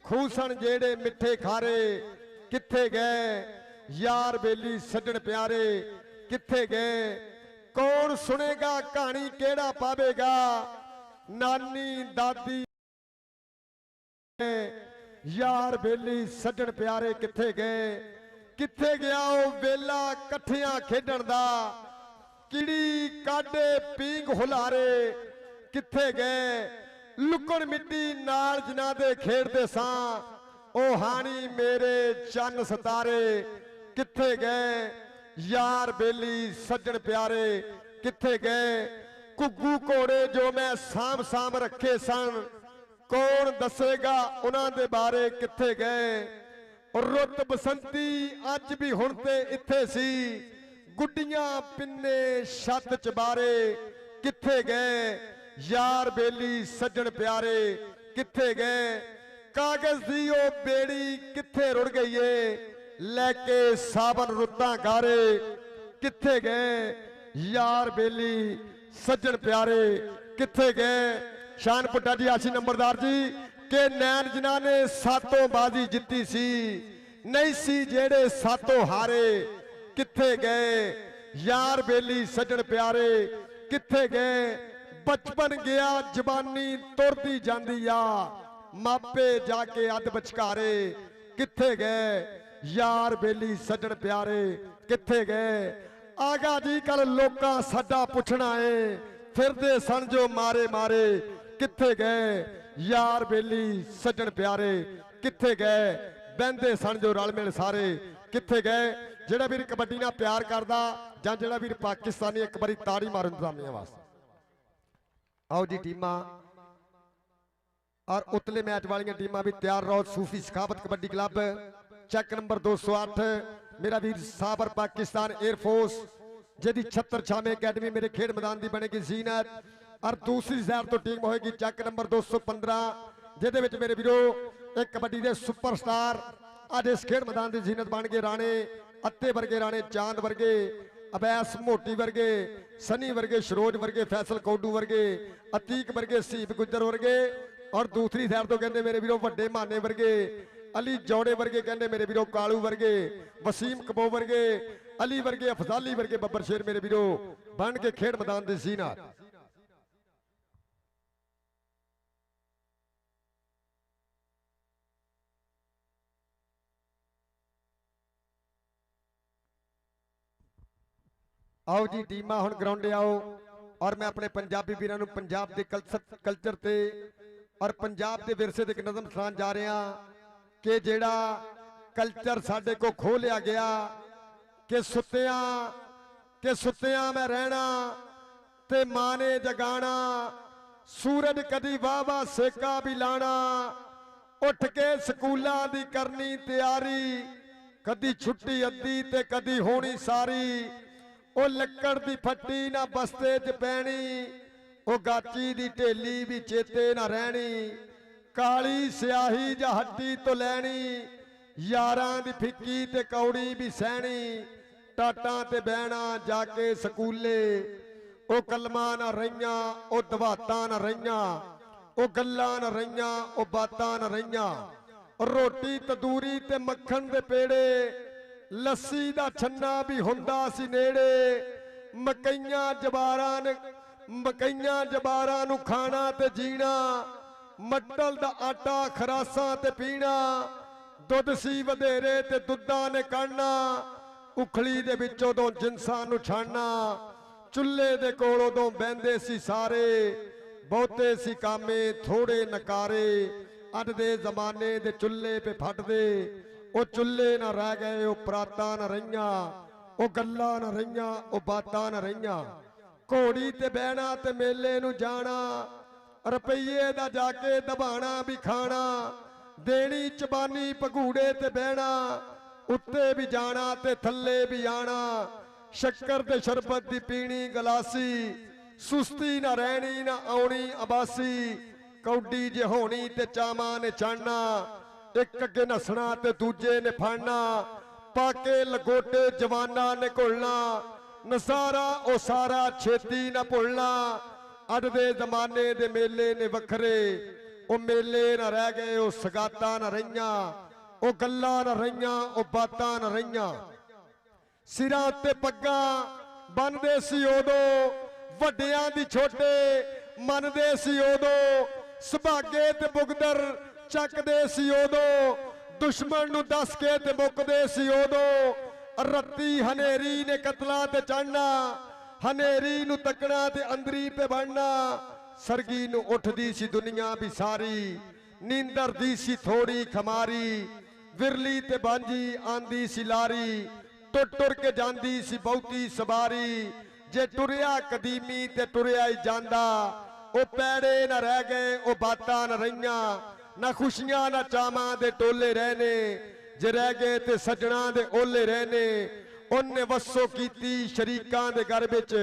खूसन जेड़े मिठे खारे किथे गए, यार बेली सज्जन प्यारे किथे गए। कौन सुनेगा कहानी केड़ा पावेगा, नानी दादी यार बेली सज्जन प्यारे किथे गए। किथे गया ओ वेला कट्ठियां खेडण दा, किड़ी काडे पींग हुलारे किथे गए। लुकण मिट्टी नाल जिन्हां दे खेडदे सां, ओ हानी मेरे चन्न सितारे किथे गए। यार बेली सज्जन प्यारे किथे गए। घुग्गू घोड़े जो मैं साम साम रखे सन, कौन दसेगा उन्हां दे बारे किथे गए। रुत बसंती अज भी हुण ते इत्थे सी, गुड्डियां पिन्ने छत चबारे किथे गए। यार बेली सज्जन प्यारे किथे गए। कागज दी ओ बेड़ी किथे रुड़ गई है, लैके सावन रुत्तां गारे किथे गए। यार बेली सज्जन प्यारे किथे गए। शान पुट्टा जी आशी नंबरदार जी के नैन जिन्हां ने सातों बाजी जित्ती सी, नहीं सी जेड़े सातों हारे किथे गए। यार बेली सज्जन प्यारे किथे गए। बचपन गया जवानी तुरदी जांदी आ, मापे जाके अध बचकारे किथे गए। यार बेली सज्जन प्यारे किथे गए। आगा जी कल लोकां साडा पुछना है, फिरदे सन जो मारे मारे किथे गए। यार बेली सज्जन प्यारे किथे गए। बहंदे सन जो रल मिल सारे किथे गए। जेड़ा वीर कबड्डी नाल प्यार करदा जां जेड़ा वीर पाकिस्तानी एक बारी ताड़ी मारो इंतजामिया वास्ते। आओ जी टीमां और उतले मैच वाली टीमां भी तैयार रहो। सूफी Sakhawat kabaddi club check number 208 मेरा वीर साबर पाकिस्तान एयरफोर्स जिहदी छत्तर छावे अकैडमी मेरे खेड मैदान की बनेगी जीनत। और दूसरी साइड तो टीम होएगी चेक नंबर 215 जिहदे विच मेरे वीरो एक कबड्डी के सुपरस्टार अज इस खेड मैदान की जीनत बन गए। राणे अत्ते वर्गे, राणे चांद वर्गे, अबैस मोटी वर्गे, सनी वर्गे, शरोज वर्गे, फैसल कोडू वर्गे, अतीक वर्गे, सीप गुजर वर्गे। और दूसरी साइड तो कहते मेरे वीरों वड्डे माने वर्गे, अली जौड़े वर्गे, कहते मेरे वीरों कालू वर्गे, वसीम कबो वर्गे, अली वर्गे, अफजाली वर्गे, बब्बर शेर मेरे वीरों बन के खेड मैदान की जीनत। आओ जी टीमां हुण ग्राउंडे आओ। और मैं अपने पंजाबी वीरां नूं पंजाब के कल्चर ते और पंजाब के विरसे ते एक नज़म सुणाण जा रहा कि जेड़ा कल्चर साडे को खो लिया गया कि सुत्तियां मैं रहना ते मां ने जगाना, सूरज कदी वाह वाह सेका भी लाना, उठ के स्कूलों की करनी तैयारी, कदी छुट्टी अद्धी ते कदी होनी सारी। ओ लक्कड़ दी फट्टी ना बस्ते च पैनी, ओ गाची दी ढेली भी चेते ना रहनी, काली स्याही जा हट्टी तो लैनी, यारां दी फिक्की ते कौड़ी भी सहनी, टाटां ते बहना जाके स्कूले, ओ कलमां ना रहियां ओ दवातां ना रहियां, ओ गल्लां ना रहियां ओ बातां ना रहियां, रोटी तंदूरी ते मक्खन दे पेड़े, लस्सी दा छन्ना भी हुंदा सी नेड़े, मकईयां जबारां नूं खाना ते जीना, मट्टल दा आटा खरासां ते पीना, दुध सी वधेरे ते दुद्धां ने काढ़ना, उखली दे विचों दों जिनसां नूं छाणना, चुल्हे दे कोलों दों बहिंदे सी सारे, बहुते सी कामे थोड़े नकारे, अज दे जमाने दे चुल्हे पे फटदे, ओ चुल्हे ना रह गए ओ परातां ना रहियां, ओ गल्लां ना रहियां ओ बातां ना रहियां, घोड़ी ते बहना ते मेले नूं जाना, रुपये दा जाके दबाना भी खाना, देनी चबानी भगूड़े ते बहना, उत्ते भी जाना ते थल्ले भी आना, शक्कर ते शरबत दी पीनी गलासी, सुस्ती ना रहनी ना आउणी अबासी, कौडी जे होनी ते चावां ने चढ़ना, एक अगे नसना ते दूजे ने फड़ना, पाके लगोटे जवाना ने घुलना, नसारा ओ सारा छेती ना भुलना, अज दे जमाने दे मेले ने वखरे, ਉਹ ਮੇਲੇ ਨਾ ਰਹਿ ਗਏ, ਉਹ ਸਗਾਤਾਂ ਨਾ ਰਹੀਆਂ, ਉਹ ਗੱਲਾਂ ਨਾ ਰਹੀਆਂ, ਉਹ ਬਾਤਾਂ ਨਾ ਰਹੀਆਂ। ਸਿਰਾਂ ਉੱਤੇ ਪੱਗਾਂ ਬੰਨਦੇ ਸੀ ਉਦੋਂ, ਵੱਡਿਆਂ ਦੀ ਛੋਟੇ ਮੰਨਦੇ ਸੀ ਉਦੋਂ, ਸੁਭਾਗੇ ਤੇ ਬੁਗਦਰ ਚੱਕਦੇ ਸੀ ਉਦੋਂ, ਦੁਸ਼ਮਣ ਨੂੰ ਦੱਸ ਕੇ ਤੇ ਮੁੱਕਦੇ ਸੀ ਉਦੋਂ। ਰੱਤੀ ਹਨੇਰੀ ਨੇ ਕਤਲਾਂ ਤੇ ਚੜਨਾ, ਹਨੇਰੀ ਨੂੰ ਤੱਕਣਾ ਤੇ ਅੰਦਰੀ ਪੇ ਬਣਨਾ। ਸਰਗੀ ਨੂੰ ਉੱਠਦੀ ਸੀ ਦੁਨੀਆ ਵੀ ਸਾਰੀ, ਨੀਂਦਰ ਦੀ ਸੀ ਥੋੜੀ ਖਮਾਰੀ, ਵਿਰਲੀ ਤੇ ਬਾਂਝੀ ਆਂਦੀ ਸੀ ਲਾਰੀ, ਟੁਰ ਕੇ ਜਾਂਦੀ ਸੀ ਬਹੁਤੀ ਸਵਾਰੀ। ਜੇ ਟੁਰਿਆ ਕਦੀਮੀ ਤੇ ਟੁਰਿਆ ਹੀ ਜਾਂਦਾ, ਉਹ ਪੈੜੇ ਨਾ ਰਹਿ ਗਏ, ਉਹ ਬਾਤਾਂ ਨਾ ਰਹੀਆਂ, ਨਾ ਖੁਸ਼ੀਆਂ ਨਾ ਚਾਵਾਂ ਦੇ ਟੋਲੇ ਰਹਿਨੇ, ਜੇ ਰਹਿ ਗਏ ਤੇ ਸੱਜਣਾ ਦੇ ਓਲੇ ਰਹਿਨੇ। ਉਹਨੇ ਵਸੋ ਕੀਤੀ ਸ਼ਰੀਕਾਂ ਦੇ ਘਰ ਵਿੱਚ,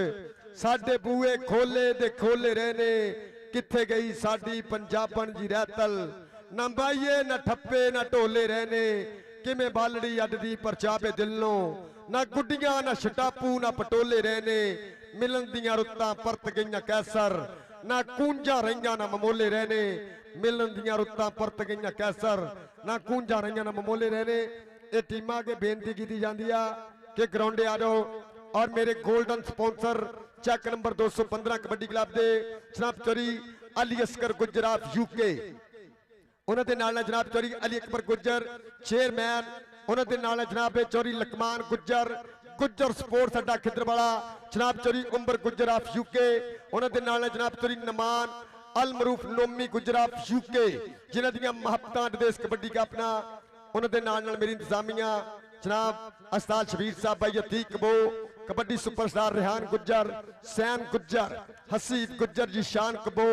ਸਾਡੇ ਬੂਏ ਖੋਲੇ ਦੇ ਖੋਲੇ ਰਹਿਨੇ। ਕਿੱਥੇ ਗਈ ਸਾਡੀ ਪੰਜਾਬਣ ਜੀ ਰਹਿਤਲ, ਨਾ ਬਾਈਏ ਨਾ ਠੱਪੇ ਨਾ ਢੋਲੇ ਰਹਿਨੇ। ਕਿਵੇਂ ਬਾਲੜੀ ਅੱਡਦੀ ਪਰਚਾਵੇ ਦਿਲੋਂ, ਨਾ ਗੁੱਡੀਆਂ ਨਾ ਛਟਾਪੂ ਨਾ ਪਟੋਲੇ ਰਹਿਨੇ। ਮਿਲਣ ਦੀਆਂ ਰੁੱਤਾਂ ਪਰਤ ਗਈਆਂ ਕੈਸਰ, ਨਾ ਕੂੰਜਾਂ ਰਹੀਆਂ ਨਾ ਮਮੋਲੇ ਰਹਿਨੇ। ਮਿਲਣ ਦੀਆਂ ਰੁੱਤਾਂ ਪਰਤ ਗਈਆਂ ਕੈਸਰ, ਨਾ ਕੂੰਜਾਂ ਰਹੀਆਂ ਨਾ ਮਮੋਲੇ ਰਹਿਨੇ। ਇਹ ਟੀਮਾਂ ਅੱਗੇ ਬੇਨਤੀ ਕੀਤੀ ਜਾਂਦੀ ਆ ਕਿ ਗਰਾਊਂਡੇ ਆ ਜਾਓ। ਔਰ ਮੇਰੇ 골ਡਨ ਸਪਾਂਸਰ ਚੱਕ ਨੰਬਰ 215 ਕਬੱਡੀ ਕਲੱਬ ਦੇ ਜਨਾਬ ਚੌਰੀ ਅਲੀ ਅਸਕਰ ਗੁਜਰਾਤ UK, ਉਹਨਾਂ ਦੇ ਨਾਲ ਜਨਾਬ ਚੌਰੀ ਅਲੀ ਅਕਬਰ ਗੁੱਜਰ ਚੇਅਰਮੈਨ, ਉਹਨਾਂ ਦੇ ਨਾਲ ਜਨਾਬ ਚੌਰੀ ਲਕਮਾਨ ਗੁੱਜਰ, ਗੁੱਜਰ ਸਪੋਰਟਸ ਅੱਡਾ ਖਿਦਰਵਾਲਾ, ਜਨਾਬ ਚੌਰੀ ਉਮਰ ਗੁਜਰਾਤ UK, ਉਹਨਾਂ ਦੇ ਨਾਲ ਜਨਾਬ ਚੌਰੀ ਨਮਾਨ ਅਲ ਮਰੂਫ ਨੋਮੀ ਗੁਜਰਾਤ UK, ਜਿਨ੍ਹਾਂ ਦੀਆਂ ਮੁਹੱਬਤਾਂ ਦੇਸ਼ ਕਬੱਡੀ ਕੱਪਨਾ। ਉਹਨਾਂ ਦੇ ਨਾਲ ਮੇਰੀ ਇੰਤਜ਼ਾਮੀਆਂ ਜਨਾਬ ਉਸਤਾਦ ਸ਼ਬੀਰ ਸਾਹਿਬ, ਭਾਈ ਅਤੀਕ ਕਬੋ, कबड्डी सुपरस्टार रेहान गुज्जर, सैन गुज्जर, हसीब गुज्जर, जीशान कबो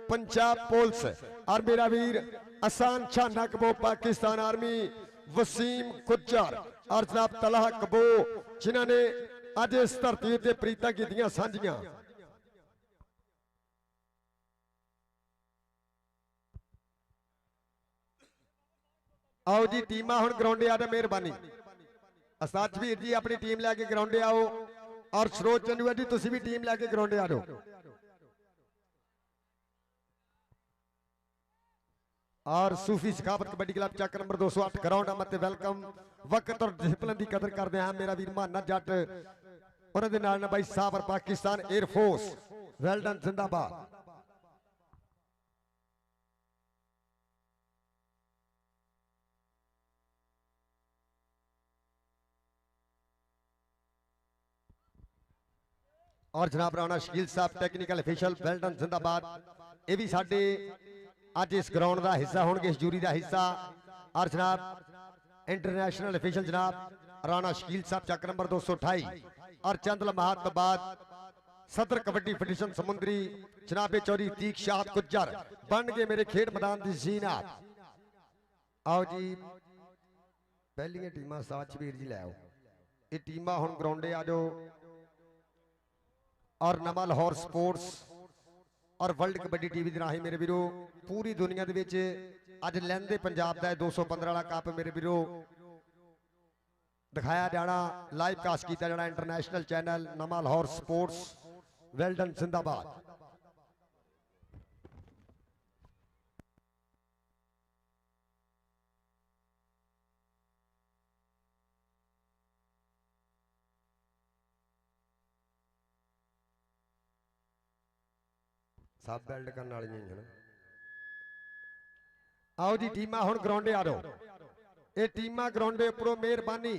पंजाब पुलिस, और मेरा वीर आसान छाना कबो पाकिस्तान आर्मी, वसीम गुज्जर और जनाब तलहा कबो, जिन्होंने अज इस धरती ते प्रीतां कीतियां सांझियां। आओ जी टीमां हुण ग्राउंडे आ जा, मेहरबानी। उस्ताद शबीर जी अपनी टीम लैके ग्राउंडे आओ, और सरोज चंदूआ जी तुसी भी टीम लैके ग्राउंडे आ जाओ। और सूफी सखावत कबड्डी क्लब चक नंबर 208 ग्राउंड मत वेलकम। वक्त और डिसिपलिन की कदर करते हैं मेरा वीर माना जट, उन्होंने नाल भाई साबर पाकिस्तान एयरफोर्स, वेलडन जिंदाबाद। और जनाब राणा शकील साहब टेक्निकल ऑफिशियल, वेलडन जिंदाबाद। ये भी साडे अज इस ग्राउंड का हिस्सा होंगे, इस जूरी का हिस्सा। और जनाब इंटरनेशनल ऑफिशियल जनाब राणा शकील साहब चक नंबर 228, और चंद लम्हात बाद सदर कबड्डी फेडरेशन समुद्री जनाबे चौरी तीक शाह गुज्जर बन गए मेरे खेड मैदान की जीनात। आओ जी पहली टीमां साथ शबीर जी लै आओ, ये टीमां हुण ग्राउंडे आ जाओ। और नवा लाहौर स्पोर्ट्स और वर्ल्ड कबड्डी टीवी के राही मेरे वीरो पूरी दुनिया के विच अज लैंदे पंजाब का 215 वाला कप मेरे वीरो दिखाया जाना, लाइव कास्ट किया जाना इंटरनेशनल चैनल नवा लाहौर स्पोर्ट्स, वेलडन जिंदाबाद। सब बिल्ड करने वाली है ना। आओ जी टीमां हुण ग्राउंडे आ जाओ, ये टीमां ग्राउंडे उपरों मेहरबानी।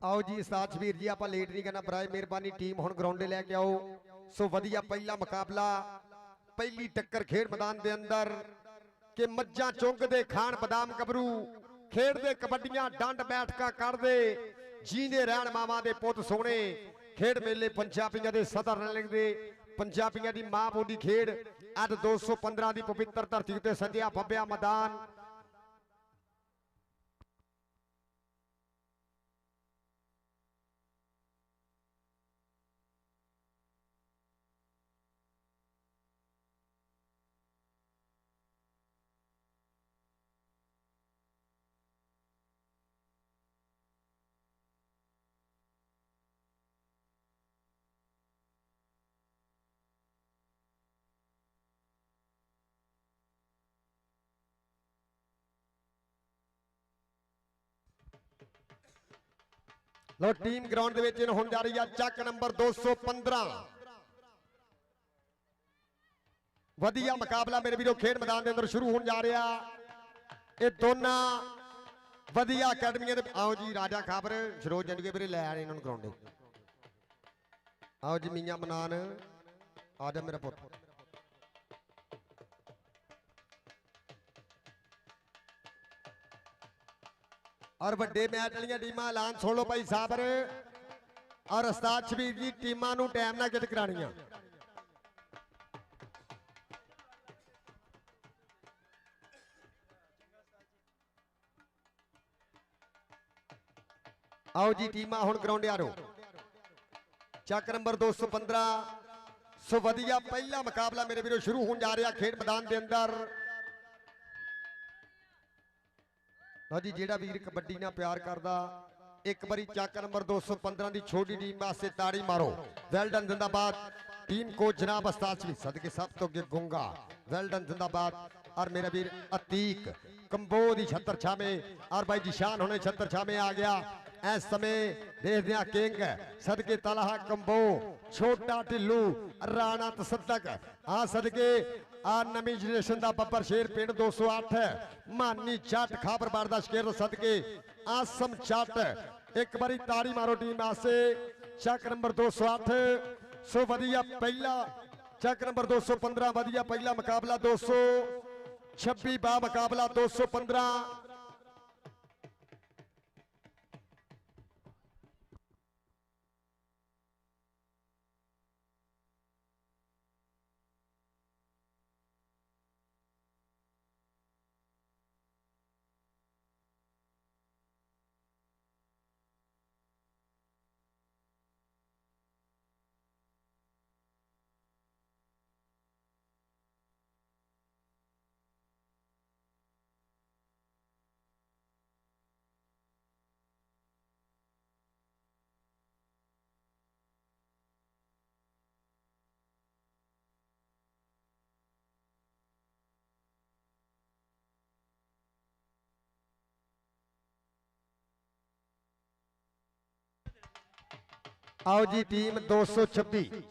आओ जी उस्ताद शबीर जी, आप लेट नहीं करना बराए मेहरबानी। टीम हुण ग्राउंडे लैके आओ। सो वधिया पहला मुकाबला, पहली टक्कर खेड मैदान के अंदर कि मज्जां चुंगदे खान बदाम गबरू, खेडदे कबड्डियां डंड बैठका करदे, जींदे रहण मावां दे पुੱਤ सोहणे। खेड मेले पंजाबियां दे सदर रलिंग दे, पंजाबियां दी मां बोली खेड अज 215 दी पवित्र धरती उत्ते सजिया फब्बिया मैदान। लो टीम ग्राउंड होने जा रही है चक नंबर 215। वधिया मुकाबला मेरे वीरों खेड मैदान के अंदर शुरू होने जा रहा। ये दोनों वधिया अकैडमियां। आओ जी राजा खाबर सरोज जंडगे मेरे लै आए इन्होंने ग्राउंड। आओ जी मियां मनान आ जा मेरा पुत्र। और बड़े मैच वाली टीम ऐलान सुन लो भाई साबर और उस्ताद शबीर जी, टीमां नूं टाइम ना कित करानियां। आओ जी टीमां हुण ग्राउंड आ रहो। चक नंबर 215। सो वधिया पहला मुकाबला मेरे वीरों शुरू होने जा रहा खेड मैदान के अंदर। लो जी जेड़ा वीर कबड्डी ना प्यार करदा एक बारी चक नंबर 215 की छोटी टीम वास्ते ताड़ी मारो। वेल डन जिंदाबाद। टीम को जनाब उस्ताद शबीर सदके सब तो अगे गुंगा। वेल डन जिंदाबाद। और मेरा वीर अतीक कंबो दी छत्तर छामे और भाई जिशान होने छत्तर छामे आ गया। इस समय देखते हैं किंग सदके तलाहा कंबो, छोटा ढिल्लू, राणा तसदक आ सदके आ नवी जनरेशन का बब्बर शेर पिंड 208 मानी जट खाबर बारदा शकेर सदके आसम जट। एक बारी ताड़ी मारो टीम आसे चक नंबर 208। सो वधिया पहला चक नंबर 215 वधिया पहला मुकाबला 226 बा मुकाबला 215। आओ जी टीम 226।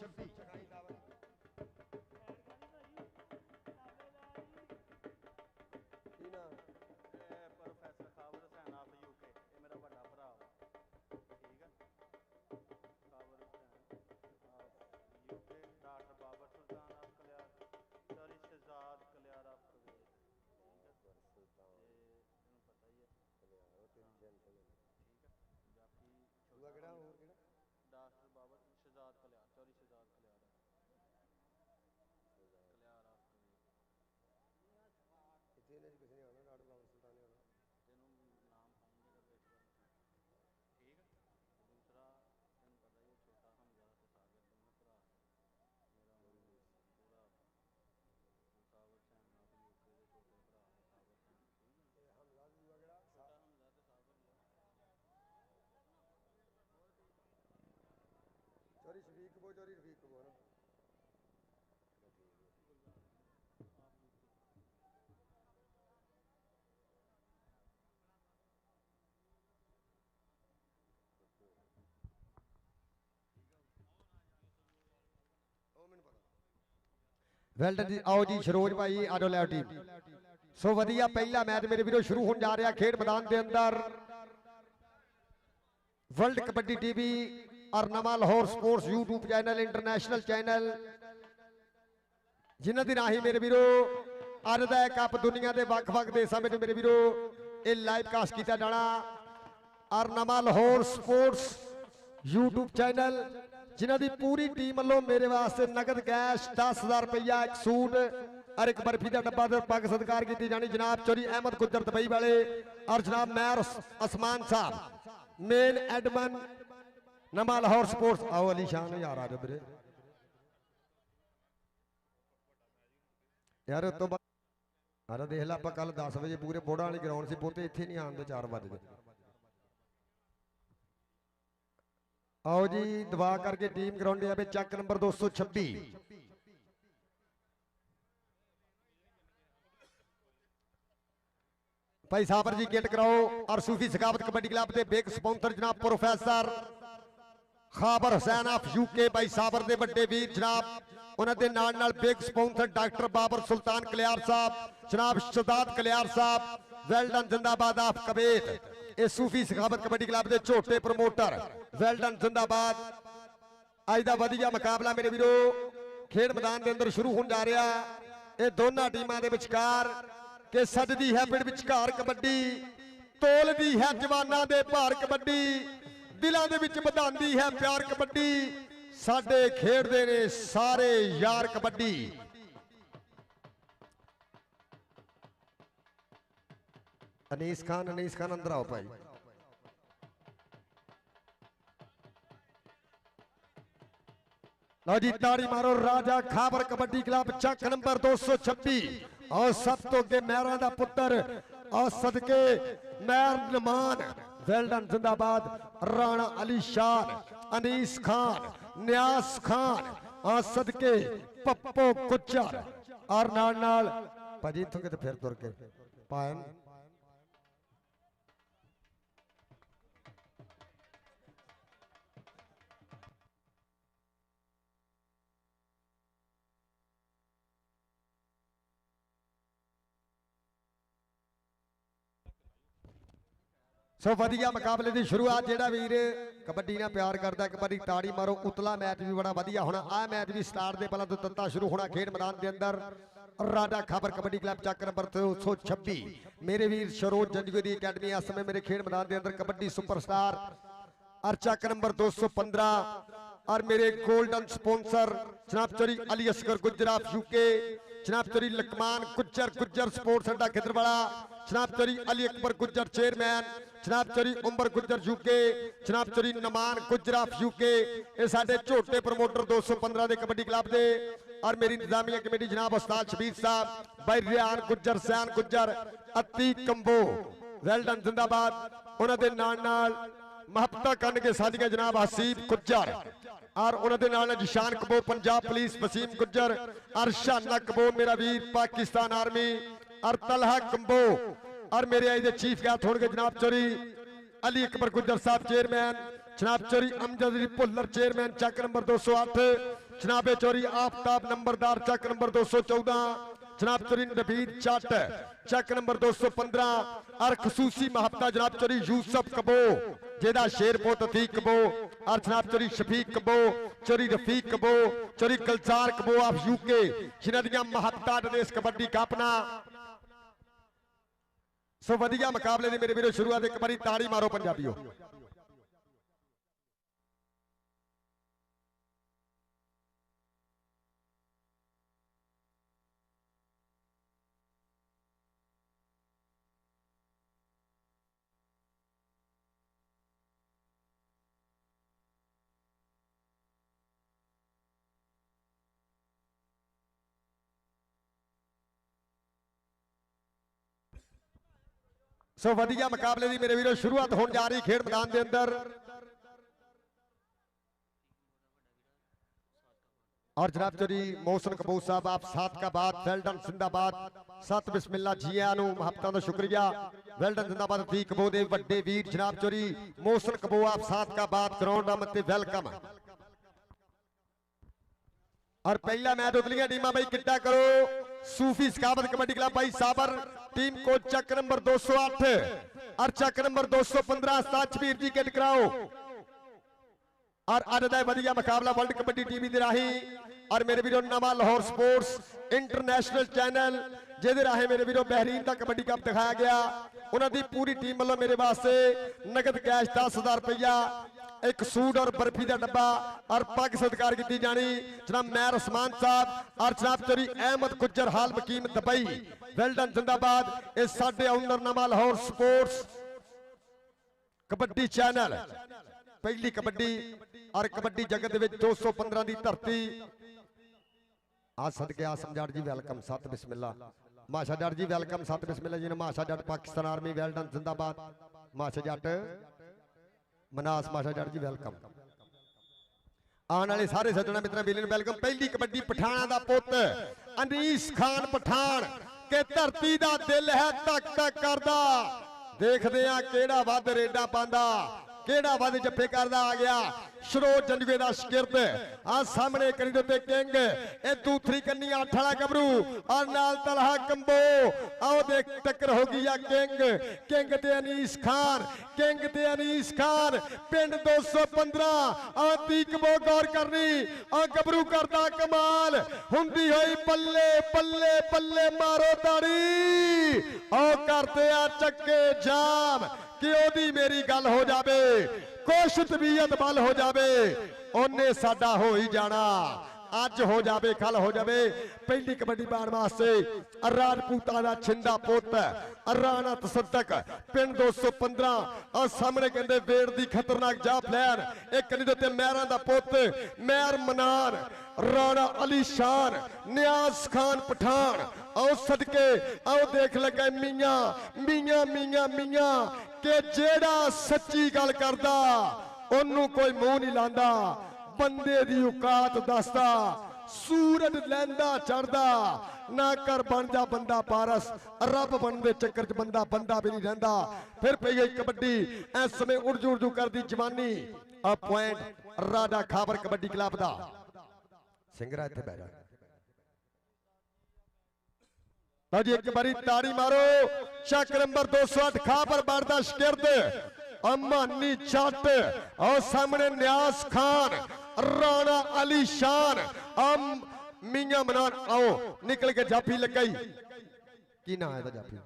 चोरी शफीक कबो चोरी रफीक कबो ना वेल्डन जी। आओ जी सरोज भाई आजो लै टीम। सो वधिया पहला मैच मेरे वीरों शुरू होने जा रहा खेड मैदान के अंदर। वर्ल्ड कबड्डी टीवी और नवा Lahore sports YouTube channel international channel जिन्हां दी राही मेरे वीरो अज दा कप दुनिया के वख-वख देशों में मेरे वीरो ये लाइव कास्ट किया जाना और नवा लाहौर स्पोर्ट्स यूट्यूब चैनल जिन्हां दी पूरी टीम वालों मेरे वास्ते नगद कैश 10,000 रुपया एक सूट और एक बर्फी का डब्बा दे पग सत्कार की जानी जनाब चौरी अहमद गुजर दुबई वाले और जनाब मैर असमान साहब मेन एडमन नवा लाहौर स्पोर्ट्स आओ अली शान यार आ मेरे यार तो अरे देख ला आप कल 10 बजे पूरे बोड़ा वाली ग्राउंड से पोते इतने नहीं आते 4 बजे आओ जी दबा करके टीम ग्राउंड आवे चक नंबर 226 भाई साबर जी गेट कराओ और सूफी सखावत कबड्डी क्लब के बिग स्पॉन्सर जनाब professor Khabar Hussain of UK भाई साबर के बड़े वीर जनाब उन्होंने नाल big sponsor doctor Babar Sultan Kaliyar साहब जनाब शहजाद कलियार साहब वेल्डन जिंदाबाद ऑफ कबेत ये सूफी सखावत कबड्डी क्लब के छोटे प्रमोटर वेल्डन जिंदाबाद अज का वधिया मुकाबला मेरे वीरो खेड मैदान के अंदर शुरू होने जा रहा ये दोनों टीमों के विचकार के सजदी है पिंड विचकार कबड्डी तोलदी है जवाना दे भार कबड्डी दिलों दे विच बधांदी है प्यार कबड्डी साडे खेडदे ने सारे यार कबड्डी अनीस खान अंदर आओ भाई लो जी ताड़ी मारो राजा खाबर कबड्डी क्लब चक नंबर 226 और सब तो अगे मैरा दा पुत्र और सदके मैर नमान वेल्डन जिंदाबाद राणा अली शान अनीस खान न्यास खान और सदके पप्पो गुज्जर और नाल नाल भाजी इथों के फिर तुर के पायन सो वधिया मुकाबले की शुरुआत जेड़ा वीर कबड्डी ना प्यार करता है कबड्डी ताड़ी मारो उतला मैच भी बड़ा वधिया होना आ मैच भी स्टार्ट दे पहला तो तत्ता शुरू होना खेड मैदान के अंदर राजा खाबर कबड्डी क्लब चक नंबर 226 मेरे वीर सरोज जंजू दी अकेडमी इस समय मेरे खेड मैदान के अंदर कबड्डी सुपरस्टार और चक नंबर 215 और मेरे गोल्डन स्पॉन्सर जनाब चौरी अली असगर गुजरात यूके जनाब चौरी लकमान गुज्जर स्पोर्ट्स अड्डा खिदरवाला जनाब चौरी अली अकबर गुज्जर चेयरमैन जनाब चौरी उमर गुज्जर यूके जनाब चौरी नमान गुजरात यूके ये साडे छोटे प्रमोटर 215 के कबड्डी क्लब के और मेरी इंतजामिया कमेटी जनाब उस्ताद शबीर साहब भाई रियान गुज्जर सैन गुज्जर अती कंबो वेल्डन जिंदाबाद उन्होंने नाल महबता कन के साथिया जनाब हसीब गुज्जर और उन्होंने जिशान कबो पंजाब पुलिस वसीम गुज्जर और शाना कबो मेरा वीर पाकिस्तान आर्मी और तलहा कंबो और मेरे आज चीफ गेस्ट होंगे जनाब चौरी अली अकबर गुज्जर साहब चेयरमैन जनाब चौरी अमजद अली भुल्लर चेयरमैन चक नंबर 208 जनाबे चौरी आफ्ताब नंबरदार चक नंबर 214 जनाब चौरी नबीद चट चक नंबर 215 और खसूसी महबता जनाब चौरी यूसुफ कबो जेदा शेरपुत अतीक कबो और जनाब चौरी शफीक कबो चौरी रफीक कबो चौरी कलसार कबो ऑफ यूके जिन्हां दियां महबता देश कबड्डी कापना सो वधिया मुकाबले दी मेरे वीरो शुरुआत एक बारी ताड़ी मारो पंजाबियों सो वधिया मुकाबले की मेरे वीरों शुरुआत होने जा रही खेड मैदान के अंदर और जनाब चौरी मोहसन कबूर साहब आप सात का बाद वेल्डन जिंदाबाद सत बिस्मिल्ला जिया महबता का शुक्रिया वेल्डन जिंदाबाद थी कबो दे वड्डे वीर जनाब चौरी मोहसन कबो आप सात का बाद ग्राउंड मत वेलकम और पहला मैच उतलियां टीमां भाई किट्टा करो सूफी सखावत कबड्डी क्लब भाई साबर टीम को चक नंबर 208 और चक नंबर 215 साचवीर जी किट कराओ और अज का वधिया मुकाबला वर्ल्ड कबड्डी टीवी के राही और मेरे वीरों नवा लाहौर स्पोर्ट्स इंटरनेशनल चैनल जिहदे राहे मेरे वीरों बहरीन का कबड्डी कप दिखाया गया उन्होंने पूरी टीम वालों मेरे वास्ते नगद कैश 10,000 रुपया एक सूट और बर्फी का डब्बा और पग सत्कार की जानी जनाब मैर उस्मान साहब और जनाब चोरी अहमद गुज्जर हाल मकीम दुबई वेल्डन जिंदाबाद इस साडे ओनर नवा लाहौर स्पोर्ट्स कबड्डी चैनल पहली कबड्डी और कबड्डी जगत में 215 की धरती आ सदके आसम जाट जी वेलकम सत बिस्मिल्ला माशा जाट जी वेलकम सत बिस्मिल्ला जी ने माशा जाट पाकिस्तान आर्मी वेल्डन जिंदाबाद माशा जाट मनास माशा जाट जी वेलकम आने वाले सारे सज्जणा मित्रों बेली वेलकम पहली कबड्डी पठाना का पुत अनीस खान पठान के धरती का दिल है तक तक करदा देखदे आ केड़ा वध रेडा पांदा केड़ा वध जफे करदा आ गया शरो जंजवे दा शिगिरद आ सामने करी दे किंग ए दूसरी कन्नी 8 वाला गबरू और नाल तलहा कंबो आओ देख टक्कर हो गई आ किंग ते अनीस खान पिंड 215 आ तीकबो गौर करनी आ गबरू करदा कमाल हुंदी होई पल्ले पल्ले पल्ले मारो ताड़ी आओ करते आ चक्के जाम कि ओदी मेरी गल हो जावे कुछ तबीयत बल हो जावे ओने साडा हो ही जाना अज हो जावे कल हो जावे पहली कबड्डी पाने वास्ते राजपूता दा छिंदा पुत राणा तसद्दक पिंड 215 और सामने कहंदे वेड़ दी खतरनाक जा प्लेयर एक कनी दे मैरां दा पुत मैर मनान राणा अली शान नियाज खान पठान आओ सदके आओ देख लगे मियां मियां मियां मियां के जेड़ा सच्ची गल करदा ओनू कोई मुंह नहीं लांदा बंदे दी औकात दसदा सूरज लैंदा चढ़दा ना कर बन जा बंदा पारस रब बनते चक्कर च बंदा बंदा भी नहीं रहिंदा फिर पई गई कबड्डी इस समय उर्जू उर्जू करदी जवानी आ पॉइंट राजा खाबर कबड्डी क्लब दा सिंगरा इत्थे बैठ जा जी एक बारी ताड़ी मारो चक नंबर 208 खाबर बढ़दा शिगिरद अमानी जट और सामने न्यास खान राणा अली शान मियां मनान आओ निकल के जाफी लग गई की ना है जाफी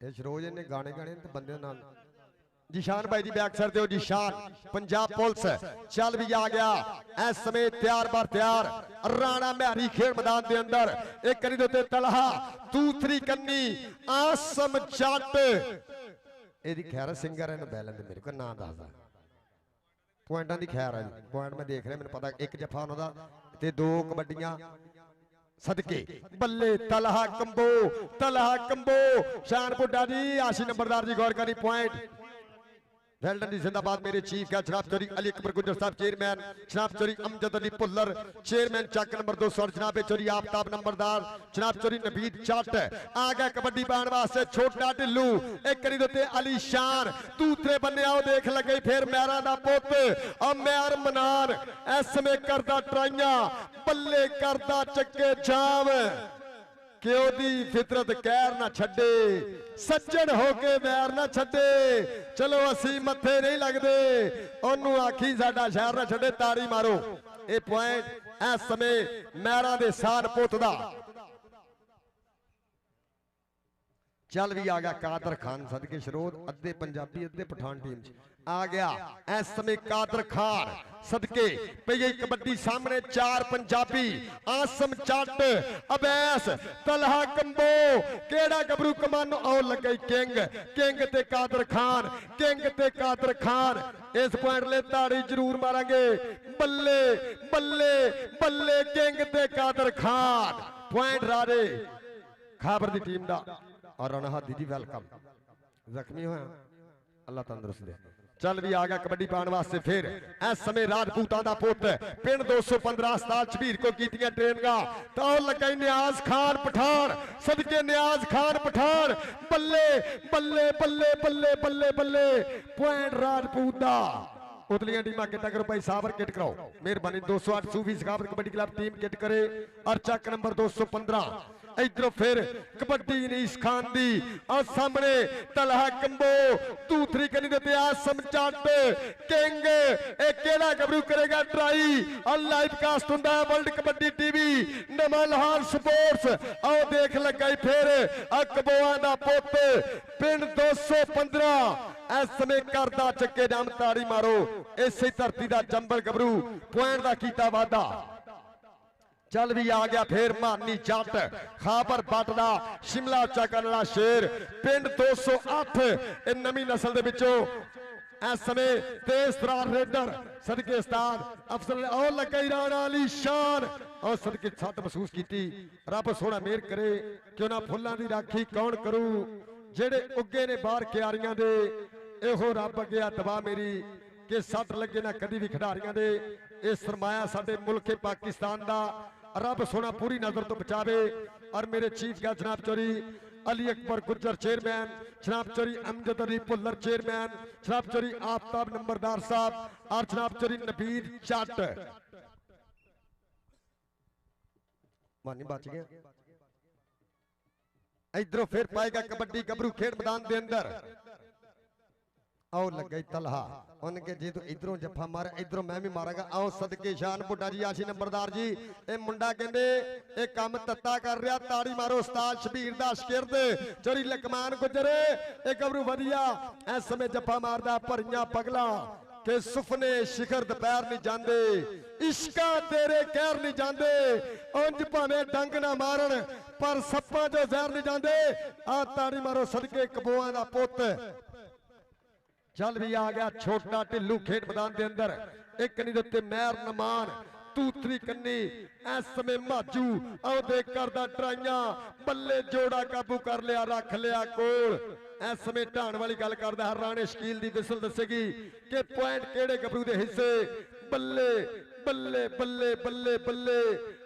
ये शरोज ने गाने गाने तो बंदे नाल जिशान भाई जी बैक साइड ते जिशान पंजाब पुलिस चल भी आ गया इस समय तैयार बार तैयार राणा महरी खेल मैदान के अंदर एक कनी दे तलहा दूसरी कन्नी आसम जट एदी खैर सिंगर है बैलन मेरे को नाम दसदा पॉइंटां दी खैर है पॉइंट मैं देख रहा मैंने पता एक जफा उन्हां दा ते 2 कबड्डियां सदके बल्ले तलहा कंबो शान बुड्ढा जी आशी नंबरदार जी गौर करी पॉइंट वेल्डन जी जिंदाबाद मेरे चीफ का जनाब चौधरी अली अकबर गुज्जर साहब चेयरमैन जनाब चौधरी अमजद अली पुल्लर चेयरमैन चक नंबर 200 जनाब चौधरी आफ्ताब नंबरदार जनाब चौधरी नबीद जट आ गया कबड्डी पाने वास्ते छोटा ढिल्लू एक करी देते अली शान दूसरे बन्ने आओ देख लगे फिर मैरा दा पुत और मैर मनान इस समय करदा ट्राइयां बल्ले करदा चक्के जाम कि ओदी फितरत कहर ना छड्डे सज्जन होके बैर ना छड्डे चलो असी मथे नहीं लगदे ओनू आखी साडा शहर ना छड्डे ताड़ी मारो ये पॉइंट इस समय मैरा दे सान पुत दा चल भी आ गया कादर खान सदके शरोद अद्धे पंजाबी अद्धे पठान टीम आ गया इस समय कादर खान सदके पई गई कबड्डी सामने 4 पंजाबी आसम जट अबैस तलहा कंबो केड़ा गबरू कमानो आओ लग गई किंग ते कादर खान इस पॉइंट ले ताड़ी जरूर मारेंगे बल्ले बल्ले बल्ले किंग ते कादर खान पॉइंट राजे खाबर दी टीम दा और राणा हादी जी वेलकम जख्मी होया अल्लाह तंदुरुस्त दे चल भी आ गया कबड्डी पाने वास्ते फिर इस समय राजपूतां दा पुत पिंड 215 अस्ताल छबीर को कीतियां ट्रेनिंगां तो लगा नियाज खान पठान सदके नियाज खान पठान बल्ले बल्ले बल्ले बल्ले बल्ले बल्ले पॉइंट राजपूत दा उतलियां टीम किट करो भाई साबर किट कराओ मेहरबानी 208 सूफी Sakhawat kabaddi club team kit करे और चक नंबर 215 इधरों फिर कबड्डी नीस खान दी और सामने तलहा कंबो दूसरी कनी दे आसम चट किंग एक केड़ा गबरू करेगा ट्राई और लाइव कास्ट हुंदा है वर्ल्ड कबड्डी टीवी नवा लाहौर स्पोर्ट्स आओ देख लगाई फिर कबोआ दा पुत पिंड 215 इस समय करदा चक्के जाम ताड़ी मारो इसे धरती दा जंबल गबरू पॉइंट दा कीता वादा चल भी आ गया फिर मानी जट खाबर बटदा शिमला उच्चा करने वाला शेर पिंड 208 नवी नस्ल दे विचों इस समय तेज तरार रेडर सदके उस्ताद अफसर और लगे राणा अली शान और सदके सट महसूस की रब सोना मेहर करे क्यों ना फुल्लां दी राखी कौन करू जेड़े उगे ने बाहर क्यारियां दे एहो रब अगे दबा मेरी कि सट लगे ना कदी भी खिडारियां दे ये सरमाया साडे मुल्क पाकिस्तान दा रब सोना पूरी नजर तो बचावे और मेरे चीफ गेस्ट जनाब चौधरी अली अकबर गुज्जर चेयरमैन जनाब चौधरी अमजद अली भुल्लर चेयरमैन जनाब चौधरी आफ्ताब नंबरदार साहब और जनाब चौधरी नबीद जट मानी बच गया इधरों फिर पाएगा कबड्डी गबरू खेड मैदान के अंदर आओ लग गई तलहा उनके जी तो इधरों जफा मार इधरों मैं भी मारागा आओ सदके शान बुड्ढा जी आशी नंबरदार जी ए मुंडा कहंदे ए काम तत्ता कर रहा ताड़ी मारो उस्ताद शबीर दा शिरद चोरी लकमान गुजरे ए गबरू वधिया इस समय जफा मारदा भरियां पगला के सुफने शिखर दोपहर नहीं जांदे इश्का तेरे कहर नहीं जांदे उंज भावें डंग ना मारन पर सप्पा जो जहर नहीं जांदे आ ताड़ी मारो सदके कबोआ दा पुत चल भी आ गया छोटा ढिल्लू खेड मैदान के अंदर एक कनी दे उत्ते महर नमान दूसरी कन्नी इस समय माजू आओ देख करदा ट्राइयां बल्ले जोड़ा काबू कर लिया रख लिया कोल इस समय ढाण वाली गल करदा राणे शकील दी विसल दसेगी कि पॉइंट केड़े गबरू दे हिस्से बल्ले बल्ले बल्ले बल्ले बल्ले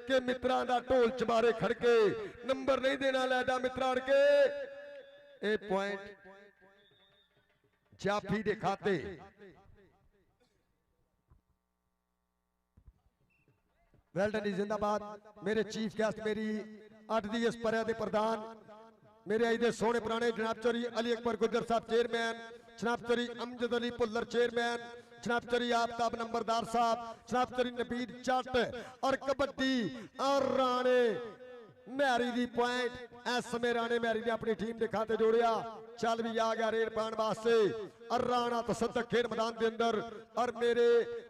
के मित्रां दा ढोल चबारे खड़के नंबर नहीं देना लैदा मित्रां के ए पॉइंट जाफी दे खाते वेल्डन जिंदाबाद मेरे चीफ गेस्ट मेरी 8 दी इस परया दे प्रधान मेरे आई दे सोने पुराने जनाब चौधरी अली अकबर गुज्जर साहब चेयरमैन जनाब चौधरी अमजद अली भुल्लर चेयरमैन जनाब चौधरी आफ्ताब नंबरदार साहब जनाब चौधरी नबीद जट और कबड्डी और राणे मैरी दी पॉइंट इस समय राणे मैरी ने अपनी टीम के खाते जोड़िया चल भी आ गया रेड पाने वास्ते और राणा तसद्दक खेड मैदान के अंदर और मेरे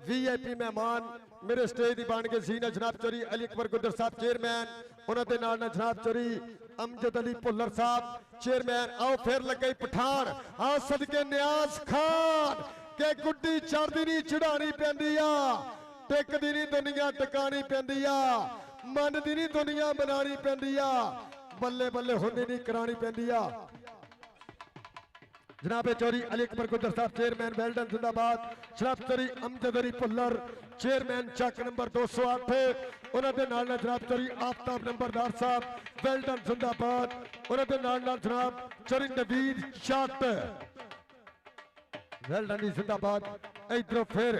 वीआईपी मेहमान मेरे स्टेज की बन के सीने जनाब चौधरी अली अकबर गुज्जर साहब चेयरमैन उन्होंने नाल जनाब चौधरी अमजद अली भुल्लर साहब चेयरमैन आओ फिर लग गई पठान आ सदके न्याज खान के गुड्डी चढ़दी नहीं चढ़ानी पैंदी आ टिकदी नहीं दुनिया टिकानी पैंदी आ मन दी नहीं दुनिया बनानी पैंदी आ बल्ले बल्ले होंदी नहीं करानी पैंदी आ जनाब चौधरी अली अकबर गुज्जर साहब चेयरमैन वेल्डन जिंदाबाद जनाब चौधरी अमजद अली भुल्लर चेयरमैन चक नंबर 208 उन्होंने नाल जनाब चौधरी आफ्ताब नंबरदार साहब वेल्डन जिंदाबाद उन्होंने नाल जनाब चौधरी नबीद जट वेल्डन जिंदाबाद इधरों फिर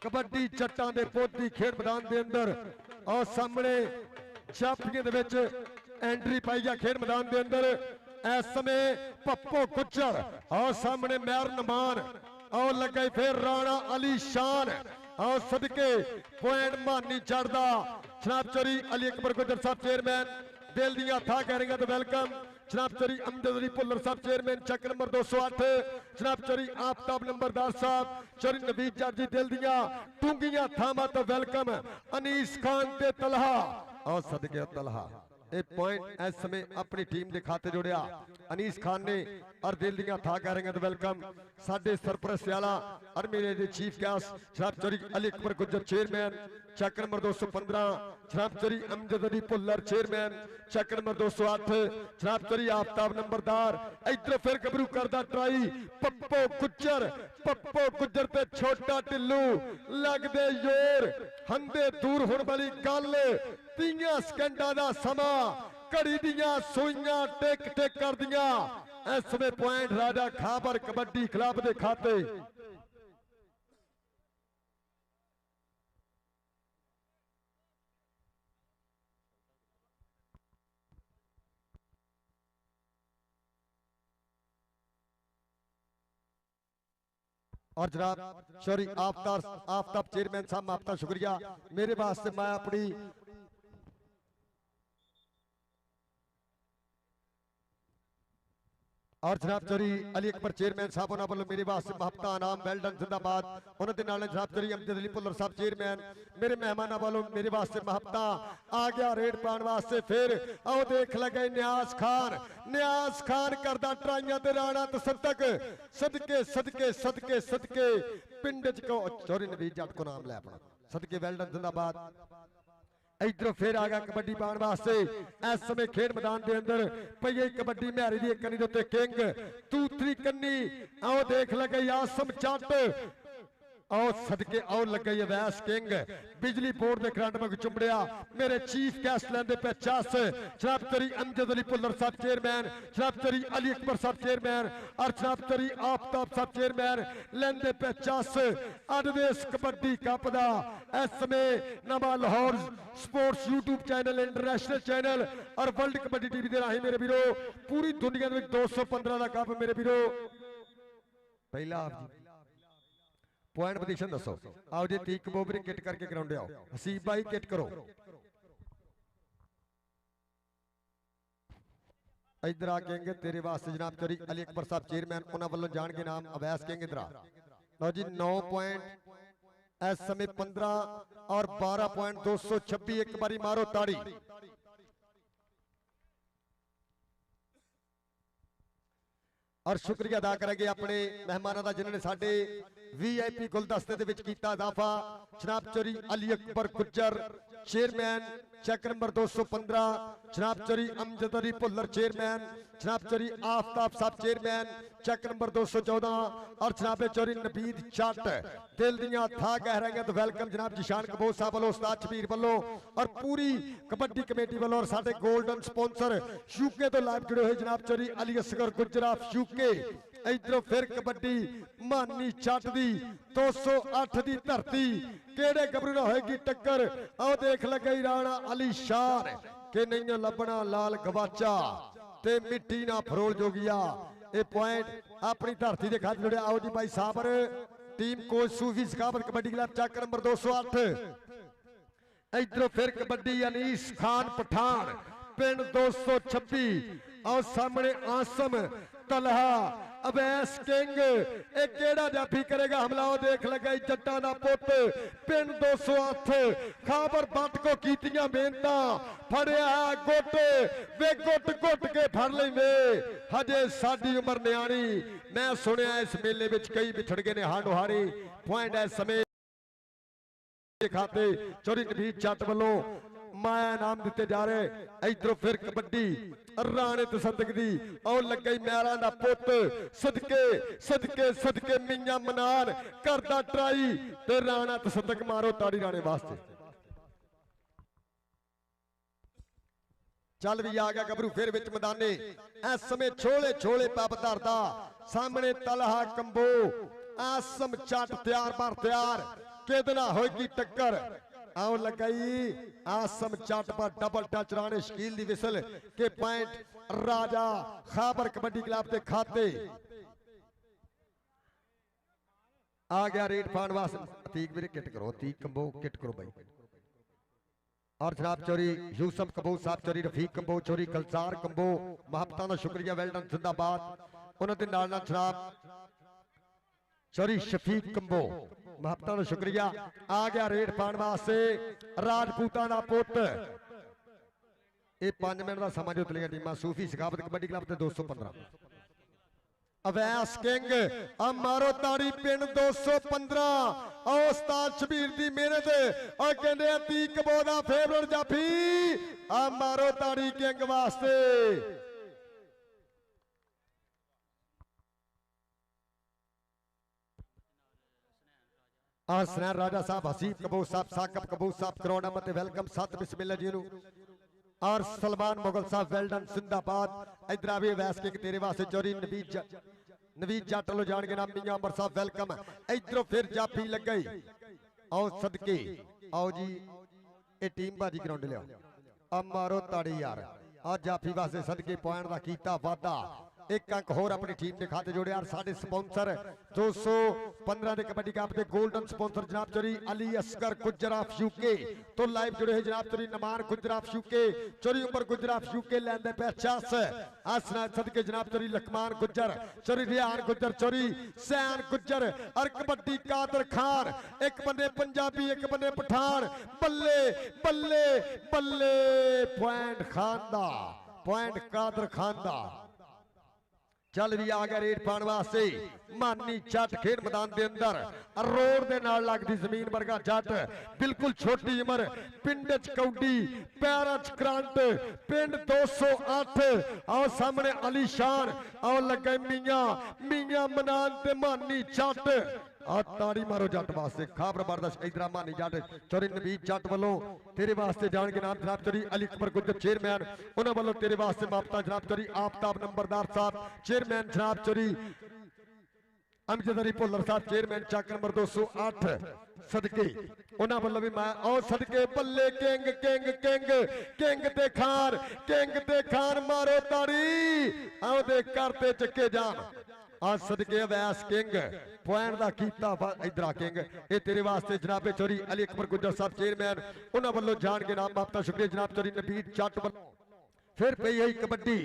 कबड्डी जट्टां दे पोती खेड मैदान के अंदर और सामने जाफियां दे विच एंट्री पाई जा खेड मैदान के अंदर इस समय पप्पो गुज्जर और सामने महर नमान और लगे फिर राणा अली शान और सदके पॉइंट मानी चढ़दा जनाब चौधरी अली अकबर गुज्जर साहब चेयरमैन दिल दियां था कह रही तो वेलकम जनाब चौधरी अमजद अली भुल्लर साहब चेयरमैन चक नंबर 208 जनाब चौधरी आफ्ताब नंबरदार साहब चौधरी नबीद जट जी दिल दियां टूंगियां थामा तो वेलकम अनीस खान ते तलहा और सदके तलहा एक पॉइंट इस समय अपनी टीम के खाते जोड़िया अनीस खान ने और दिल दियां था कह रहे हैं वेलकम साडे सरपरस्त वाला और मेरे चीफ गेस्ट जनाब चौधरी अली अकबर गुज्जर चेयरमैन चक नंबर 215 जनाब चौधरी अमजद अली भुल्लर चेयरमैन चक नंबर 208 जनाब चौधरी आफ्ताब नंबरदार इधर फिर गबरू करदा ट्राई पप्पो गुज्जर ते छोटा टिल्लू लगदे जोर हंदे दूर होने वाली गल 30 सेकंडा दा समा घड़ी दियां सूइयां टिक टिक कर दियां इस समय पॉइंट राजा खाबर कबड्डी क्लब के खाते और जनाब सॉरी आफ्ताब चेयरमैन साहब आपका शुक्रिया मेरे वास्ते मैं अपनी और जनाब चौरी अली अकबर चेयरमैन साहब उन्होंने वालों मेरे वास्ते महबता नाम वेलडन जिंदाबाद उन्होंने नाल जनाब चौरी अमजद अली भुल्लर साहब चेयरमैन मेरे मेहमानों वालों मेरे वास्ते महबता आ गया रेड पाने वास्ते फिर आओ देख लगे न्याज खान करदा ट्राइयां ते राणा तसद्दक सदके सदके सदके सदके पिंड च को चौरी नवीद जट को नाम ले अपना सदके वेलडन जिंदाबाद इधरों फिर आ गया कबड्डी पाने वास्ते इस समय खेड मैदान के अंदर पई कबड्डी म्यारी दी कनी दे उत्ते किंग तूतरी कन्नी आओ देख लगे आसम जट आओ सदके आओ लगे अवैस किंग बिजली बोर्ड के करंट में चुंबड़िया मेरे चीफ गेस्ट लेंदे पे चस जनाब तरी अमजद अली भुल्लर साहब चेयरमैन जनाब तरी अली अकबर साहब चेयरमैन और जनाब तरी आफ्ताब साहब चेयरमैन लेंदे पे चस अज दे इस कबड्डी कप दा इस समय नवा Lahore sports YouTube channel international channel और वर्ल्ड कबड्डी टीवी दे राही मेरे वीरो पूरी दुनिया में 215 का कप मेरे वीरो पहला आप जी पॉइंट पोजीशन दसो आओ जी तीक बोबरी किट करके ग्राउंड आओ हसीब भाई किट करो इधर आ केंगे तेरे वास्ते जनाब चौरी अली अकबर साहब चेयरमैन उन्होंने वालों जान के नाम अवैस केंगे इधर लो जी 9 पॉइंट इस समय 15 और 12 पॉइंट 226 एक बारी मारो ताड़ी और शुक्रिया अदा करेंगे अपने मेहमानों का जिन्होंने साडे वीआईपी गुलदस्ते दे विच कीता इजाफा जनाब चौरी अली अकबर गुज्जर चेयरमैन चेक नंबर 215 जनाब चौरी अमजद अली भुल्लर चेयरमैन जनाब चौरी आफ्ताब साहब चेयरमैन चेक नंबर 214 और जनाब चौरी नबीद जट दिल दियां था गहराइयां तो वेलकम जनाब जिशान कबूर साहब वालों उस्ताद शबीर वालों और पूरी कबड्डी कमेटी वालों और साडे गोल्डन स्पॉन्सर यूके तो लाइव जुड़े हुए जनाब चौरी अली असगर गुज्जर ऑफ यूके इधरों फिर कबड्डी मानी जट दी 208 दी धरती केड़े गबरू ना होएगी टक्कर आओ देख लगे राणा अली शान के नहीं लबना लाल गवाचा ते मिट्टी ना फरोल जोगिया ए पॉइंट अपनी धरती के खाते जुड़े आओ जी भाई साबर टीम कोच सूफी सखावत कबड्डी क्लब चक नंबर 208 इधरों फिर कबड्डी अनीस खान पठान पिंड 226 और सामने आसम तलहा अवैस किंग एक केड़ा जाफी करेगा हमला देख लगा जट्टा दा पुत पिंड 208 खाबर बट को कीतियां मेहनता फड़िया गुट वे गुट गुट के फड़ लेंदे हजे साडी उम्र न्याणी मैं सुनिया इस मेले विच कई बिछड़ गए ने हाड़ोहारी पॉइंट है समय खाते चौरी नबीद जट वालों माया नाम दिते जा रहे इधरों फिर कबड्डी राणे तसद्दक दी और लग गई मैरा दा पुत सदके सदके सदके मियां मनार करदा ट्राई ते राणा तसद्दक मारो ताड़ी राणे वास्ते चल भी आ गया गबरू फिर विच मैदाने इस समय छोले छोले पब धरदा सामने तलहा कंबो आसम चट तैयार बार तैयार किदना होगी टक्कर आओ लगाई आसम चाट पर डबल टच राणे शकील दी विसल के पॉइंट राजा खाबर कबड्डी क्लब के खाते आ गया रेड पान वास्ते तीक मेरे किट करो तीक कंबो किट करो भाई और जनाब चौरी यूसुफ कबूर साहब चौरी रफीक कंबो चौरी कलसार कंबो महबता का शुक्रिया वेलडन जिंदाबाद उन्होंने नाल जनाब चौरी शफीक कंबो महबता का शुक्रिया आ गया रेड पाने वास्ते राजपूतां दा पुत ये 5 मिनट का समय जो उतलियां टीमां सूफी सखावत कबड्डी क्लब ते 215 अवैस किंग मारो ताड़ी पिंड 215 और उस्ताद शबीर दी मेहनत और कहंदे तीक कबो दा फेवरेट जाफी मारो ताड़ी किंग वास्ते स्नैर राजा साहब हसीब कबूर साहब साकब कबूर साहब करोड़ा मत वेलकम सत बिस्मिल्लाह जी और सलमान मुगल साहब वेलडन जिंदाबाद इधर आवे वैस के तेरे वास्ते चोरी नवीद जट लो जान के नाम मियां अमर साहब वेलकम इधरों फिर जाफी लग गई आओ सदके आओ जी ये टीम बाजी ग्राउंड लिया अब मारो ताड़ी यार और जाफी वास्ते सदके पॉइंट का कीता वादा एक अंक होर अपनी टीम के खाते जोड़े और साढ़े स्पॉन्सर 215 के कबड्डी कप के गोल्डन स्पॉन्सर जनाब चोरी अली असगर गुजर ऑफ यूके तो लाइव जुड़े हैं जनाब चोरी नमान गुजर ऑफ यूके चोरी उमर गुजर ऑफ यूके लैंदे पे 50 आसना सदके जनाब चोरी लकमान गुजर चोरी रियान गुजर चोरी सैन गुजर और कबड्डी कादर खान एक बंदे पंजाबी एक बंदे पठान बल्ले बल्ले बल्ले पॉइंट खान दा पॉइंट कादर खान दा चल भी आ गया रेड पाने वास्ते मानी जट खेड मैदान के अंदर रोड के नाल लगती जमीन वर्गा जट बिल्कुल छोटी उम्र पिंड च कौडी पैरां च करंट पिंड 208 आओ सामने अलीशान आओ लगे मियां मियां मनान ते मानी जट ताड़ी मारो जट वास्ते खाबर बरदाश्त इधर मानी जट चोरी नबीद जट वालों तेरे वास्ते जान के नाम जनाब चोरी अली अकबर गुजर चेयरमैन उन्होंने वालों तेरे वास्ते मापता जनाब चोरी आफ्ताब नंबरदार साहब चेयरमैन जनाब चोरी अमजद अली भुल्लर साहब चेयरमैन चक नंबर 208 सदके उन्होंने वालों भी मैं और सदके बल्ले किंग किंग किंग किंग ते खान मारो ताड़ी आओ दे करते चक्के जान आज सदके अवैस किंग पॉइंट दा कीता इधर किंग ये तेरे वास्ते जनाबे चोरी अली अकबर गुजर साहब चेयरमैन उन्होंने वालों जान के नाम आपका शुक्रिया जनाब चोरी नबीद जट फिर पई है कबड्डी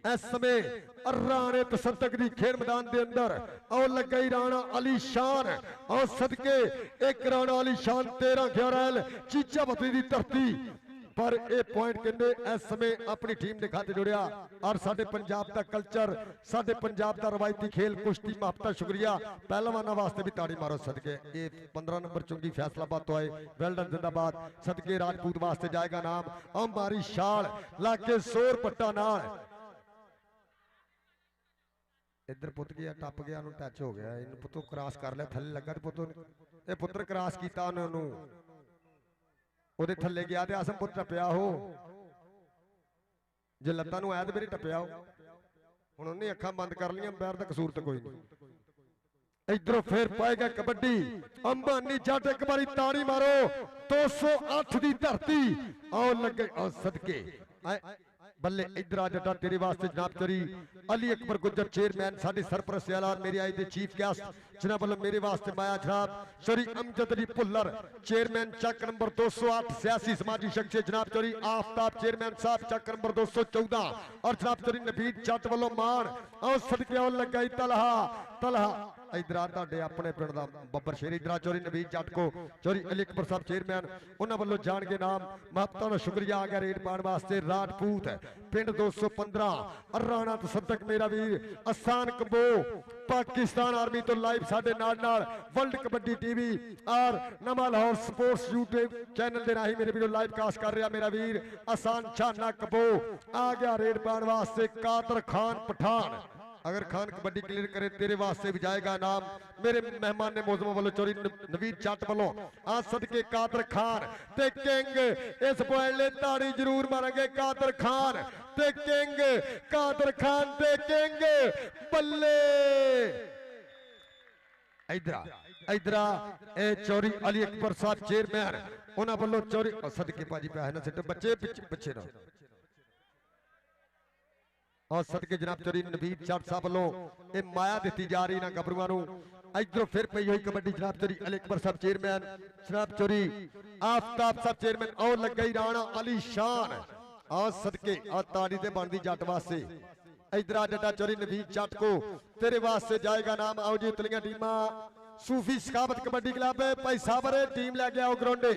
इस समय राणे तसदक दी खेल मैदान के अंदर और लगे राणा अली शान और सदके एक राणा अली शान 13-11 चीचा बतरी दी धरती पर यह पॉइंट कहते इस समय अपनी टीम के खाते जुड़िया और साडे पंजाब का कल्चर साडे पंजाब का रवायती खेल कुश्ती मापता शुक्रिया पहलवाना वास्ते भी ताड़ी मारो सदके ये 15 नंबर चुंगी फैसलाबाद तो आए वेल्डन जिंदाबाद सदके राजपूत वास्ते जाएगा नाम हमारी शाल लाके सोर पट्टा नाल इधर पुत गया टप गया टच हो गया इन पुतों क्रॉस कर लिया थले लगा पुतों ये पुत्र क्रॉस किया उन्होंने ਉਹਦੇ ਥੱਲੇ ਗਿਆ ਤੇ ਆਸਮ ਪੁੱਤ ਟੱਪਿਆ ਹੋ ਜੇ ਲੱਤਾਂ ਨੂੰ ਆਇਆ ਤੇ ਮੇਰੇ ਟੱਪਿਆ ਹੋ ਹੁਣ ਉਹਨੇ ਅੱਖਾਂ ਬੰਦ ਕਰ ਲਈਆਂ ਅੰਪਾਇਰ ਦਾ ਕਸੂਰ ਤਾਂ ਕੋਈ ਨਹੀਂ ਇਧਰੋਂ ਫੇਰ ਪਾਏਗਾ ਕਬੱਡੀ ਅੰਬਾਨੀ ਜੱਟ ਇੱਕ ਵਾਰੀ ਤਾੜੀ ਮਾਰੋ 208 ਦੀ ਧਰਤੀ ਆਓ ਲੱਗੇ ਆ ਸਦਕੇ बल्ले इधर आ जटा तेरे वास्ते जनाब चोरी अली अकबर गुजर चेयरमैन साडे सरपरस्त आला मेरे आए थे चीफ गेस्ट जनाब वालों मेरे वास्ते माया जनाब चोरी अमजद अली भुल्लर चेयरमैन चक नंबर 208 सियासी समाजी शख्सियत जनाब चोरी आफ्ताब चेयरमैन साहब चक नंबर 214 और जनाब चोरी नबीद जट वालों मान और सदके और लगा तलहा इधर आटे अपने पिंड का बब्बर शेर इधर चोरी नबीद जट को चोरी अली अकबर साहब चेयरमैन उन्होंने वालों जान के नाम महत्ता का शुक्रिया आ गया रेड पाने वास्ते राजपूत पिंड 215 राणा तसदक मेरा वीर आसान कबो पाकिस्तान आर्मी तो लाइव साडे नाल वर्ल्ड कबड्डी टीवी और नवा लाहौर स्पोर्ट्स यूट्यूब चैनल के राही मेरे वीरों लाइव कास्ट कर रहा मेरा वीर आसान छाना कबो आ गया रेड पाने वास्ते कादर खान पठान अगर खान कबड्डी क्लियर करे तेरे वास्ते भी जाएगा नाम मेरे मेहमान ने मौजूद वालों चोरी नवीद जट वालों आ सदके कादर खान ते किंग इस पॉइंट ले ताड़ी जरूर मारेंगे कादर खान ते किंग कादर खान ते किंग बल्ले इधर ए चोरी अली अकबर साहब चेयरमैन उन्होंने वालों चोरी सदके भाजी पैसे ना सिट बच्चे पिछे ना और सदके जनाब चोरी नबीद जट साहब वालों ये माया दी जा रही ना गबरूआं नूं इधरों फिर पई हुई कबड्डी जनाब चोरी अली अकबर साहब चेयरमैन जनाब चोरी आफ्ताब साहब चेयरमैन और लग गई राणा अली शान और सदके और ताड़ी ते बनदी जट वास्ते इधर आ जटा चोरी नबीद जट को तेरे वास्ते जाएगा नाम आओ जी उतलियां टीमां सूफी सखावत कबड्डी क्लब भाई साबर टीम लैके आओ ग्राउंडे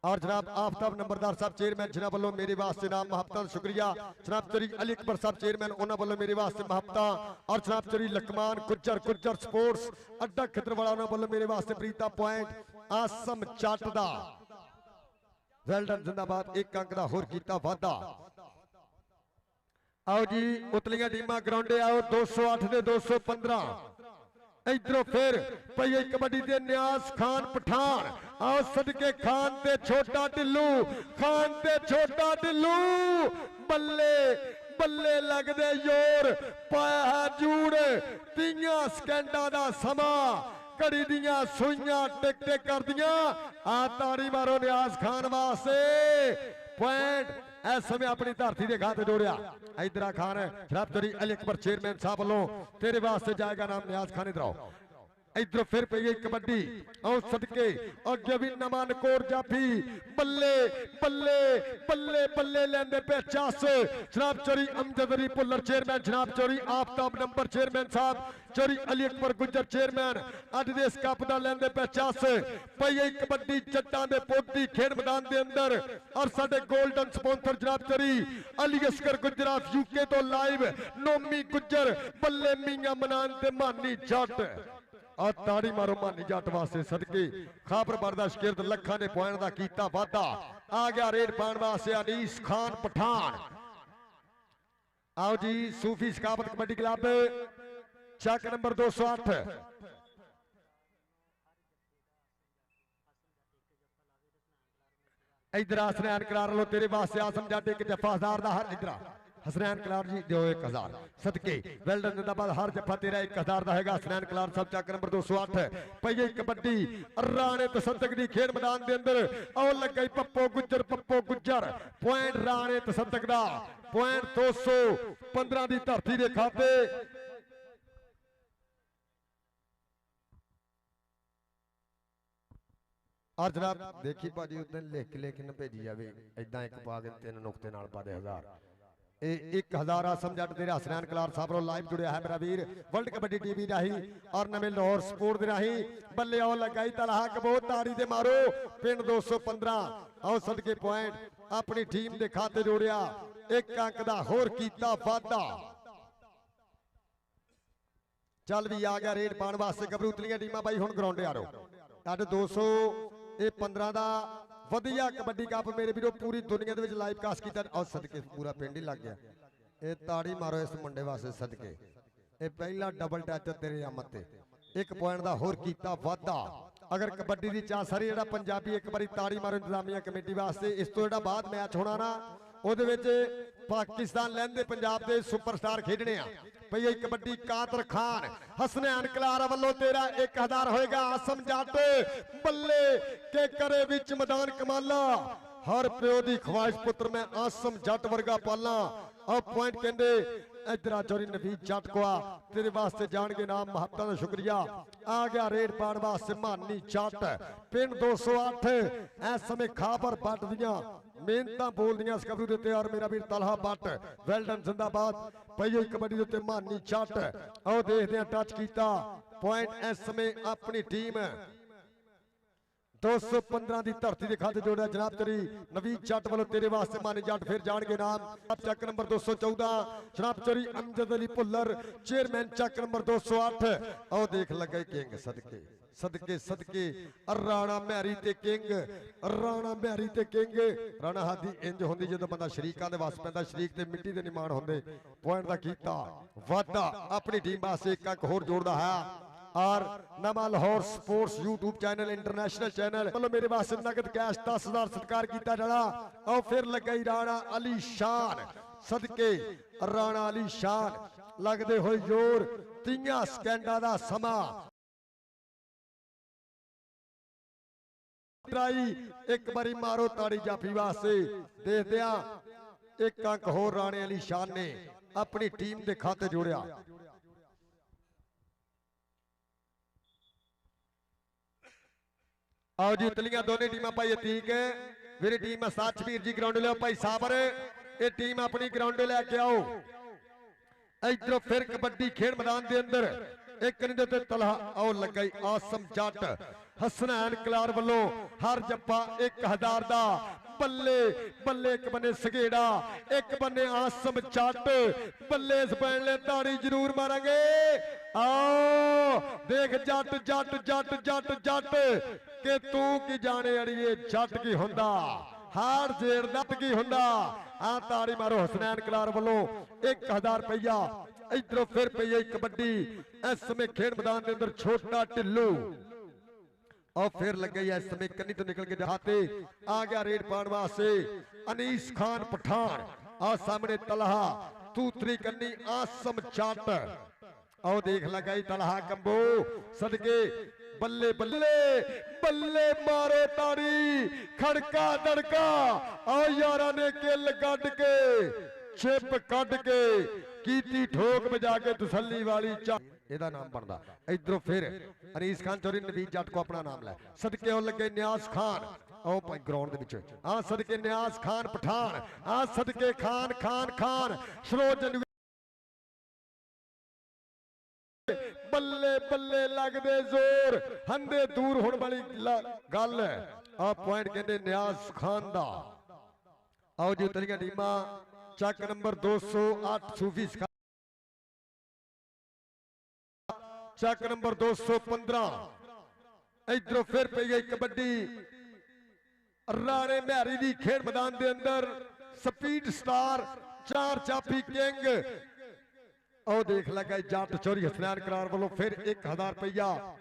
और जनाब आफ्ताब नंबरदार साहब चेयरमैन जिन्होंने वालों मेरे वास्ते नाम महत्ता शुक्रिया जनाब चोरी अली अकबर साहब चेयरमैन उन्होंने वालों मेरे वास्ते महत्ता और जनाब चोरी लकमान गुजर स्पोर्ट्स अड्डा खिदरवाला उन्होंने वालों मेरे वास्ते प्रीता पॉइंट आसम जट दा वेल्डन जिंदाबाद एक अंक दा होर कीता वादा आओ जी उतलियां टीमां ग्राउंडे आओ 208 ते 215 इधरों फिर पई कबड्डी दे न्यास खान पठान आओ सदके खान ते छोटा टिल्लू खान ते छोटा टिल्लू बल्ले बल्ले लगदे जोर पाया जूड़ 30 सेकंडा दा समा घड़ी दियां सुइयां टिक टिक कर दियां आ ताड़ी मारो नियाज खान वास्ते पॉइंट इस समय अपनी धरती के खाते जोड़िया इधर खान जनाब चौधरी अली अकबर चेयरमैन साहब वालों तेरे वास्ते जाएगा नाम नियाज खान इधर आओ इधर फिर पे ये कबड्डी और सदके और जब नमान कोर जाफी बल्ले बल्ले बल्ले बल्ले लेंदे पे 50 जनाब चौधरी अमजद अली पुल्लर चेयरमैन जनाब चौधरी आफ्ताब नंबर चेयरमैन साहब चौधरी अली अकबर गुज्जर चेयरमैन अज दे इस कप दा लेंदे पे 50 पई कबड्डी जट्टां दे पोती खेड मैदान दे अंदर और साडे गोल्डन स्पॉन्सर जनाब चौधरी अली असगर गुजरात यूके तो लाइव नोमी गुज्जर बल्ले मियां मनान ते मानी जट और ताड़ी मारो मानी जट वास्ते सदके खाबर बर्दाश्त गिरद लखा ने पॉइंट का कीता वादा आ गया रेड पान वास्ते अनीस खान पठान आओ जी सूफी सकावत कबड्डी क्लब चक नंबर 208 इधर हसनैन करार लो तेरे वास्ते आसम जट एक जफा हजार दा हर इधर हसनैन कलार जी दो 1000 सदके वेल्डन जिंदाबाद हर जफा तेरा 1000 का है हसनैन कलार सब चक नंबर 208 पई कबड्डी राणे तसदक दी खेड मैदान दे अंदर और लग गई पप्पो गुज्जर पॉइंट राणे तसदक दा पॉइंट 215 दी धरती दे खाते और जनाब देखी भाजी उस दिन लिख के भेजी जाए इदा एक पा के 3 नुकते नाल पा दे 1000 1000 आसम जट तेरे हसनैन कलार साहब लाइव जुड़िया है मेरा वीर वर्ल्ड कबड्डी टीवी राही और नवे लाहौर स्पोर्ट राही बल्ले आओ लगाई तलहा कबो ताड़ी दे मारो पिंड 215 आओ सदके पॉइंट अपनी टीम दे खाते जोड़िया एक अंक दा होर कीता वादा चल भी आ गया रेड पाने वास्ते कबरूतलियां टीमां बाई हुण ग्राउंड आ रहो अज 215 दा वधिया कबड्डी कप मेरे वीरों पूरी दुनिया दे विच लाइव कास्ट कीता और सदके पूरा पिंड ही लग गया ये ताड़ी मारो इस मुंडे वास्ते सदके ये पहला डबल टच तेरे आमद ते एक पॉइंट दा होर कीता वादा अगर कबड्डी दी चाह सारी जेड़ा पंजाबी एक बारी ताड़ी मारो इंतजामिया कमेटी वास्ते इस तो जेड़ा बाद मैच होना ना ओदे विच पाकिस्तान लैंदे पंजाब दे सुपरस्टार खेडने आ भई कबड्डी कातर खान हसनैन कलार वालों तेरा 1000 होएगा आसम जट बल्ले के करे विच मैदान कमाला हर प्यो दी ख्वाहिश पुत्र मैं आसम जट वर्गा पाला और पॉइंट कहंदे इधर चौरी नवीद जट को तेरे वास्ते जान के नाम महत्ता का शुक्रिया आ गया रेड पान वास्ते मानी जट पिंड 208 इस समय खाबर बट दियां मेहनत बोल दियां इस कबरू देते और मेरा वीर तलहा बट वेल्डन जिंदाबाद पई कबड्डी देते मानी जट आओ देखते हैं टच कीता पॉइंट इस समय अपनी टीम 215 दी धरती दे खाते जोड़ा जनाब तेरी नवीद जट वालों तेरे वास्ते मानी जट फिर जान के नाम चक नंबर 214 जनाब चोरी अमजद अली पुल्लर चेयरमैन चक नंबर 208 आओ देख लगे किंग सदके सदके सदके राणा मैरी ते किंग राणा मैरी ते किंग राणा हादी इंज होंदी जदों बंदा शरीकां दे वास पैंदा शरीक ते मिट्टी दे निमान होंदे पॉइंट दा कीता वादा अपनी टीम वास्ते एक होर जोड़दा है और नवा Lahore sports YouTube channel international channel मतलब मेरे वास्ते नगद कैश 10,000 सत्कार किया जाना और फिर लग गई राणा अली शान सदके राणा अली शान लगते हुए जोर 30 सेकंडा दा समा एक बारी मारो ताड़ी जाफी वास्ते देखते एक अंक होर राणे अली शान ने अपनी टीम के खाते जोड़िया आओ जी उतलियां दोनों टीम भाई ठीक है मेरी टीम साचवीर जी ग्राउंड लिया भाई साबर ये टीम अपनी ग्राउंड लेके आओ इधर फिर कबड्डी खेल मैदान के अंदर एक नहीं तलहा आओ लग गई आसम जट हसनैन कलार वालों हर जप्पा 1000 दा बल्ले बल्ले एक बने सगेड़ा एक बने आसम जट बल्ले इस बैन ताड़ी जरूर मारेंगे आओ देख जट जट जट जट जट के तू की जाने अड़िए जट की हुंदा हार जेर दत की हुंदा आ ताड़ी मारो हसनैन कलार वालों 1000 रुपया इधरों फिर पई कबड्डी इस समय खेल मैदान के अंदर छोटा टिल्लू और फिर लग गई इस समय कन्नी तो निकल के जाते आ गया रेड पान वास्ते अनीस खान पठान और सामने तलहा तूतरी कन्नी आसम जट आओ देख लगाई तलहा कंबो सदके बल्ले बल्ले बल्ले मारो ताड़ी खड़का दड़का आ यारा ने किल कट के छिप कट के कीती ठोक बजा के तसल्ली वाली ਇਹਦਾ ਨਾਮ ਬਣਦਾ ਇਧਰੋਂ ਫਿਰ ਅਨੀਸ ਖਾਨ ਚੌਰੀ ਨਵੀਦ ਜੱਟ ਕੋ ਆਪਣਾ ਨਾਮ ਲੈ ਸਦਕੇ ਉਹ ਲੱਗੇ ਨਿਆਜ਼ ਖਾਨ ਉਹ ਭਾਈ ਗਰਾਊਂਡ ਦੇ ਵਿੱਚ ਆ ਸਦਕੇ ਨਿਆਜ਼ ਖਾਨ ਪਠਾਨ ਆ ਸਦਕੇ ਖਾਨ ਖਾਨ ਖਾਨ ਸਰੋਜ ਬੱਲੇ ਬੱਲੇ ਲੱਗਦੇ ਜ਼ੋਰ ਹੰਦੇ ਦੂਰ ਹੋਣ ਵਾਲੀ ਗੱਲ ਹੈ ਆ ਪੁਆਇੰਟ ਕਹਿੰਦੇ ਨਿਆਜ਼ ਖਾਨ ਦਾ ਆਓ ਜੀ ਉਤਰੀਆਂ ਟੀਮਾਂ ਚੱਕ ਨੰਬਰ 208 ਸੂਫੀ ਚੱਕ ਨੰਬਰ 215 ਇਧਰੋਂ ਫਿਰ ਪਈ ਗਈ ਕਬੱਡੀ ਰਾਣੇ ਮਹਿਰੀ ਦੀ ਖੇਡ ਮੈਦਾਨ ਦੇ ਅੰਦਰ ਸਪੀਡ ਸਟਾਰ ਚਾਰ ਚਾਪੀ ਕਿੰਗ ਉਹ ਦੇਖ ਲਗਾ ਜੱਟ ਚੋਰੀ ਹਸਨੈਨ ਕਰਾਰ ਵੱਲੋਂ ਫਿਰ 1000 ਰੁਪਇਆ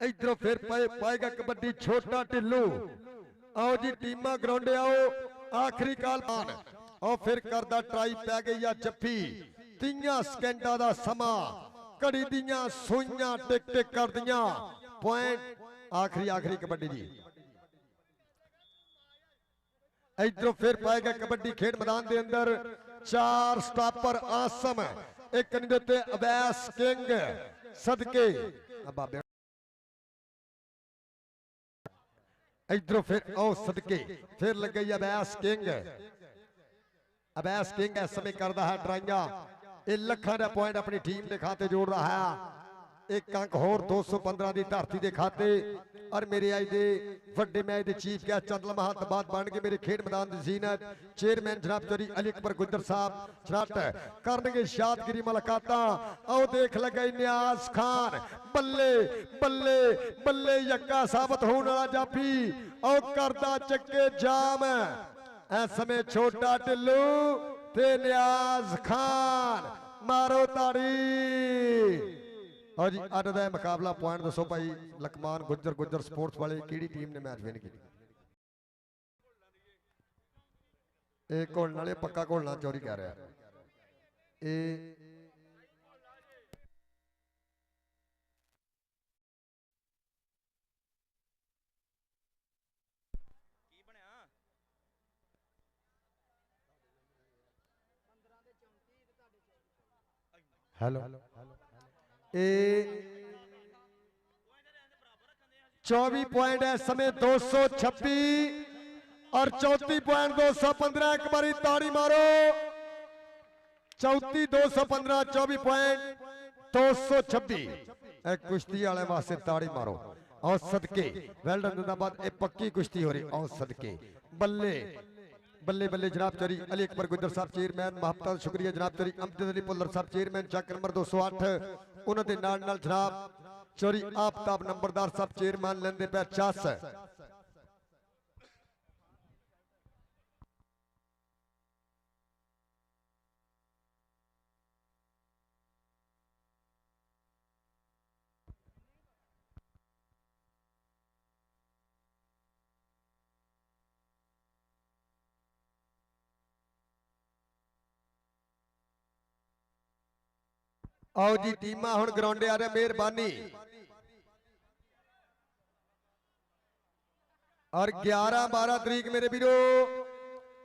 ਇਧਰੋਂ ਫਿਰ ਪਾਏਗਾ ਕਬੱਡੀ ਛੋਟਾ ਢਿੱਲੂ ਆਓ ਜੀ ਟੀਮਾਂ ਗਰਾਊਂਡ ਆਓ ਆਖਰੀ ਕਾਲ ਉਹ ਫਿਰ ਕਰਦਾ ਟਰਾਈ ਪੈ ਗਈ ਆ ਜੱਫੀ 30 ਸਕਿੰਟਾਂ ਦਾ ਸਮਾਂ ਘੜੀ ਦੀਆਂ ਸੂਈਆਂ ਟਿਕ ਟਿਕ ਕਰਦੀਆਂ ਪੁਆਇੰਟ ਆਖਰੀ ਕਬੱਡੀ ਜੀ ਇਧਰੋਂ ਫਿਰ ਪਾਏਗਾ ਕਬੱਡੀ ਖੇਡ ਮੈਦਾਨ ਦੇ ਅੰਦਰ ਚਾਰ ਸਟਾਪਰ ਆਸਮ ਇੱਕ ਦੇ ਉੱਤੇ ਅਬੈਸ ਕਿੰਗ ਸਦਕੇ ਬਾਬੇ ਇਧਰੋਂ ਫਿਰ ਉਹ ਸਦਕੇ ਫਿਰ ਲੱਗੀ ਅਬੈਸ ਕਿੰਗ ਇਸ ਸਮੇਂ ਕਰਦਾ ਹੈ ਟਰਾਈਆਂ ਇਹ ਲੱਖਾਂ ਦਾ ਪੁਆਇੰਟ ਆਪਣੀ ਟੀਮ ਦੇ ਖਾਤੇ ਜੋੜ ਰਹਾ ਹੈ ਇੱਕ ਅੰਕ ਹੋਰ 215 ਦੀ ਧਰਤੀ ਦੇ ਖਾਤੇ ਔਰ ਮੇਰੇ ਅੱਜ ਦੇ ਵੱਡੇ ਮੈਚ ਦੇ ਚੀਫ ਗੈਸਟ ਚੰਦਲ ਮਹੰਤ ਬਾਦ ਬਣ ਕੇ ਮੇਰੇ ਖੇਡ ਮੈਦਾਨ ਦੀ ਜ਼ੀਨਤ ਚੇਅਰਮੈਨ ਜਨਾਬ ਚੌਧਰੀ ਅਲੀ ਅਕਬਰ ਗੁੱਜਰ ਸਾਹਿਬ ਛੱਟ ਕਰਨਗੇ ਸ਼ਾਦਗਿਰੀ ਮੁਲਾਕਾਤਾਂ ਆਓ ਦੇਖ ਲਗਾ ਨਿਆਜ਼ ਖਾਨ ਬੱਲੇ ਬੱਲੇ ਬੱਲੇ ਯੱਕਾ ਸਾਬਤ ਹੋਣ ਵਾਲਾ ਜਾਫੀ ਆਓ ਕਰਦਾ ਚੱਕੇ ਜਾਮ ਇਸ ਸਮੇਂ ਛੋਟਾ ਢਿੱਲੂ ਤੇ ਨਿਆਜ਼ ਖਾਨ ਮਾਰੋ ਤਾੜੀ और जी अज का मुकाबला पॉइंट दसो भाई लकमान गुज्जर स्पोर्ट्स वाले किहड़ी टीम ने मैच विन किया एक घोलने वाले पक्का घोलना चोरी कह रहा है हेलो 24 पॉइंट है समय 226 और 34 पॉइंट 215 एक बारी ताड़ी मारो 34 215 24 पॉइंट 226 कुश्ती वाले वास्ते ताड़ी मारो और सदके वेल्डन जिंदाबाद पक्की कुश्ती हो रही और सदके बल्ले बल्ले बल्ले जनाब चौधरी अली अकबर गुज्जर साहब चेयरमैन महबता शुक्रिया जनाब चौधरी अमजद अली पुल्लर साहब चेयरमैन चक नंबर 208 उन्होंने नाल जनाब चौधरी आफ्ताब नंबरदार साहब चेयरमैन लेंदे पे 50 आओ जी टीमां हुण ग्राउंडे आ रहे मेहरबानी और 11-12 तरीक मेरे वीरो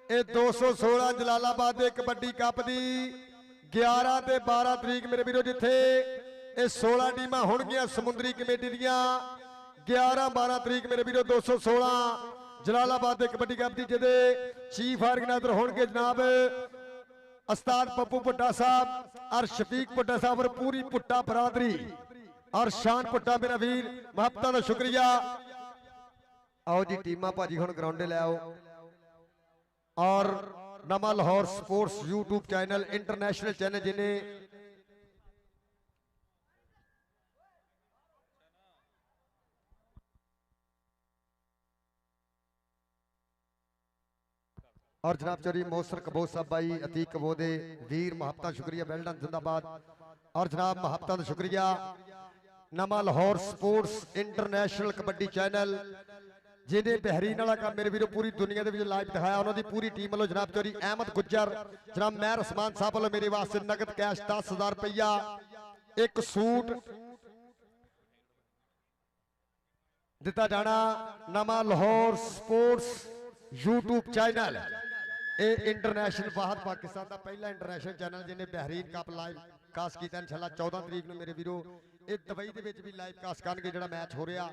ये 216 जलालाबाद दे कबड्डी कप दी 11 ते 12 तरीक मेरे वीरो जिथे ये 16 टीमां होणगियां समुद्री कमेटी दियां 11-12 तरीक मेरे वीरो 216 जलालाबाद दे कबड्डी कप दी जिहदे चीफ ऑर्गेनाइजर होणगे जनाब उस्ताद पप्पू भुट्टा साहब और शफीक भुट्टा साहब और पूरी भुट्टा बरादरी और शान भुट्टा मेरा वीर महबता का शुक्रिया आओ जी टीमां भाजी हुण ग्राउंडे ले आओ और नवा Lahore sports YouTube channel international channel जिन्हें और जनाब चौधरी मोसर कबोज साहब भाई अतीक कबोदे वीर महबता शुक्रिया वेल्डन जिंदाबाद और जनाब महबता शुक्रिया नवा Lahore sports international kabaddi channel जिन्हें बेहरीन वाला काम मेरे वीरों पूरी दुनिया के लाइव दिखाया उन्होंने पूरी टीम वालों जनाब चौधरी अहमद गुज्जर जनाब मेहर उस्मान साहब वालों मेरे वास्ते नगद कैश 10,000 रुपया एक सूट दिता जाना नवा लाहौर स्पोर्ट्स यूट्यूब चैनल। ये इंटरनेशनल बाहर पाकिस्तान का पहला इंटरनेशनल चैनल जिन्हें बेहरीन कप लाइव कास्ट किया। इंशाल्लाह 14 तरीक में मेरे वीरो ये दुबई के भी लाइव कास्ट करके जो मैच हो रहा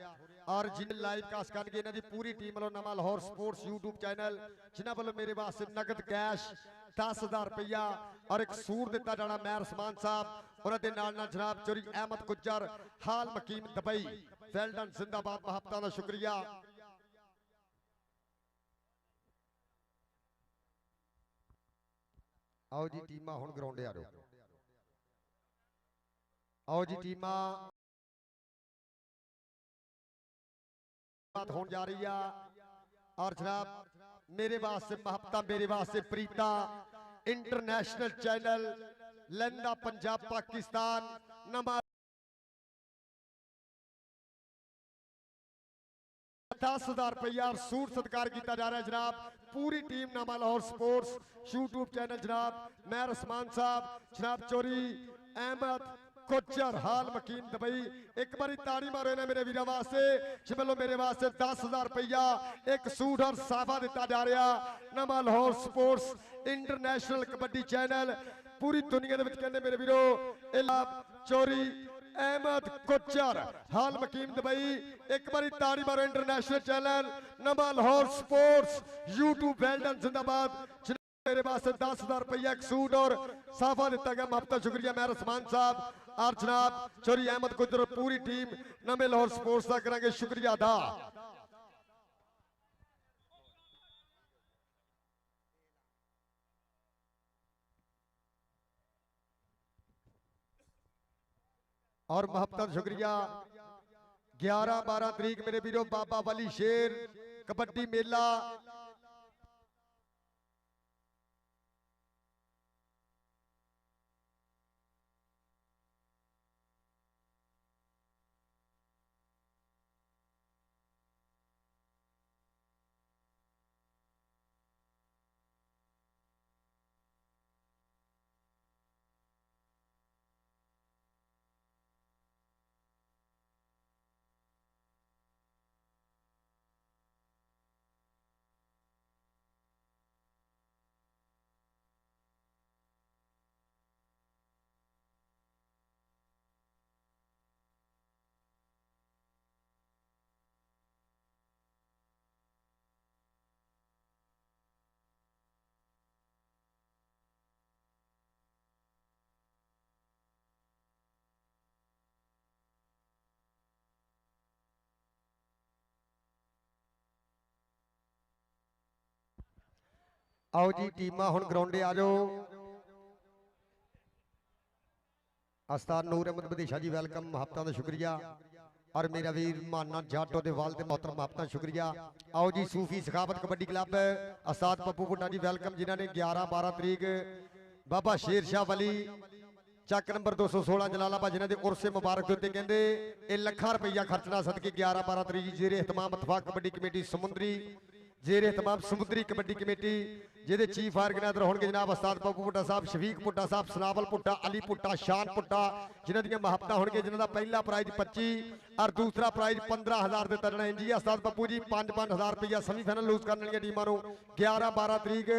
और जिन्हें लाइव कास्ट करके इन्हों की पूरी टीम वालों नवा लाहौर स्पोर्ट्स यूट्यूब चैनल जिन्होंने वालों मेरे वास्ते नगद कैश 10,000 रुपया और एक सूट दिता जाना मैं रसमान साहब उन्होंने जनाब चोरी अहमद गुज्जर हाल मकीम दुबई वेल डन जिंदाबाद महबता का शुक्रिया। आओ जी टीमा हुण ग्राउंडे आ रहो। आओ जी टीमा बात होने जा रही है और जनाब मेरे वास्ते महबता मेरे वास्ते प्रीता इंटरनेशनल चैनल लंदा पंजाब पाकिस्तान नमा 10,000 रुपया सूट सत्कार किया जा रहा है जनाब पूरी टीम नवा लाहौर स्पोर्ट्स यूट्यूब चैनल जनाब मैं रसमान साहब जनाब चोरी अहमद कोचर हाल मकीन दुबई एक बारी ताड़ी मारो ना मेरे वीरों वास्ते चलो मेरे वास्ते 10,000 रुपया एक सूट और साफा दिता जा रहा नवा Lahore sports international kabaddi channel पूरी दुनिया के कहते मेरे वीरों चोरी अहमद कोचर हाल मकीम दुबई एक बारी ताड़ी मारो इंटरनेशनल चैनल नवा Lahore sports YouTube well done जिंदाबाद मेरे वास्ते 10,000 रुपया एक सूट और साफा दिता गया महबता शुक्रिया मैं रसमान साहब और जनाब चोरी अहमद गुजर पूरी टीम नवे लाहौर स्पोर्ट्स का करेंगे शुक्रिया अदा। और महबता शुक्रिया 11-12 तरीक मेरे वीरों बाबा वली शेर कबड्डी मेला आओ जी टीमा हुण ग्राउंडे आ जाओ। अस्ताद नूर अहमद बधीशा जी वेलकम महबता का शुक्रिया और मेरा वीर माना जाटो दे वाल ते मोहतरम महबता शुक्रिया। आओ जी सूफी सखावत कबड्डी क्लब अस्ताद पप्पू भुट्टा जी वेलकम जिन्होंने 11-12 तरीक बाबा शेर शाह वली चक नंबर 216 जलालाबाद जिन्होंने उर्से मुबारक के उत्ते कहते ये लाखां रुपया खर्चना सदके 11-12 तरीक जेरे एहतमाम अतफाक कबड्डी कमेटी समुद्री जेरे तमाम समुद्री कबड्डी कमेटी जिहदे चीफ ऑर्गेनाइजर होंगे जनाब उस्ताद पप्पू भुट्टा साहब शफीक भुट्टा साहब सनावल भुट्टा अली भुट्टा शान भुट्टा जिन्हों दी महबता होंगे जिन्हों का पहला प्राइज 25 और दूसरा प्राइज 15,000 दिता जाना है जी उस्ताद पप्पू जी 5-5,000 रुपया सेमीफाइनल लूज करने वाली टीमों को 11-12 तरीक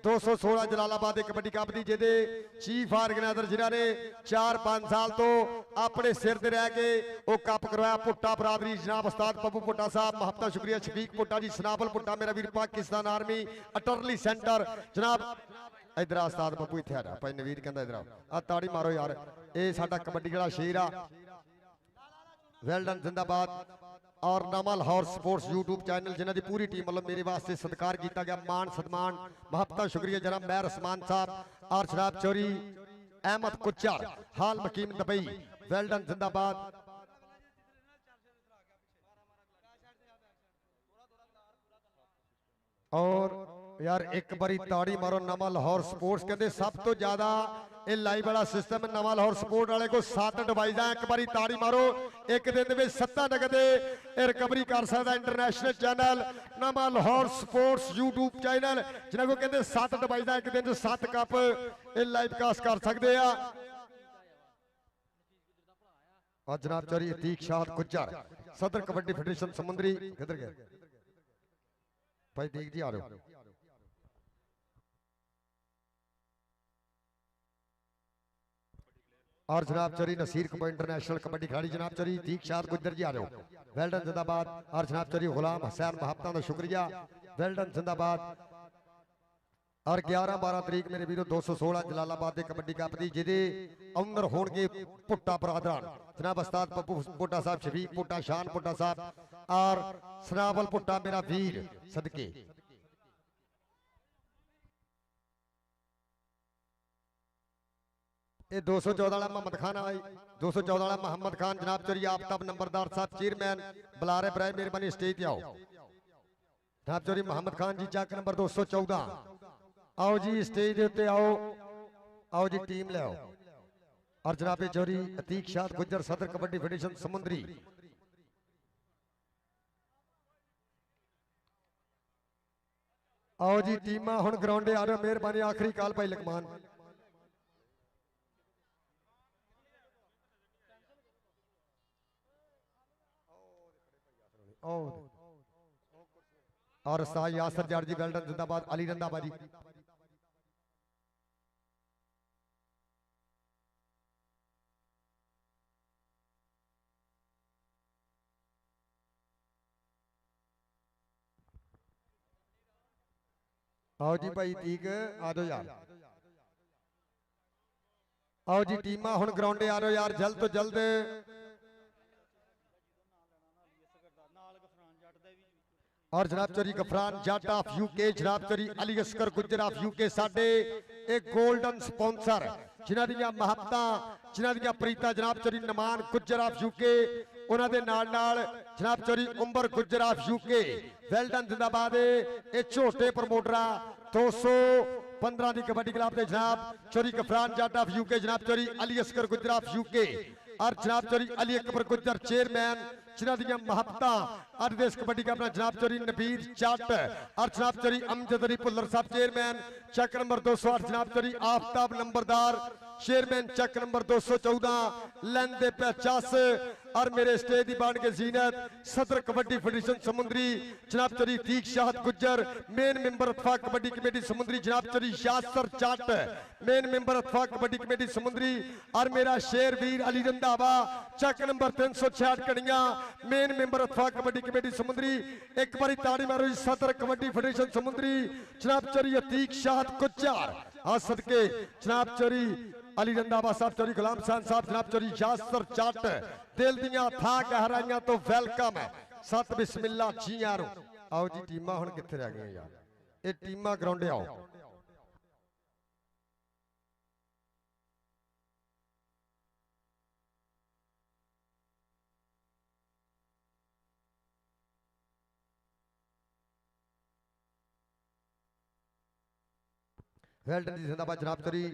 216 जलालाबाद कबड्डी कप की जिहदे चीफ ऑर्गेनाइजर जिन्होंने 4-5 साल तो अपने सिर ते रह के वो कप करवाया भुट्टा बरादरी जनाब उस्ताद पप्पू भुट्टा साहब महबता शुक्रिया शफीक भुट्टा जी सनावल भुट्टा मेरा वीर पाकिस्तान आर्मी अटरली सेंटर जनाब इधर उस्ताद पप्पू इत्थे आ जा भाई नवीर कहंदा इधर आ ताड़ी मारो यार ये साडा कबड्डी वाला शेर आ वेल डन जिंदाबाद और नवा लाहौर स्पोर्ट्स यूट्यूब चैनल जिन्हों की पूरी टीम वालों मेरे वास्ते सत्कार किया गया मान सन्मान महबता शुक्रिया जनाब मैं रसमान साहब और शराब चोरी अहमद कुचर हाल मकीम दुबई वेल डन जिंदाबाद। और यार एक बारी ताड़ी मारो नवा लाहौर स्पोर्ट्स कहते सब तो ज्यादा ये लाइव वाला सिस्टम नवा लाहौर स्पोर्ट वाले को 7 डिवाइस है। एक बारी ताड़ी मारो एक दिन में 7 नगदे रिकवरी कर सकता इंटरनेशनल चैनल नवा लाहौर स्पोर्ट्स यूट्यूब चैनल जिन्हें को कहते 7 डिवाइस एक दिन 7 कप ये लाइव कास्ट कर सकते हैं। और जनाब चौरी अतीक शाह गुज्जर सदर कबड्डी फेडरेशन समुद्री किधर गए भाई देख जी आ रहे हो। और जनाब चौरी नसीर कबड्डी इंटरनेशनल कबड्डी खिलाड़ी जनाब चौरी दीक्षात गुजर जी आ रहे हो। वेल्डन जिंदाबाद। और जनाब चौरी गुलाम हुसैन महापता का शुक्रिया वेल्डन जिंदाबाद। और 11-12 तरीक मेरे वीरों 216 जलालाबाद कबड्डी कप की जिदे ओनर होंगे पुट्टा बरादरान जनाब उस्ताद पप्पू पुट्टा साहब, शफीक पुट्टा, शान पुट्टा साहब और सनावल पुट्टा मेरा वीर सदके। ये 214 वाला मोहम्मद खान आई, 214 वाला मोहम्मद खान जनाब चौरी आफ्ताब नंबरदार साहब चेयरमैन बुलारे बराए मेहरबानी स्टेज पे आओ। जनाब चौरी मोहम्मद खान जी चक नंबर 214 आओ जी स्टेज के उत्ते आओ। आओ जी टीम ले आओ। और जनाब चौरी अतीक शाद गुजर सदर कबड्डी फेडरेशन समुद्री। आओ जी टीमा हुण ग्राउंडे आ रहे मेहरबानी आखिरी काल भाई लकमान। और उस्ताद यासर जाट जी वेल्डन जिंदाबाद। अली रंधावा जी आओ जी भाई ठीक आ जाओ यार। आओ जी टीमा हुण ग्राउंडे आ रहे हो यार जल्द तो जल्द। और जनाब चौरी गफरान जट ऑफ यूके जनाब चौरी अली अस्कर गुजर ऑफ यूके साडे एक गोल्डन स्पॉन्सर जिन्हां दी महबता जिन्हां दी प्रीता जनाब चौरी नमान गुजर ऑफ यूके उन्हां दे नाल जनाब चौरी उमर गुजर ऑफ यूके वेल्डन जिंदाबाद। ये छोटे प्रमोटरा 215 की कबड्डी क्लब के जनाब चौरी गफरान जट ऑफ यूके जनाब चौरी अली अस्कर गुजर ऑफ यूके और जनाब चौरी अली अकबर गुजर चेयरमैन जिन्हां दी महबता अरदेश कबड्डी का अपना जनाब चौरी नबीर जट और जनाब चौरी अमजद अली भुल्लर साहब चेयरमैन चक नंबर 208 जनाब चौरी आफ्ताब नंबरदार चेयरमैन चक नंबर 214 लेंदे 50 और मेरे स्टेज की बन के जीनत सदर कबड्डी फेडरेशन समुद्री जनाब चौरी तीक शाहद गुजर मेन मेंबर अतफाक कबड्डी कमेटी समुद्री जनाब चौरी यासर जट मेन मेंबर अतफाक कबड्डी कमेटी समुद्री और मेरा शेर वीर अली रंधावा चक नंबर 366 कड़िया मेन मेंबर अतफाक कबड्डी कमेटी समुद्री। एक बारी ताड़ी मारो जी सदर कबड्डी फेडरेशन समुद्री जनाब चौरी अतीक शाहद गुजर आ सदके जनाब चौरी अली रंधावा साहब चौरी गुलाम खान साहब जनाब चौरी यासर जट दिल दियां था गहराइयां तो वेलकम है सत बिस्मिल्ला जी यारो। आओ जी टीमां हुण कित्थे रह गईयां यार ये टीमां ग्राउंडे आओ। वेल्डन जी जिंदाबाद जनाब चौरी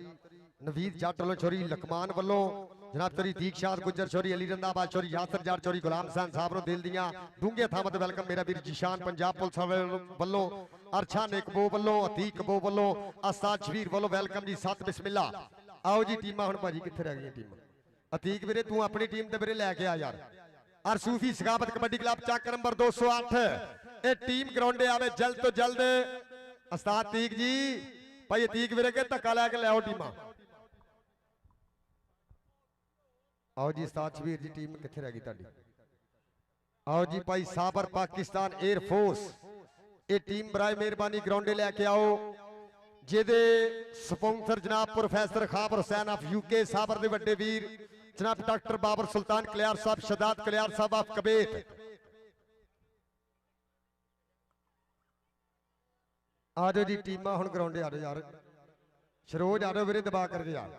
नवीद जट वालों चौरी लकमान वालों जनाब चौरी दीक्षात गुजर चौरी अली रंधावा चौरी यासर जट चौरी गुलाम खान साहब नो दिल दियां डूंगे थां ते वेलकम मेरा वीर जिशान पंजाब पुलिस वालों अरछा नेकबो वालों अतीक कबो वालों उस्ताद शबीर वालों वेलकम जी सत बिस्मिल्ला। आओ जी टीमां हुण भाजी कित्थे रह गईयां टीमां। अतीक वीरे तू अपनी टीम ते वीरे लैके आ यार। और सूफी सखावत कबड्डी क्लब चक नंबर 208 ये टीम ग्राउंडे आवे जल्द तो जल्द। उस्ताद तीक जी भाई अतीक वीरे के धक्का लैके ले आओ टीमां। आओ जी उस्ताद शबीर जी टीम कित्थे रह गई तुहाडी। आओ जी भाई साबर पाकिस्तान एयरफोर्स ये टीम बराए मेहरबानी ग्राउंडे लैके आओ जिहदे स्पॉन्सर जनाब प्रोफैसर खाबर हुसैन ऑफ यूके साबर दे वड्डे वीर जनाब डॉक्टर बाबर सुल्तान कलियार साहब शदात कलियार साहब ऑफ कबेत। आ जाओ जी टीमां हुण ग्राउंडे आ जाओ यार शरोज आ जाओ वीरे दबा करके यार।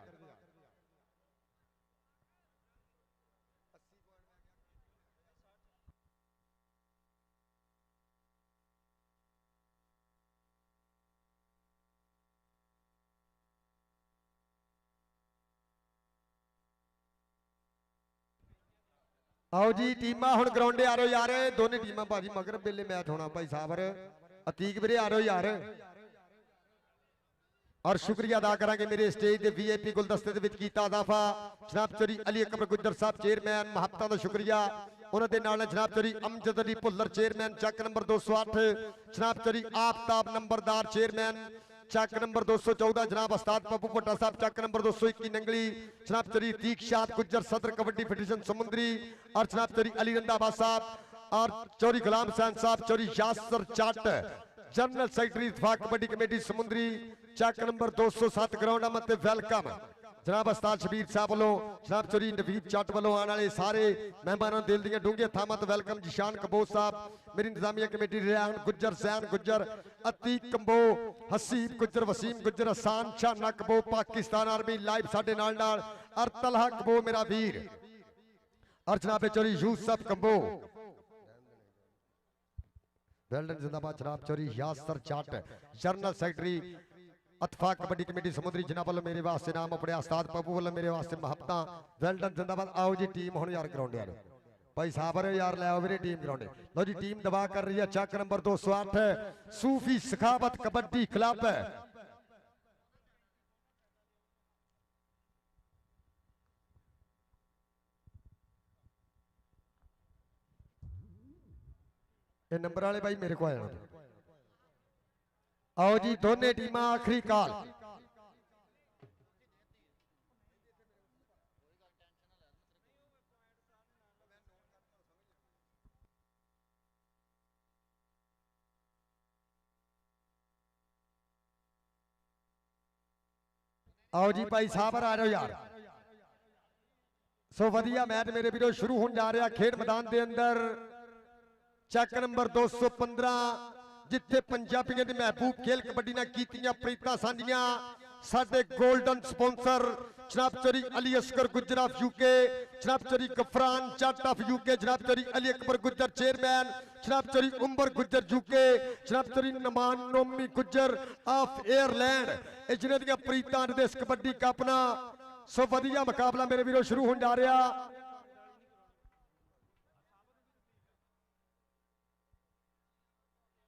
आओ जी टीमां हुण ग्राउंडे आ रहे हो यार दोनों टीमां भाजी मगर बेले मैच होना भाई साबर अतीक वीरे आ रहे हो यार। और शुक्रिया अदा करांगे मेरे स्टेज के VIP गुलदस्ते दे विच कीता इजाफा जनाब चौरी अली अकबर गुजर साहब चेयरमैन महबता दा शुक्रिया उन्होंने नाल जनाब चौधरी अमजद अली भुल्लर चेयरमैन चक नंबर 208, जनाब चौधरी आफ्ताब नंबरदार चेयरमैन चक नंबर 214, जनाब उस्ताद पप्पू भट्टा साहब चक नंबर 221 नंगली, जनाब चौधरी दीक्षात गुज्जर सदर कबड्डी फेडरेशन समुद्री, और जनाब चौधरी अली रंधावा साहब और चौधरी गुलाम हुसैन साहब, चौधरी यासर चाट जनरल सेक्रेटरी इत्तेफाक कबड्डी कमेटी समुद्री चक नंबर 207 ग्राउंड मत वेलकम जनाब उस्ताद शबीर साहब वालों, जनाब चौधरी नवीद चट वालों आने वाले सारे मेहमानों दिल दियां डूंघे थामां तो वेलकम जिशान कबोज साहब, मेरी इंतजामिया committee Rehan Gujjar Sain Gujjar Atiq Kambo Haseeb Gujjar Waseem Gujjar Hassan Shana Kambo Pakistan army live साडे नाल नाल और तलहा कबो मेरा वीर और जनाब चौधरी यूसुफ कंबो वेल्डन जिंदाबाद, जनाब चौधरी यासर चाट जनरल सेक्रेटरी इत्तेफाक कबड्डी कमेटी समुद्री जनाब वालों मेरे वास्ते नाम अपने उस्ताद पप्पू वालों मेरे वास्ते मुहब्बत वेल्डन जिंदाबाद। आओ जी टीम हुण यार ग्राउंड यार भाई साबर यार ले आओ मेरी टीम ग्राउंड लो जी टीम दबा कर रही है चक नंबर 208 सूफी सखावत कबड्डी क्लब ये नंबर वाले भाई मेरे को आया आओ जी दोनों टीम आखिरी कॉल आओ जी भाई साबर आ जाओ यार सो वधिया मैच मेरे वीरों शुरू होने जा रहा खेड मैदान के अंदर चक नंबर 215 जिथे पंजाबियों की महबूब खेल कबड्डी ने कीतियां प्रीतां सांझियां साडे गोल्डन स्पॉन्सर जनाब चौधरी अली असगर गुज्जर ऑफ यूके, जनाब चौधरी गफरान जट ऑफ यूके, जनाब चौधरी अली अकबर गुज्जर चेयरमैन, जनाब चौधरी उमर गुज्जर यूके, जनाब चौधरी नमान नोमी गुज्जर ऑफ एयरलैंड ये जिन्हें दियां प्रीतां देश कबड्डी कप ना सो वधिया मुकाबला मेरे वीरों शुरू होने जा रहा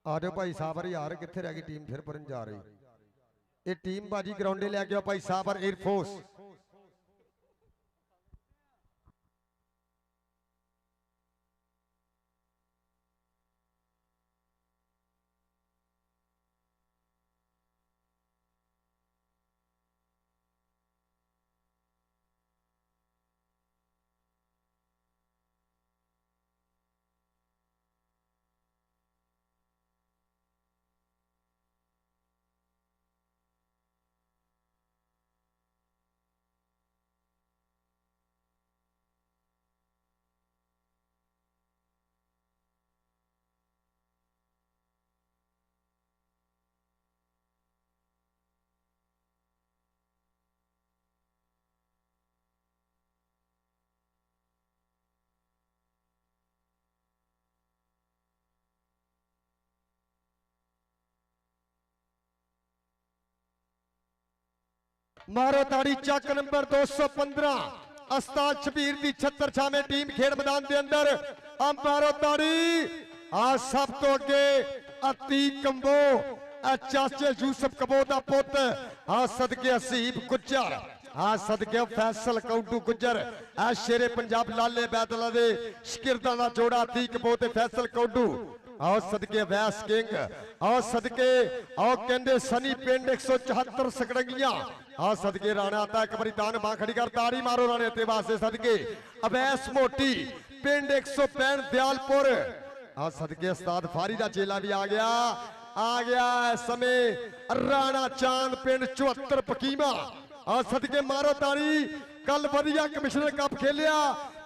आ जाओ भाई साबर यार कितने रह गई टीम फिर भरन जा रही ये टीम बाजी ग्राउंडे ले गया भाई साबर एयरफोर्स मारो ताड़ी चक नंबर 215 उस्ताद शबीर दी 76 में टीम खेड मैदान के अंदर मारो ताड़ी आ सब तो अगे अतीक कंबो चाचे यूसुफ कबो दा पुत आ सदके हसीब गुज्जर आ सदके फैसल कौडू गुज्जर आ शेरे पंजाब लाले बैदला दे शकिरदा दा जोड़ा अतीक कबो ते फैसल कौडू आओ सदके वैस किंग आओ सदके आओ कहते सनी पिंड 174 सकड़ंगियां आओ सदके राणा आता एक बारी दान मां खड़ी कर ताड़ी मारो राणे ते वास्ते सदके अवैस मोटी पिंड 165 दयालपुर आओ सदके उस्ताद फारी दा चेला भी आ गया इस समय राणा चांद पिंड 74 पकीमा आ सदके मारो ताड़ी कल वधिया कमिश्नर कप खेलिया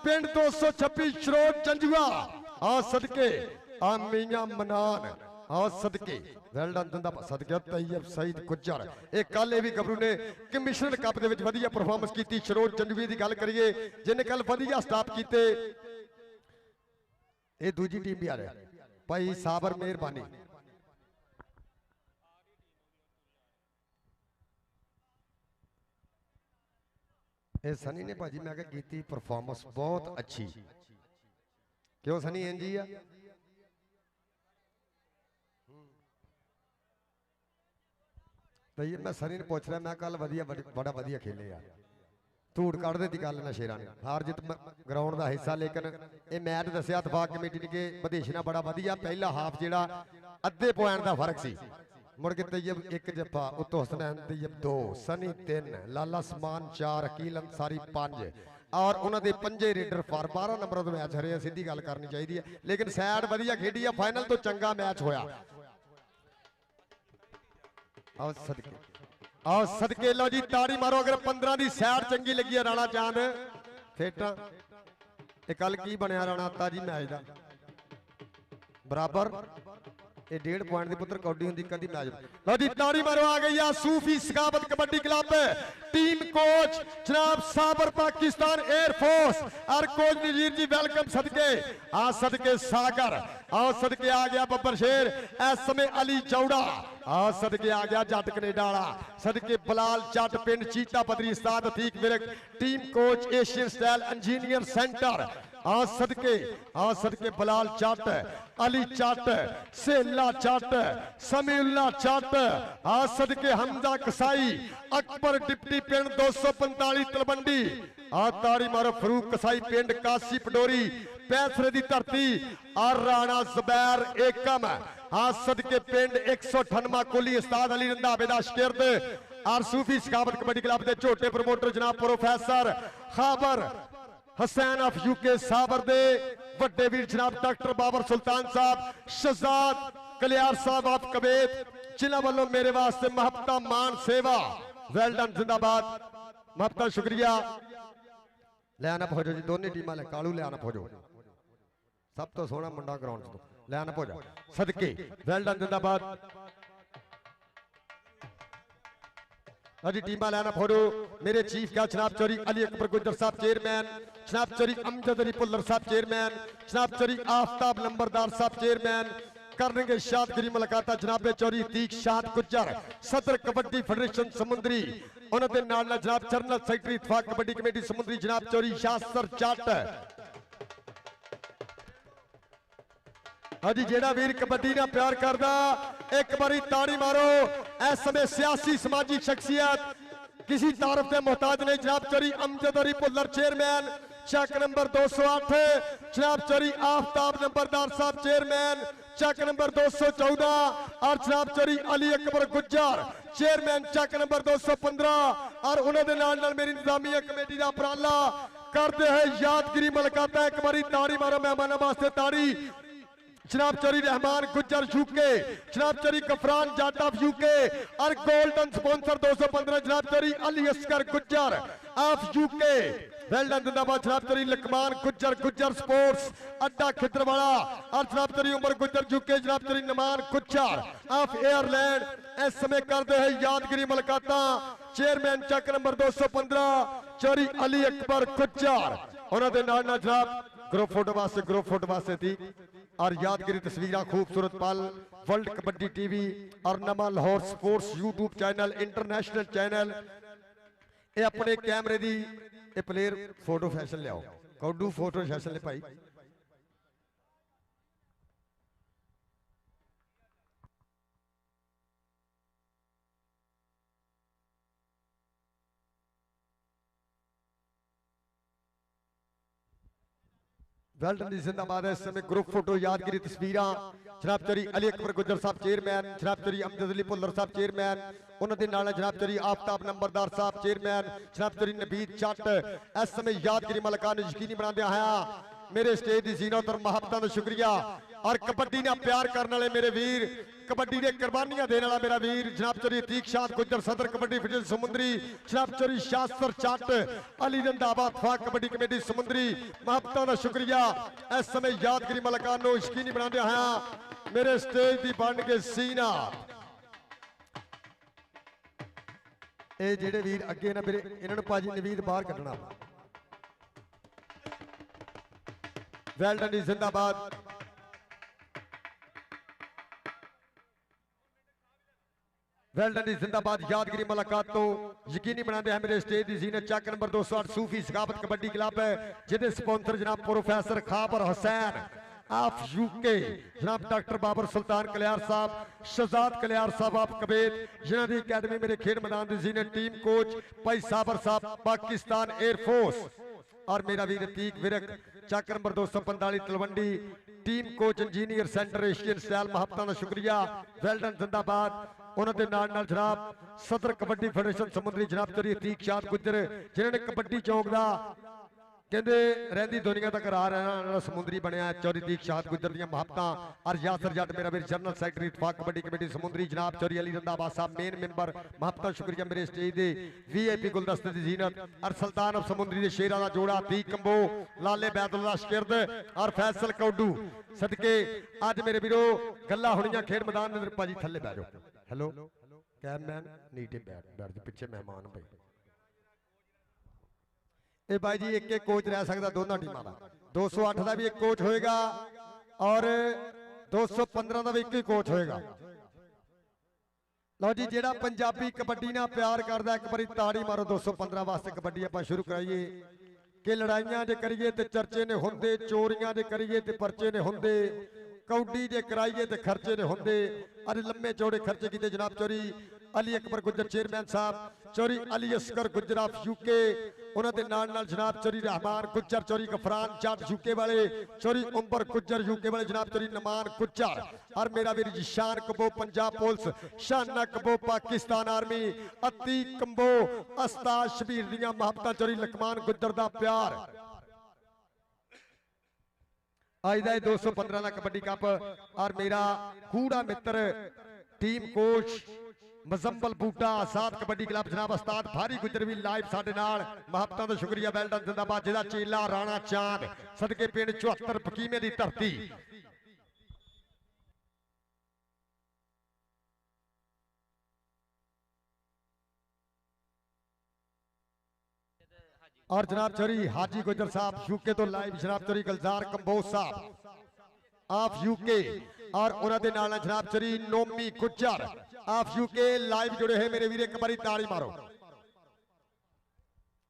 पिंड 226 शरोट चंजुआ आ सदके आमिया मनान आ सदके वेल्डन दंदा सदके तैयब सईद गुज्जर एक कल भी गबरू ने कमिश्नर कप दे विच वधिया परफॉर्मेंस कीती शरोट चंजुए दी गल करिए जिन्हें कल वधिया स्टाप कीते ए दूजी टीम भी आ रही भाई साबर मेहरबानी ए सनी ने भाजी मैं की परफॉर्मेंस बहुत अच्छी क्यों सनी इंजी आ तो ये मैं सनी ने पूछ रहा मैं कल वधिया बड़ा वधिया खेले यार ਧੂੜ ਕੱਢ ਦਿੱਤੀ ਗੱਲ ਨਾ ਸ਼ੇਰਾਂ ਨੇ ਹਾਰ ਜਿੱਤ ਗਰਾਊਂਡ ਦਾ ਹਿੱਸਾ ਲੇਕਿਨ ਇਹ ਮੈਚ ਦੱਸਿਆ ਇਤਫਾਕ ਕਮੇਟੀ ਨੇ ਕਿ ਵਿਦੇਸ਼ ਨਾਲ ਬੜਾ ਵਧੀਆ ਪਹਿਲਾ ਹਾਫ ਜਿਹੜਾ ਅੱਧੇ ਪੁਆਇੰਟ ਦਾ ਫਰਕ ਸੀ ਮੁੜ ਕੇ ਤैयब 1 ਜੱਫਾ ਉਤੋਂ ਹਸਨੈਨ तैयब 2 ਸਨੀ 3 ਲਾਲਾ ਸਮਾਨ 4 ਅਕੀਲ ਅੰਸਾਰੀ 5 और उन्होंने पंजे रेडर फॉर 12 नंबर तो मैच हरे सीधी गल करनी चाहिए लेकिन सैड वधिया खेडी है फाइनल तो चंगा मैच होया आओ सदके लो जी ताड़ी मारो अगर 15 की सैड चंगी लगी है राणा चांद फेटा ये कल की बनया राणा ताजी मैच का बराबर ये 1.5 पॉइंट की पुत्र कौडी होंगी कदी मैच लो जी ताड़ी मारो आ गई है सूफी Sakhawat kabaddi club team coach जनाब साबर पाकिस्तान एयरफोर्स और कोच नजीर जी वेलकम सदके आ सदके सागर आओ सदके आ गया बब्बर शेर इस समय अली चौड़ा आ सदके आ गया जट कनेडा वाला सदके बलाल जट पिंड चीता पदरी उस्ताद Atiq Virk team coach Asian style engineer centre आ सदके बलाल चट अली चट सेला चट समीउल्ला चट आ सदके हमजा कसाई अकबर डिप्टी पिंड 245 तलवंडी आ ताड़ी मारो फरूक कसाई पिंड कासी पडोरी पैसरे दी धरती और राणा जुबैर एकम आ सदके पिंड 198 कुली उस्ताद अली रंधावे दा शिरद और सूफी सखावत कबड्डी क्लब के झोटे प्रमोटर जनाब प्रोफैसर खाबर हसैन ऑफ यूके साबर दे वड्डे वीर जनाब डॉक्टर बाबर सुल्तान साहब शहजाद कलियार साहब आप कबेत जिन्हां वालों मेरे वास्ते महबता मान सेवा वेल डन जिंदाबाद महबता शुक्रिया लैन अप हो जाओ जी दोनों टीमां ले कालू लैन अप हो जाओ सब तो सोहना मुंडा ग्राउंड तो लैन अप हो जा सदके वेल डन जिंदाबाद अजी टीमा लाना फोटो मेरे चीफ का जनाब चौरी अली अकबर गुजर साहब चेयरमैन जनाब चौरी अमजद अली पुल्लर साहब चेयरमैन जनाब चौरी आफ्ताब नंबरदार साहब चेयरमैन करने शादगिरी मुलाकात जनाब चौरी तीक शाद गुजर सदर कबड्डी फेडरेशन समुद्री उन्होंने जनाब जनरल सेक्रेटरी इतफाक कबड्डी कमेटी समुद्री जनाब चौरी शास्त्र चट अजी जेड़ा वीर कबड्डी ना प्यार करदा एक बारी ताड़ी मारो इस समय सियासी समाजी शख्सियत किसी तारफ के मोहताज नहीं जनाब चौरी अमजद अली पुल्लर चेयरमैन चक नंबर 208 जनाब चौरी आफ्ताब नंबरदार साहब चेयरमैन चक नंबर 214 और जनाब चौरी अली अकबर गुज्जर चेयरमैन चक नंबर 215 और उन्होंने नाल मेरी इंतजामिया कमेटी का उपराला करते हैं यादगिरी मुलाकात एक बारी ताड़ी मारो मेहमानों वास्ते ताड़ी जनाब चौरी रहमान गुज्जर यूके जनाब चौरी गफरान जाट ऑफ यूके और गोल्डन स्पॉन्सर 215 जनाब Chaudhry Ali Oscar Gujjar of UK well done जिंदाबाद जनाब चौरी लकमान गुज्जर स्पोर्ट्स अड्डा खिदरवाला और जनाब चौरी उमर गुज्जर यूके जनाब चौरी नमान गुज्जर ऑफ एयरलैंड इस समय करते हैं यादगिरी मुलाकात चेयरमैन चक नंबर 215 चौरी अली अकबर गुज्जर उन्होंने नाल जनाब ग्रुप फोटो वास्ते थी और यादगिरी तस्वीर खूबसूरत पल वर्ल्ड कबड्डी टीवी और नमा Lahore sports YouTube channel international channel ये अपने कैमरे दी ये प्लेयर फोटो फैशन लियाओ कौडू फोटो फैशन ले भाई वेल्डन जिंदाबाद इस समय ग्रुप फोटो यादगिरी तस्वीर जनाब चौरी अली अकबर गुजर साहब चेयरमैन जनाब चौरी अमजद अली पुल्लर साहब चेयरमैन उन्होंने नाल जनाब चौरी आफ्ताब नंबरदार साहब चेयरमैन जनाब चौरी नबीद चट इस समय यादगिरी मुलाकात यकीनी बनाते हैं मेरे स्टेज की जीनत और मोहब्बत का शुक्रिया और कबड्डी ने प्यार करने वाले मेरे वीर कबड्डी ने कुर्बानियां देने वाला मेरा वीर जनाब चौरी तीक शाद गुजर सदर कबड्डी फेडरेशन समुद्री जनाब चौरी शास्त्र चट अली रंधावा इतफाक कबड्डी कमेटी समुद्री मोहब्बत का शुक्रिया इस समय यादगिरी मुलाकात को यकीनी बनाते हैं मेरे स्टेज की बन के सीना ये जेडे वीर अगे ना मेरे इन्होंने भाजी नवीद बाहर कढ़ना वेल डन जिंदाबाद वेल डन जिंदाबाद यादगिरी मुलाकात तो यकीनी बनाते हैं मेरे स्टेज की जीनत चक नंबर 208 सूफी सखावत कबड्डी क्लब है जिसके स्पॉन्सर जनाब professor Khabar Hussain of UK जनाब डॉक्टर बाबर सुल्तान कलियार साहब, शहजाद कलियार साहब ऑफ कबेत, जिन्हों की अकैडमी मेरे खेड मैदान की सीनियर टीम कोच भाई साबर साहब पाकिस्तान एयरफोर्स, और मेरा वीर Atiq Virk Chak number 245 Talwandi team coach engineer centre Asian style महापता का शुक्रिया, वेल डन जिंदाबाद। उन्होंने नाल जनाब सदर कबड्डी फेडरेशन समुद्री जनाब चौधरी अतीक शाद गुजर, जिन्होंने कबड्डी चौक का कहते रही दुनिया तक आ रहा समुद्री बनया चौधरी अतीक शाद गुजर दियां महापता, और यासर जट मेरा मेरे जनरल सैकटरी इतफाक कबड्डी कमेटी समुद्री जनाब चौधरी अली रंधावा साहब मेन मेंबर महापता शुक्रिया। मेरे स्टेज के VIP गुलदस्ते की जीनत और सुल्तान ऑफ समुद्री के शेरा का जोड़ा अतीक कंबो लाले बैदुल्ला शिरद और फैसल कौडू सदके अज मेरे वीरो गल्लां होणियां खेड मैदान में। भाजी थले बैठ जाओ। हेलो कैमरैन नीचे बैठ जाओ, पीछे मेहमान भाई ये भाई जी एक कोच रह सकता दोनों टीमों का। 208 का भी एक कोच होएगा और 215 का भी एक ही कोच होएगा। लो जी जेड़ा पंजाबी कबड्डी ना प्यार करता एक बार ताड़ी मारो 215 वास्ते कबड्डी आप शुरू कराइए कि लड़ाइयां जे करिए ते चर्चे ने होंदे, चोरियां जे करिए ते परचे ने होंदे, कौडी जे कराइए ते खर्चे ने होंदे। अरे लम्बे चौड़े खर्चे किते जनाब चौधरी अली अकबर गुजर चेयरमैन साहब, चौधरी अली असगर गुजर ऑफ यूके, उन्होंने नाल जनाब चौधरी रहमान गुजर, चौधरी गफरान जट यूके वाले, चौधरी उमर गुजर यूके वाले, जनाब चौधरी नमान गुजर, और मेरा वीर शान कबो पंजाब पुलिस, शाना कबो पाकिस्तान आर्मी, अतीक कंबो अस्ताद शबीर दियां मोहब्बतां, चौधरी लकमान गुजर दा प्यार। आज का 215 का कबड्डी कप और मेरा कूड़ा मित्र टीम कोच मजम्बल बूटा आजाद कबड्डी क्लब जनाब उस्ताद भारी गुजर भी लाइव साडे नाल मोहब्बतां दा शुक्रिया। वेल डन जिंदाबाद। जिहदा चेला राणा चांद सदके पिंड 74 फकीमे दी धरती। और जनाब चौधरी हाजी गुजर साहब यूके तो लाइव, जनाब चौधरी गुलजार कंबोज साहब ऑफ यूके, और उन्होंने नाल जनाब चौधरी नोमी गुजर ऑफ यूके लाइव जुड़े हैं। मेरे वीरे एक बारी ताड़ी मारो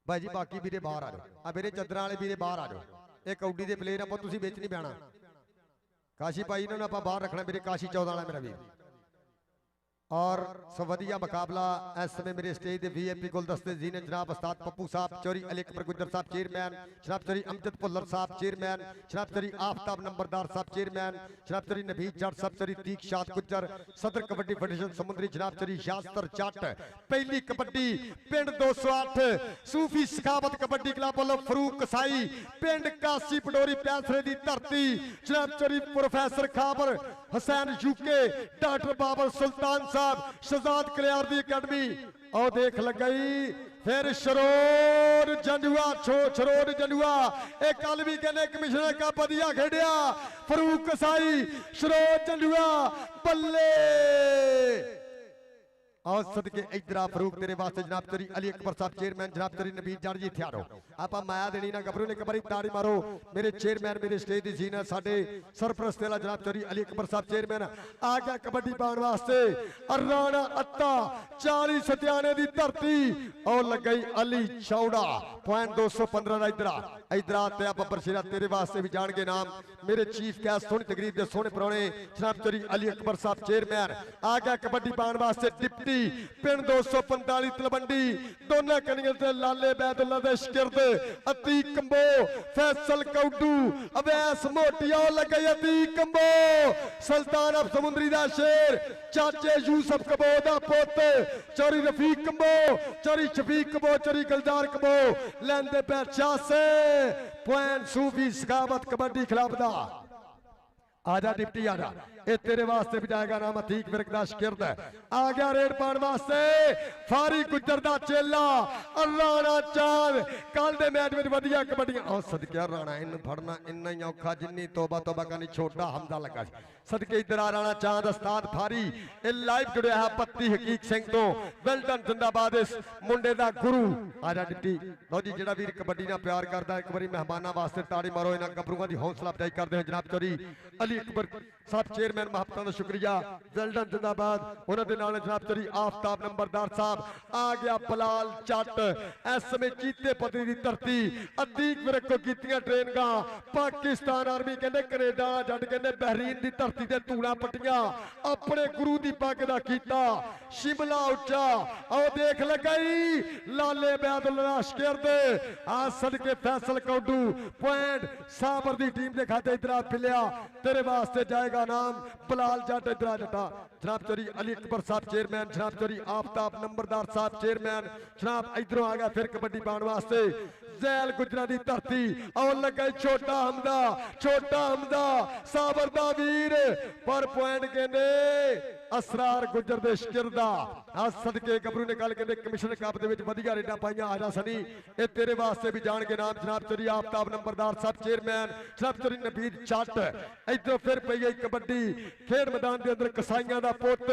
भाई जी, बाकी वीरे बाहर आ जाओ, आ मेरे चदर वाले वीरे बाहर आ जाओ। एक कौडी के प्लेयर आप तुम बिच नहीं बहना, काशी भाई इन्होंने आप बाहर रखना। मेरे काशी 14 वाला मेरा वीर। और सब वधिया मुकाबला इस समय मेरे स्टेज के VIP गुलदस्ते जीने जनाब उस्ताद पप्पू साहब, चौधरी अली अकबर गुजर साहब चेयरमैन, जनाब चौधरी अमजद भुल्लर साहब चेयरमैन, जनाब चौधरी आफ्ताब नंबरदार साहब चेयरमैन, जनाब चौधरी नबीद जट साहब, चौधरी तीक शाद गुजर, सदर कबड्डी फेडरेशन समुद्री जनाब चौधरी यासर जट। पहली कबड्डी पिंड 208 सूफी सखावत कबड्डी क्लब वालों फरूक कसाई पिंड कासी पडोरी पैसरे की धरती, जनाब Chaudhary professor खाबर Hussain UK, doctor Babar Sultan साहब, शहजाद कलियार दी अकैडमी। और देख लग गई फिर शरोर जंडुआ, शरोर जंडुआ एक कल भी कहने कमिश्नर का वधिया खेडिया फरूक कसाई, शरोर जंडुआ बल्ले। और सदके इधर फरूक तेरे वास्ते जनाब चौधरी अली अकबर साहब चेयरमैन, जनाब चौधरी नबीद जट जी थ्यारो आप माया देनी ना गबरू ने एक बारी ताड़ी मारो। मेरे चेयरमैन मेरे स्टेज की सीनियर साडे सरप्रस्त वाला जनाब चौधरी अली अकबर साहब चेयरमैन आ गया कबड्डी पाने वास्ते। राणा अत्ता 40 सत्याने की धरती और लग गई अली चौड़ा पॉइंट 215 का इधर आते बब्बर शेरा तेरे वास्ते भी जान के नाम। मेरे चीफ गैस्ट सोहनी तकरीब के सोहने परौने जनाब चौधरी अली अकबर साहब चेयरमैन आ गया कबड्डी पाने वास्ते। डिप्टी पिंड 245 तलवंडी दोनों कनियां ते लाले बैदुल्ला दे शिरद अतीक कंबो फैसल कौडू अवैस मोटिया लग गई अतीक कंबो सुल्तान ऑफ समुद्री दा शेर चाचे यूसुफ कंबो दा पुत चौधरी रफीक कंबो चौधरी शफीक कंबो चौधरी गुलजार कंबो लैंदे पे 86 पॉइंट सूफी सखावत कबड्डी क्लब दा। आजा डिप्टी आजा ये तेरे वास्ते भी जाएगा नाम अतीक विरक दा शिरद आ गया रेड पाने वास्ते फारी गुजर दा चेला राणा चांद। कल दे मैच में वधिया कबड्डी और सदके राणा इन फड़ना इन्ना ही औखा जिन्नी तोबा तोबा करनी छोटा हमदा लगा सदके इधर आ राणा चांद उस्ताद फारी ये लाइव जुड़े है पत्ती हकीक सिंह तो। वेल डन जिंदाबाद इस मुंडे दा गुरु। आजा डिप्टी लो जी जेड़ा वीर कबड्डी ना प्यार करदा एक बारी मेहमानां वास्ते ताड़ी मारो इन्हां गबरूआं दी हौसला अफजाई करदे हैं जनाब चौधरी अली अकबर साहब चेयरमैन चेयरमैन महापता का शुक्रिया वेल्डन जिंदाबाद उन्होंने नाल जनाब चौधरी आफ्ताब नंबरदार साहब आ गया बलाल चट इस समय चीते पति की धरती अतीक विरको कीतियां ट्रेनिंगां पाकिस्तान आर्मी कहते कनेडा जट कहते बहरीन की धरती से धूड़ा पट्टियां अपने गुरु की पग का कीता शिमला उच्चा आओ देख लगाई लाले बैदुल राशकेर दे आ सदके फैसल कौडू पॉइंट साबर दी टीम दे खाते इधर पिलिया तेरे वास्ते जाएगा नाम बलाल जट इधर जटा जनाब चौधरी अली अकबर साहब चेयरमैन जनाब चौधरी आफ्ताब नंबरदार साहब चेयरमैन जनाब इधरों आ गया फिर कबड्डी पाने वास्ते जैल गुजरा दी धरती और लगे छोटा हमदा साबर दा वीर पर पॉइंट कहने असरार गुजर दे शिकरदा आ सदके गबरू ने गल कहने कमिश्नर कप दे विच वधिया रेडा पाइयां आ जा सनी ए तेरे वास्ते भी जान के नाम जनाब चौधरी आफ्ताब नंबरदार साहब चेयरमैन जनाब चौधरी नबीर चट इधरों फिर पई गई कबड्डी खेड मैदान के अंदर कसाईयां दा पुत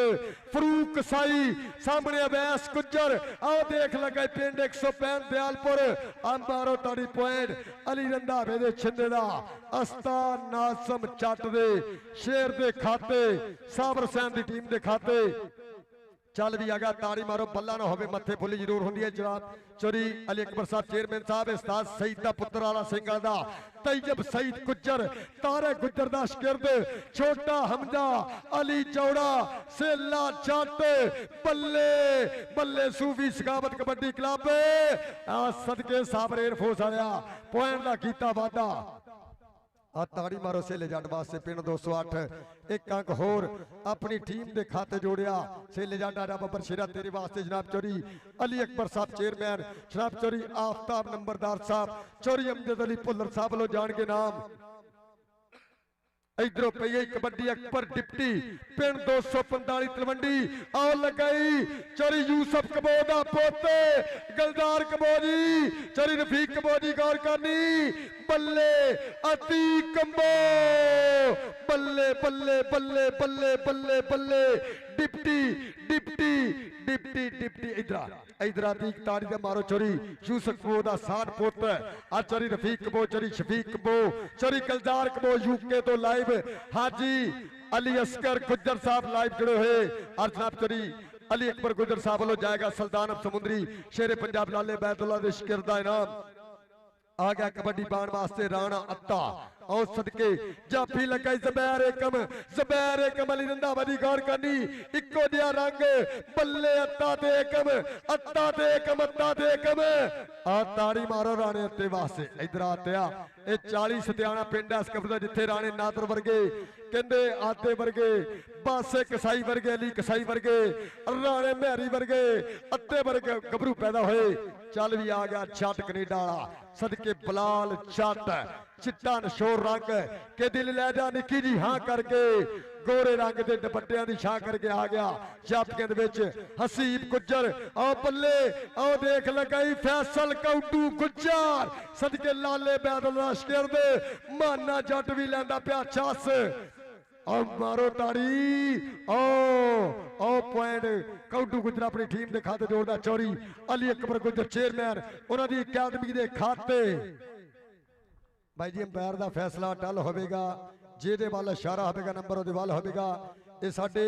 फरूक कसाई सामने अवैस गुजर आओ देख लगे पिंड 165 दयालपुर अंबारो ताड़ी पॉइंट अली रंधावे दे छिंदे दा अस्ता नासम चट दे शेर दे खाते साबर सैन दी टीम दे खाते चल भी आ गया ताड़ी मारो बल्ला ना होवे मत्थे फुली जरूर होंदी है जनाब चौधरी अली अकबर साहब चेयरमैन साहब उस्ताद सईद दा पुत्र वाला सिंगल दा तैयब सईद गुज्जर तारे गुज्जर दा शिरद छोटा हमजा अली चौड़ा सेला जट बल्ले बल्ले सूफी सखावत कबड्डी क्लब आ सदके साबर एयरफोर्स आया पॉइंट दा कीता वादा आ ताड़ी मारो सेले जट वास्ते पिंड 208 एक अंक होर अपनी टीम के खाते जोड़िया सेले जट आजा बब्बर शेरा तेरे वास्ते जनाब चौधरी अली अकबर साहब चेयरमैन जनाब चौधरी आफ्ताब नंबरदार साहब चौधरी अमजद अली भुल्लर साहब लो जान के नाम इधरों पई कबड्डी अकबर डिप्टी पिंड 245 तलवंडी आओ लगाई चौधरी यूसुफ कबो दा पोते गलदार कबो जी चौधरी रफीक कबो जी गौर करनी बल्ले अती कंबो बल्ले बल्ले बल्ले बल्ले बल्ले बल्ले डिप्टी डिप्टी डिप्टी डिप्टी इधर अतीक ताड़ी दे मारो चोरी यूसुफ कबो दा सान पुत आ चोरी रफीक कबो चोरी शफीक कबो चोरी गलदार कबो यूके तो लाइव हाजी अली असगर गुज्जर साहब लाइव जुड़े हुए और जनाब चोरी अली अकबर गुज्जर साहब वालों जाएगा सुल्तान समुद्री शेरे पंजाब लाले बैतुल्ला दे शिकर दा इनाम आ गया कबड्डी पाने वास्ते राणा अत्ता और सदके जाफी लगाई ज़ुबैर एकम अली रंधावा गौर करनी इको जिहा रंग बल्ले अत्ता ते एकम आ ताड़ी मारो राणे अत्ते वास्ते इधर आत्या ये 40 सत्याना पिंड इस कबूतर जिथे राणे नादर वर्गे कहते आते वर्गे बासे कसाई वर्गे अली कसाई वर्गे राणे महरी वर्गे अत्ते वर्गे गबरू पैदा हुए चल भी आ गया छट कनेडा सदके बलाल चट चिट्टा नशोर रंग के दिल लै जा निकी जी हाँ करके गोरे रंग के दुपट्टियां दी छां करके आ गया जापकियां दे विच हसीब गुज्जर आओ बल्ले आओ देख लगाई फैसल कौडू गुज्जर सदके लाले बैदल राशकेर दे माना जट भी लैंदा पिया छस और मारो ताड़ी ओ पॉइंट कौडू गुजर अपनी टीम के खाते जोड़ता चौरी अली अकबर गुजर चेयरमैन उन्होंने अकादमी के खाते भाई जी अंपायर का फैसला टल होगा जेदे वाल इशारा होगा नंबर वो वाल होगा ये साडे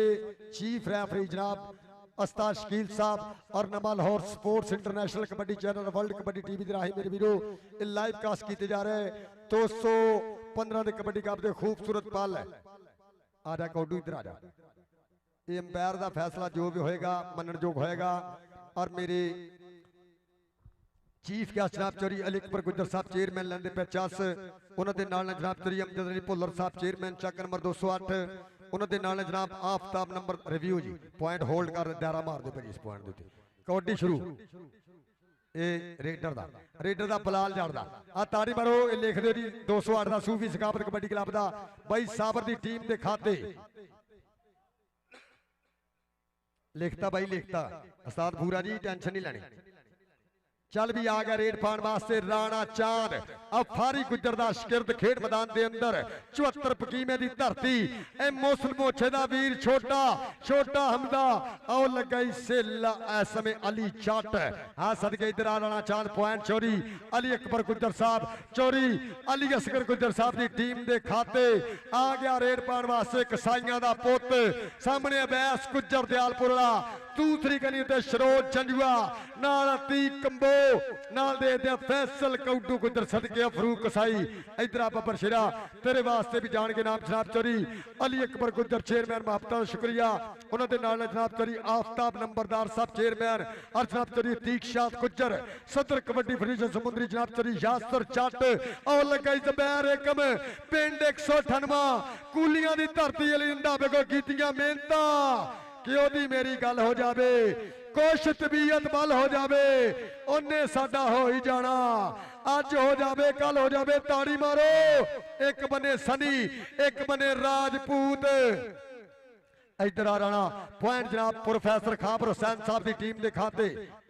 चीफ रैफरी जनाब उस्ताद शकील साहब और नवा Lahore sports international kabaddi channel world kabaddi TV के राही मेरे वीरों ये लाइव कास्ट किए जा रहे 215 के कबड्डी कप के खूबसूरत पल है आ जा कौडू इधर आ जा ये अंपायर का फैसला जो भी होएगा मननयोग होएगा और मेरे चीफ गेस्ट जनाब चौधरी अली अकबर गुज्जर साहब चेयरमैन लैंदे पे चस उन्होंने नाल जनाब चौधरी अमजद अली भुल्लर साहब चेयरमैन चक नंबर 208 उन्होंने नाल जनाब आफ्ताब नंबर रिव्यू जी पॉइंट होल्ड कर दायरा मारते पे इस पॉइंट के कबड्डी शुरू ये रेडर दा बलाल जट दा आ ताड़ी मारो ये लिख दो जी 208 दा सूफी सखावत कबड्डी क्लब दा भाई साबर दी टीम दे खाते लिखता भाई लिखता उस्ताद भूरा जी टेंशन नहीं लेनी चल भी आ गया रेड पाने वास्ते राणा चांद फारी गुजर दा शगिर्द खेड मैदान दे अंदर 74 पकीमे दी धरती ए मोसल मोछे दा वीर छोटा छोटा हमदा आओ लगाई सेला इस समय अली जट हां सदके इधर राणा चांद पॉइंट चोरी अली अकबर गुजर साहब चोरी अली असगर गुजर साहब दी टीम दे खाते आ गया रेड पाने वास्ते कसाईयां दा पुत सामने अबैस गुजर दयालपुरा दूसरी गली ते शरोज जंजुआ नाल अतीक कंबो नाल दे दे फैसल कौडू गुजर सदके फरूक कसाई इधर बब्बर शेरा तेरे वास्ते भी जान के नाम जनाब चोरी अली अकबर गुजर चेयरमैन महबता शुक्रिया उन्होंने दे नाल जनाब चोरी आफ्ताब नंबरदार साहब चेयरमैन और जनाब चोरी तीक शाद गुजर सदर कबड्डी फेडरेशन समुद्री जनाब चोरी यासर जट और लगाई जबैर एकम पिंड 198 कूलियां दी धरती अली इंदाबे को कीतियां मेहनतां कि ओदी मेरी गल हो जावे कुछ तबीयत बल हो जावे उन्ने साडा हो ही जाना अज हो जावे कल हो जावे ताड़ी मारो एक बने सनी एक बने राजपूत इधर आ राणा पॉइंट जनाब प्रोफेसर खाबर हुसैन साहब की टीम के खाते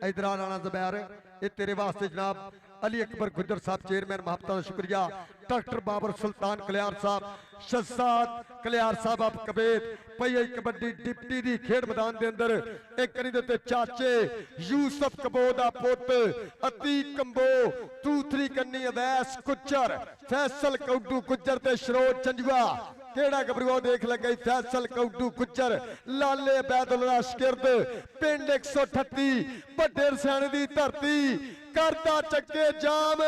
इधर आ राणा जबैर ये तेरे वास्ते जनाब अली अकबर गुजर साहब चेयरमैन महबता का शुक्रिया डॉक्टर बाबर सुल्तान कलियार साहब शहजाद कलियार साहब आप कबेत पई कबड्डी डिप्टी दी खेड मैदान दे अंदर एक कनी दे उत्ते चाचे यूसुफ कबो दा पुत अतीक कंबो दूसरी कन्नी अवैस गुजर फैसल कौडू गुजर ते शरोज चंजुआ केड़ा गबरू देख लगे फैसल कौडू गुजर लाले बैदुल्ला शगिर्द पिंड 138 बड़े रसाने दी धरती करदा चक्के जाम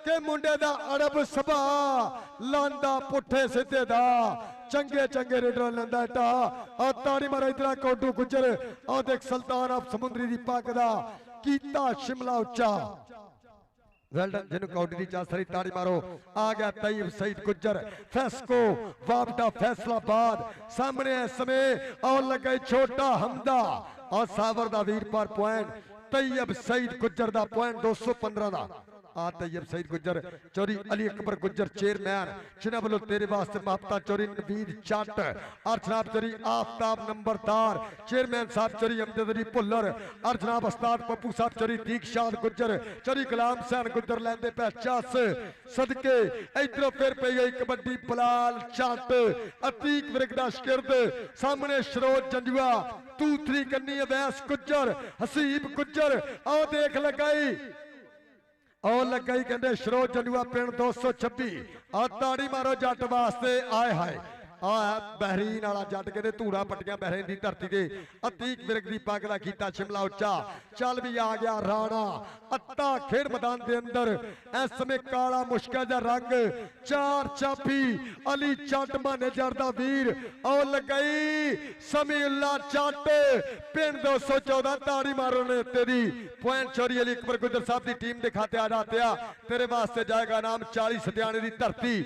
के मुंडे दा अड़ब सभा लांदा पुठे सीधे दा चंगे चंगे रेडर लंदा टा और ताड़ी मारा इधर कौडू गुजर और देख सुल्तान ऑफ समुद्री दी पग दा कीता शिमला उच्चा वेल्डन जिन्हों कौडी दी चासरी ताड़ी मारो आ गया तैयब सईद गुजर फैसको वापडा फैसलाबाद सामने समय और लगे छोटा हमदा और सावर दा वीर पर पॉइंट तैयब सईद गुजर दा पॉइंट 215 दा आ तैयब सईद गुजर चोरी अली अकबर गुजर चेयरमैन जिन्हां वालों तेरे वास्ते महबता चोरी नवीद जट और जनाब चोरी आफ्ताब नंबरदार चेयरमैन साहब चोरी अमजद अली भुल्लर और जनाब उस्ताद पप्पू साहब चोरी दीक शाद गुजर चोरी गुलाम हुसैन गुजर लैंदे पे चस सदके इधरों फिर पई गई कबड्डी बलाल जट अतीक विरगदा शगिर्द सामने शरोज जंजुआ दूसरी कन्नी अवैस गुजर हसीब गुजर आओ देख लगाई और लगाई कहते शरोज जंजुआ पिंड 226 और ताड़ी मारो जट वास्ते आए हाय बहरीन वाला जट कहते धूड़ा पट्टियां बहरीन की धरती के अतीक विरग की पग का कीता शिमला उच्चा चल भी आ गया राणा अत्ता खेड मैदान के अंदर इस समय काला मुश्किल दा रंग चार चापी अली जट मानेजर दा वीर और लगाई समीउल्ला जट पिंड 214 ताड़ी मारो ने तेरी पॉइंट चोरी अली अकबर गुजर साहब की टीम के खाते आ जाते तेरे वास्ते जाएगा नाम 40 सत्याने की धरती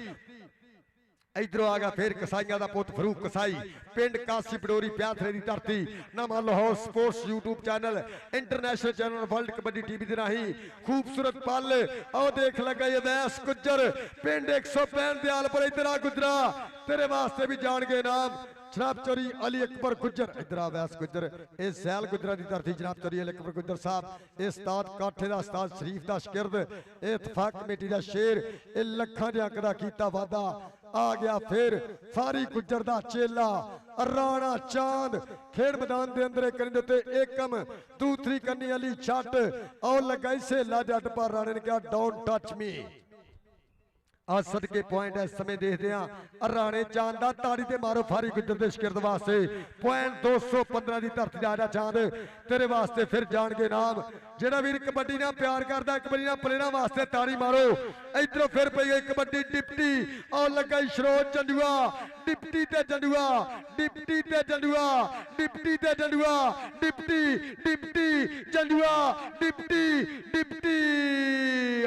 इधरों आ गया फिर कसाईया का पुत फरूक कसाई पिंड कासी पडोरी प्याथरे की धरती नवा Lahore sports YouTube channel international channel world kabaddi TV के राही खूबसूरत पल और देख लगा अवैस गुजर पिंड 165 दयालपुर इधर आ गुजरा तेरे वास्ते भी जान गए नाम जनाब चोरी अली अकबर गुजर इधर अवैस गुजर ये सैल गुजरा की धरती जनाब चोरी अली अकबर गुजर साहब ये उस्ताद काठे का उस्ताद शरीफ का शगिर्द ये इतफाक कमेटी का शेर ये लखा के अंक का कीता वादा आ गया फिर फारी गुजर दा चेला राणा चांद खेड मैदान के अंदर एकम दूसरी कन्नी अली जट और लगाई सेला जट पर राणे ने कहा डोंट टच मी असद के पॉइंट इस समय देखते हैं राणे चांद दा ताड़ी ते मारो फारी गुजर दे शगिर्द वास्ते पॉइंट 215 की धरती आ जा चांद तेरे वास्ते फिर जान के नाम जेड़ा वीर कबड्डी ना प्यार करता कबड्डी ना प्लेयरां वास्ते ताड़ी मारो इधरों फिर पई गई कबड्डी डिप्टी और लगा शरोज जंजुआ डिप्टी ते जंजुआ डिप्टी ते जंजुआ डिप्टी ते Janjua deputy deputy Janjua deputy deputy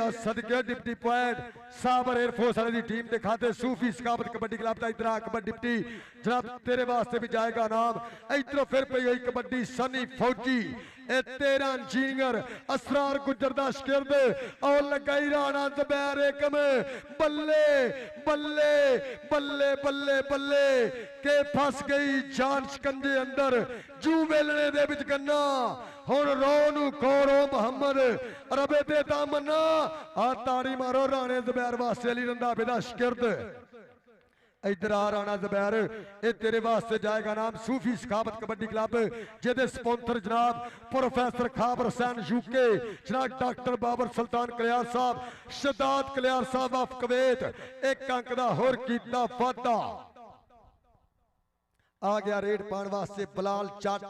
और सदके डिप्टी पॉइंट साबर एयरफोर्स वाले दी टीम के खाते सूफी सकावत कबड्डी क्लब का इधर कबड्डी डिप्टी जनाब तेरे वास्ते भी जाएगा नाम इधरों फिर पई गई कबड्डी सनी फौजी 13 इंजीनियर असरार गुजर दा शगिर्द और लगाई राणा जबैर एकम बल्ले बल्ले बल्ले बल्ले बल्ले के फस गई जान शिकंजे अंदर जू वेलने दे विच गन्ना हुण रो खोरो मोहम्मद रबे ते दामना आ ताड़ी मारो राणे ज़ुबैर वास्ते अली रंधावे दा शिगिर्द इधर आ राणा ज़ुबैर ये तेरे वास्ते जाएगा नाम सूफी सखावत कबड्डी क्लब जिहदे स्पॉन्सर जनाब प्रोफेसर खाबर हुसैन यूके जनाब डॉक्टर बाबर सुल्तान कलियार साहब शदाद कलियार साहब ऑफ कुवैत एक अंक दा होर कीता वाधा आ गया रेड पाने वास्ते बलाल चट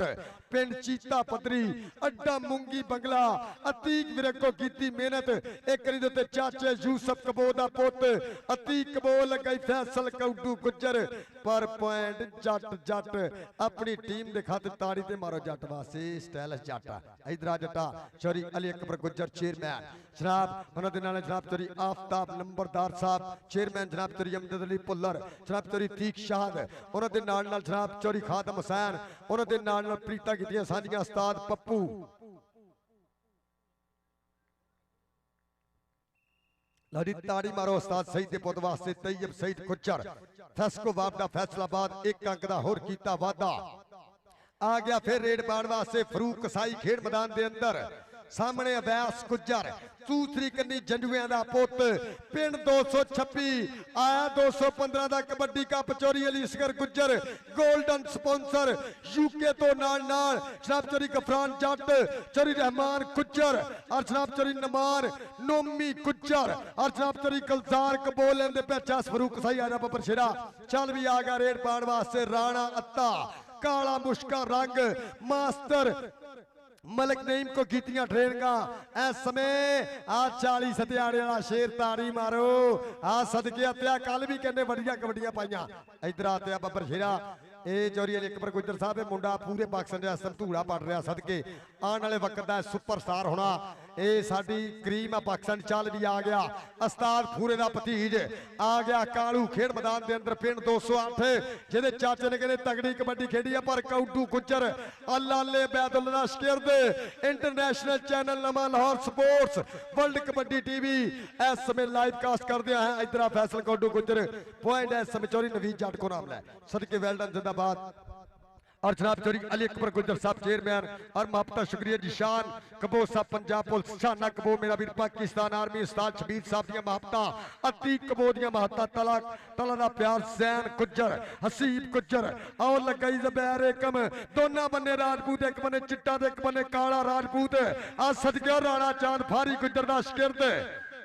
पिंड चीता पदरी अड्डा मुंगी बंगला अतीक विरको कीती मेहनत एक करी दे चाचे यूसुफ कबो दा पुत अतीक कबो लगाई फैसल कौडू गुज्जर पर पॉइंट जट जट अपनी टीम दे खातिर ताड़ी ते मारो जट वास्ते स्टाइलिश जट इधर आ जटा चोरी अली अकबर गुज्जर चेयरमैन जनाब उन्हां दे नाल जनाब चोरी आफ्ताब नंबरदार साहब चेयरमैन जनाब चोरी अमजद अली पुल्लर जनाब चोरी तीक शाहद उन्हां दे नाल जनाब चोरी खादम हुसैन उन्हां दे नाल प्रीता कीतियां सांझियां उस्ताद पप्पू लड़ी ताड़ी मारो उस्ताद सईद दे पुत वास्ते तैयब सईद गुज्जर फैसको वापदा फैसलाबाद एक अंक दा होर कीता वादा आ गया फिर रेड पाण वास्ते फरूक कसाई खेड मैदान दे अंदर सामने अवैस गुज्जर दूसरी कन्नी जंडुआं दा पुत पिंड 226 आया 215 दा kabaddi cup Chaudhry Ali Asghar Gujjar golden sponsor UK तो नाल नाल जनाब चोरी गफरान जट चोरी रहमान गुज्जर और जनाब चोरी नमान नोमी गुज्जर और जनाब चोरी गुलजार कबोल लेंदे पहचास फरूक सही आजा बबर शेरा चल भी आ गया रेड पाण वास्ते राणा अत्ता काला मुश्का रंग मास्टर मलिक नईम को कीतियां ट्रेनिंगा इस समय आ 40 सत्याड़े वाला शेर ताड़ी मारो आ सदके हत्या कल भी कहने बड़िया कबड्डियां पाइया इधर आते बबर शेरा ए चोरी अली अकबर गुज्जर साहब मुंडा पूरे पाकिस्तान दे असर धूड़ा पड़ रहा सदके आने वाले वक्त का सुपरस्टार होना ए साडी करीम पाकिस्तान चल भी आ गया उस्ताद पूरे दा भतीज आ गया कालू खेड मैदान दे अंदर पिंड 208 जिहदे चाचे ने कहते तगड़ी कबड्डी खेडी है पर कौडू गुज्जर अल्लाले बैदुल दा शिगिर्द इंटरनेशनल चैनल नमा Lahore sports world kabaddi TV इस समय लाइव कास्ट कर दिया है इधर फैसल कौडू गुज्जर पॉइंट इस समय चोरी नवीद जट को नाम है सदके वेल्डन जिंदाबाद और जनाब चोरी अली अकबर गुज्जर साहब चेयरमैन और मोहब्बत शुक्रिया जिशान कबो साहब पंजाब पुलिस शाना कबो मेरा वीर पाकिस्तान आर्मी उस्ताद शबीर साहब दियां मोहब्बत अतीक कबो दियां मोहब्बत तला दा प्यार सैन गुज्जर हसीब गुज्जर और लगाई ज़ुबैर एकम दोनों बन्ने राजपूत एक बन्ने चिट्टा ते एक बन्ने काला राजपूत आ सदके राणा चांद फारी गुज्जर दा शिगिर्द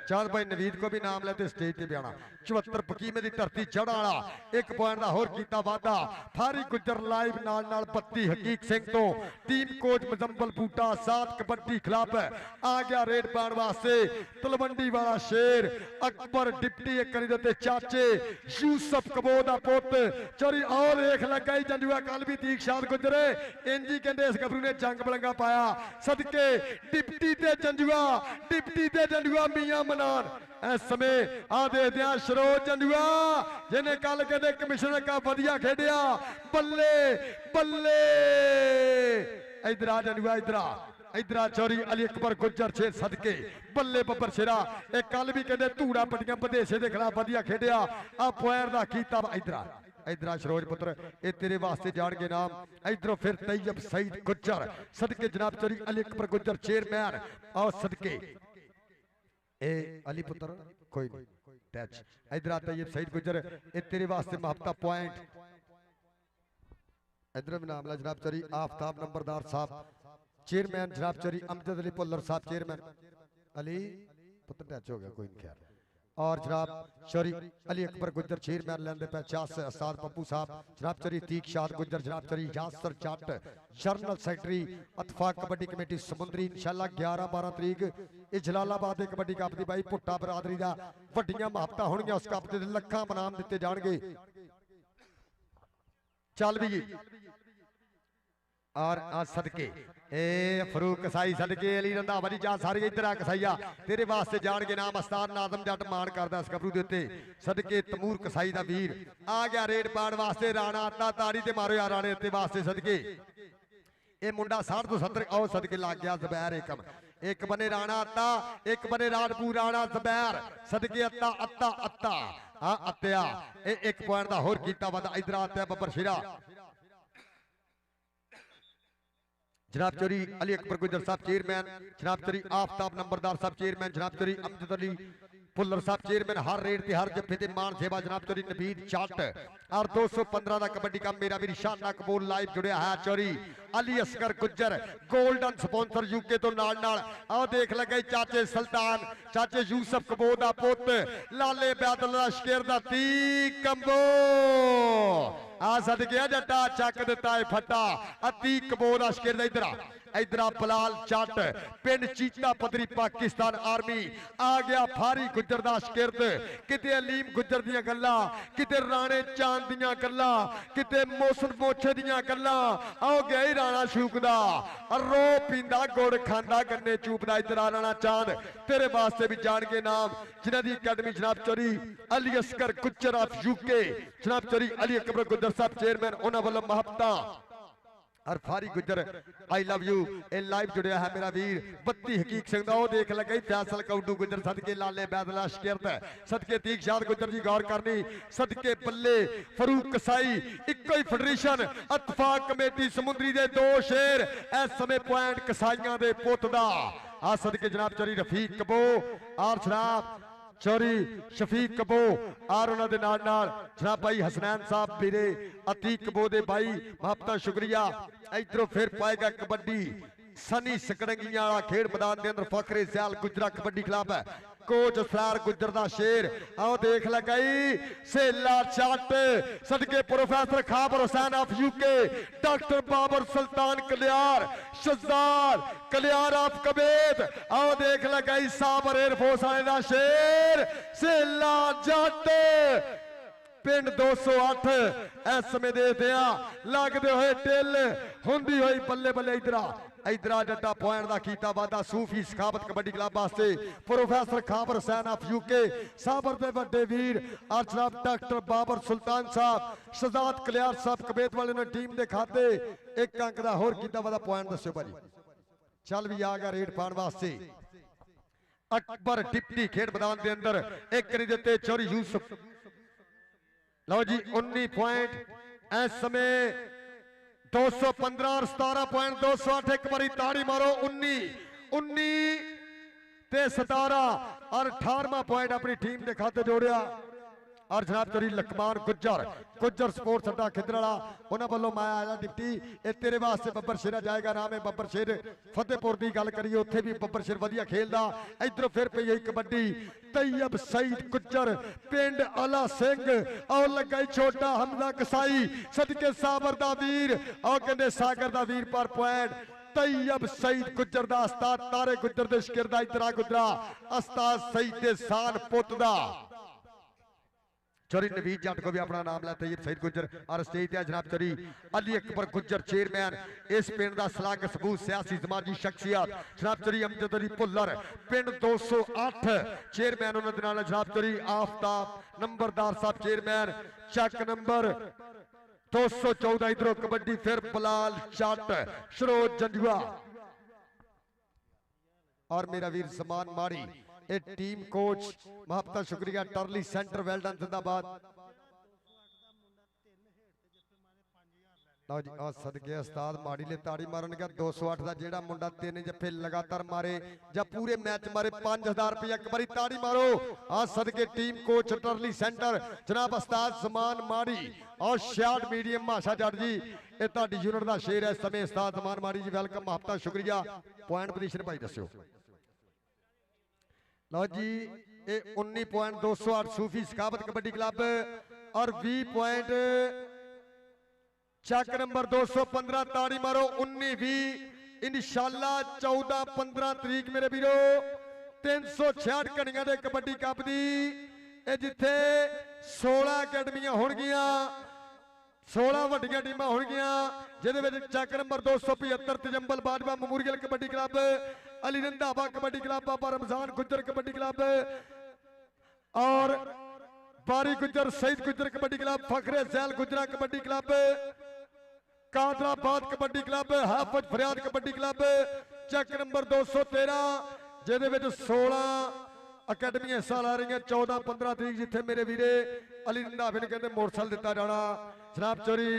चांद भाई नवीद को भी नाम लेते स्टेज पे बयाना 74 पकीमे दी धरती चढ़ वाला एक पॉइंट दा होर कीता वादा फारी गुज्जर लाइव नाल नाल 32 हकीक सिंह तो टीम कोच मुजम्मल बूटा साथ कबड्डी क्लब आ गया रेड पाण वास्ते तलवंडी वाला शेर अकबर डिप्टी एक करी देते चाचे यूसुफ कबो दा पुत चोरी और देख लगाई जंजुआ कल भी तीक शाद गुजरे इंजी कहंदे इस गबरू ने जंग बलंगा पाया सदके डिप्टी ते जंजुआ मियां मनान इस समय आ दे दिया शरोज जंजुआ जिन्हें कल कहते कमिश्नर का वधिया खेडिया बल्ले बल्ले इधर आ जंजुआ इधर चोरी अली अकबर गुज्जर शेर सदके बल्ले बब्बर शेरा एक कल भी कहते धूड़ा पट्टियां बदेशे के खिलाफ वधिया खेडिया आ पुएर दा कीता इधर शरोज पुत्र ये तेरे वास्ते जान के नाम इधरों फिर तैयब सईद गुज्जर सदके जनाब चोरी अली अकबर गुज्जर चेयरमैन और सदके ए अली पुत्र कोई नहीं टच इधर आता ये सईद गुज्जर ये तेरे वास्ते मोहब्बत पॉइंट इधर भी नाम ला जनाब चोरी आफ्ताब नंबरदार साहब चेयरमैन जनाब चोरी अमजद अली पुल्लर साहब चेयरमैन अली पुत्र टच हो गया कोई नहीं खैर और जनाब चोरी अली अकबर गुज्जर चेयरमैन लेंदे पे 50 उस्ताद पप्पू साहब जनाब चोरी तीक शाद गुज्जर जनाब चोरी यासर जट जनरल सेक्रेटरी अतफाक कबड्डी कमेटी समुंदरी इंशाल्लाह 11-12 तरीक ये जलालाबाद के कबड्डी कप दी बाई भुट्टा बरादरी दा वड्डियां मोहब्बतां होणगियां उस कप दे लखां इनाम दिते जाणगे चल भी और आज सदके ए फरूक कसाई सदके अली रंधावा जी जा सारे इधर आ कसाईया तेरे वास्ते जान के नाम उस्ताद नाज़म जट मान करदा इस गबरू दे उत्ते सदके तमूर कसाई दा वीर आ गया रेड पाण वास्ते राणा अत्ता ताड़ी ते मारो यार राणे ते वास्ते सदके ए मुंडा 60 तो 70 आओ सदके लग गया ज़ुबैर एकम एक बने राणा अत्ता एक बने राजपूत राणा ज़ुबैर सदके अत्ता अत्ता अत्ता आ अत्या ए एक पॉइंट दा होर कीता वादा इधर आते बब्बर शेरा जनाब चौधरी अली अकबर गुजर साहब चेयरमैन, जनाब चौधरी आफ्ताब नंबरदार साहब चेयरमैन, जनाब चौधरी अमजद अली भुल्लर साहब चेयरमैन, हर रेड ते हर जफे ते मान सेवा जनाब चौधरी नबीद चट और 215 का कबड्डी का मेरा भी शाना कबूल लाइव जुड़िया है चौधरी अली असगर गुजर गोल्डन स्पॉन्सर यूके तो नाल नाल आओ देख लगे चाचे सुल्तान चाचे यूसफ कबो दा पुत लाले बैदल दा शकेर दा ती कंबो आ सदके जट्टा चक दिता है फटा अती कबो दा शकेर दा इधर बलाल जट पिंड चीता पदरी पाकिस्तान आर्मी आ गया फारी गुजर दा शगिर्द किते अलीम गुजर दियां गल्लां किते राणे चांद दियां गल्लां किते मोहसिन मोछे दियां गल्लां आओ गया ही राणा शूक दा रो पींदा गुड़ खांदा गन्ने चूपदा इधर आ राणा चांद तेरे वास्ते भी जान के नाम जिन्हां दी अकैडमी जनाब चौधरी अली असगर गुजर ऑफ यूके जनाब चौधरी अली अकबर गुजर साहब चेयरमैन उन्हां वल्लों मुहब्बतां और फारी गुजर आई लव यू ए लाइव जुड़िया है मेरा वीर बत्ती हकीक सिंह दा देख लगे फैसल कौडू गुजर सदके लाले बैदला शकिरत सदके तीक शाद गुजर जी गौर करनी सदके बल्ले फरूक कसाई इको ही फेडरेशन इत्तफाक कमेटी समुद्री दे दो शेर इस समय पॉइंट कसाइयां दे पुत दा आ सदके जनाब चौधरी रफीक कबो और जनाब चौधरी शफीक कबो और उन्होंने नाल नाल जनाब भाई हसनैन साहब वीरे अतीक कबो दे भाई मुहब्बत शुक्रिया इधरों फिर पाएगा कबड्डी सनी सकड़ंगियां वाला खेड मैदान के अंदर फखरे सैल गुजरा कबड्डी क्लब है कोच सरार गुजर दा शेर आओ देख लगाई सेला चट सदके professor Khabar Hussain of UK doctor Babar Sultan Kaliyar Shahzad Kaliyar of कबेत आओ देख लगाई साबर एयरफोर्स वाले दा शेर सेला जट पिंड 208 इस समय देखते लगते हुए टिल होंदी हुई बल्ले बल्ले इधर जड्डा पॉइंट का कीता वादा सूफी सखावत कबड्डी क्लब वास्ते professor Khabar Hussain of UK साबर दे वड्डे वीर और जनाब डॉक्टर बाबर सुल्तान साहब शहजाद कलियार साहब कबेत वाले ने टीम दे खाते एक अंक का होर कीता वादा पॉइंट दस्यो भाजी चल भी आ गया रेड पाने वास्ते अकबर डिप्टी खेड मैदान के अंदर एक नहीं देते चौधरी यूसुफ लो जी 19 पॉइंट इस समय 215 और 17 पॉइंट 208 एक बारी ताड़ी मारो 19 ते 17 और 18वां पॉइंट अपनी टीम के खाते जोड़िया और जनाब चौधरी लकमान गुजर स्पोर्ट्स अड्डा खिदराला उन्होंने वालों मैं आया डिप्टी ये तेरे वास्ते बब्बर शेरा जाएगा नाम है बब्बर शेर फतेहपुर की गल करिए उत्थे भी बब्बर शेर वधिया खेलदा इधरों फिर पई है कबड्डी तैयब सईद गुजर पिंड आला सिंह और लगा छोटा हमदा कसाई सदके साबर दा वीर और कहते सागर दा वीर पर पॉइंट तैयब सईद गुजर दा उस्ताद तारे गुजर दे शकिर दा इधर गुजरा उस्ताद सईद दे सान पुत दा चौधरी नवीद जट को भी अपना नाम लिया तैयब सईद गुजर और स्टेज पे जनाब चौधरी अली अकबर गुजर चेयरमैन इस पिंड का सलाह सबूत सियासी समाजी शख्सियत जनाब चौधरी अमजद अली भुल्लर पिंड 208 चेयरमैन उन्होंने जनाब चौधरी आफ्ताब नंबरदार साहब चेयरमैन चक नंबर 214 इधरों कबड्डी फिर बलाल जट शरोज जंजुआ और मेरा वीर समान माड़ी ए टीम कोच मुहब्बत शुक्रिया टर्ली सेंटर वेल्डन जिंदाबाद लो जी आ सदके उस्ताद माड़ी ले ताड़ी मारन गया 208 दा जेड़ा मुंडा 3 जफे लगातार मारे या पूरे मैच मारे 5000 रुपया एक बारी ताड़ी मारो आ सदके टीम कोच टर्ली सेंटर जनाब उस्ताद समान माड़ी और शार्ट मीडियम भाषा जट जी ये ताड़ी यूनिट दा शेर है इस समय उस्ताद समान माड़ी जी वेलकम मुहब्बत शुक्रिया पॉइंट पोजीशन भाई दस्यो लो जी ये 19 पॉइंट 208 सूफी सखावत कबड्डी क्लब और 20 पॉइंट चक नंबर 215 ताड़ी मारो 19-20 इंशाल्लाह 14-15 तरीक मेरे वीरो 366 घड़ियां दे कबड्डी कप दी जिथे 16 अकैडमियां होणगियां 16 वड्डियां टीमां होणगियां जिहदे विच Chak number 275 Tajammal Bajwa memorial kabaddi club Ali Randhawa kabaddi club Baba Ramzan Gujjar kabaddi club और बारी गुजर सईद गुजर कबड्डी क्लब फखरे सैल गुजरा कबड्डी क्लब कादराबाद कबड्डी क्लब हाफज फरियाद कबड्डी क्लब चक नंबर 213 जिहदे विच 16 अकैडमियां हिस्सा ला रही 14-15 तरीक जिथे मेरे वीरे अली रंधावे ने कहते मोटरसाइकिल दिता जाना जनाब चौधरी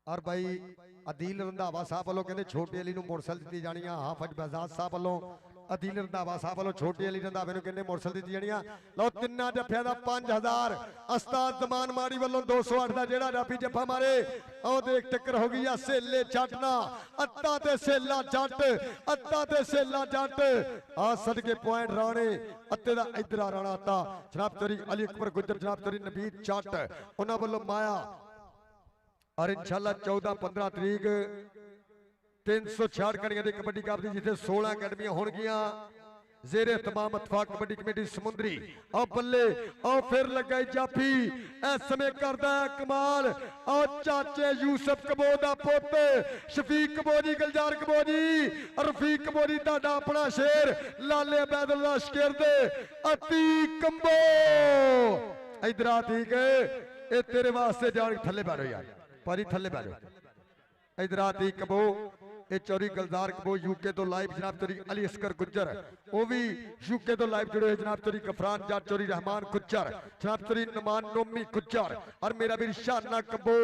और भाई अदील रंधावा साहब वालों कहते छोटी अली नूं मोटरसाइकिल दी जानी आ। हाफिज बजाज साहब वालों अदील रंधावा साहब वालों छोटी अली रंधावे नूं कहते मोटरसाइकिल दी जानी आ। लो तिन्ना जफिया दा 5000 उस्ताद जमान माड़ी वालों 208 दा जेड़ा जाफी जफा मारे ओ देख टक्कर हो गई आ। सेले जट ना अत्ता ते सेला जट अत्ता ते सेला जट आ सदके पॉइंट राणे अत्ते दा इधर आ राणा अत्ता जनाब तरी अली अकबर गुजर जनाब तरी नबीद जट उन्हां वालों माया और इंशाल्लाह 14-15 तरीक 366 कड़ियां दी कबड्डी कप दी जिथे 16 अकैडमियां होणगियां जेरे तमाम इत्तफाक कबड्डी कमेटी समुंदरी और बल्ले और फिर लगाई जाफी इस समय करदा है कमाल और चाचे यूसुफ कबो दा पुत शफीक कबो जी गुलजार कबो जी रफीक कबो जी तुहाडा अपना शेर लाले अबैदुल्ला शकीर दे अती कंबो इधर आ ठीक है ये तेरे वास्ते जान थल्ले बैठो यार पारी थल्ले बैठो इधर आ ठीक कबो ये चौरी गलदार कबो यूके तो लाइव जनाब तरी अली असकर गुज्जर वो भी यूके तो लाइव जुड़े जनाब तरी गफरान जाट चौरी रहमान गुज्जर जनाब तरी नमान नोमी गुज्जर और मेरा भी शाना कबो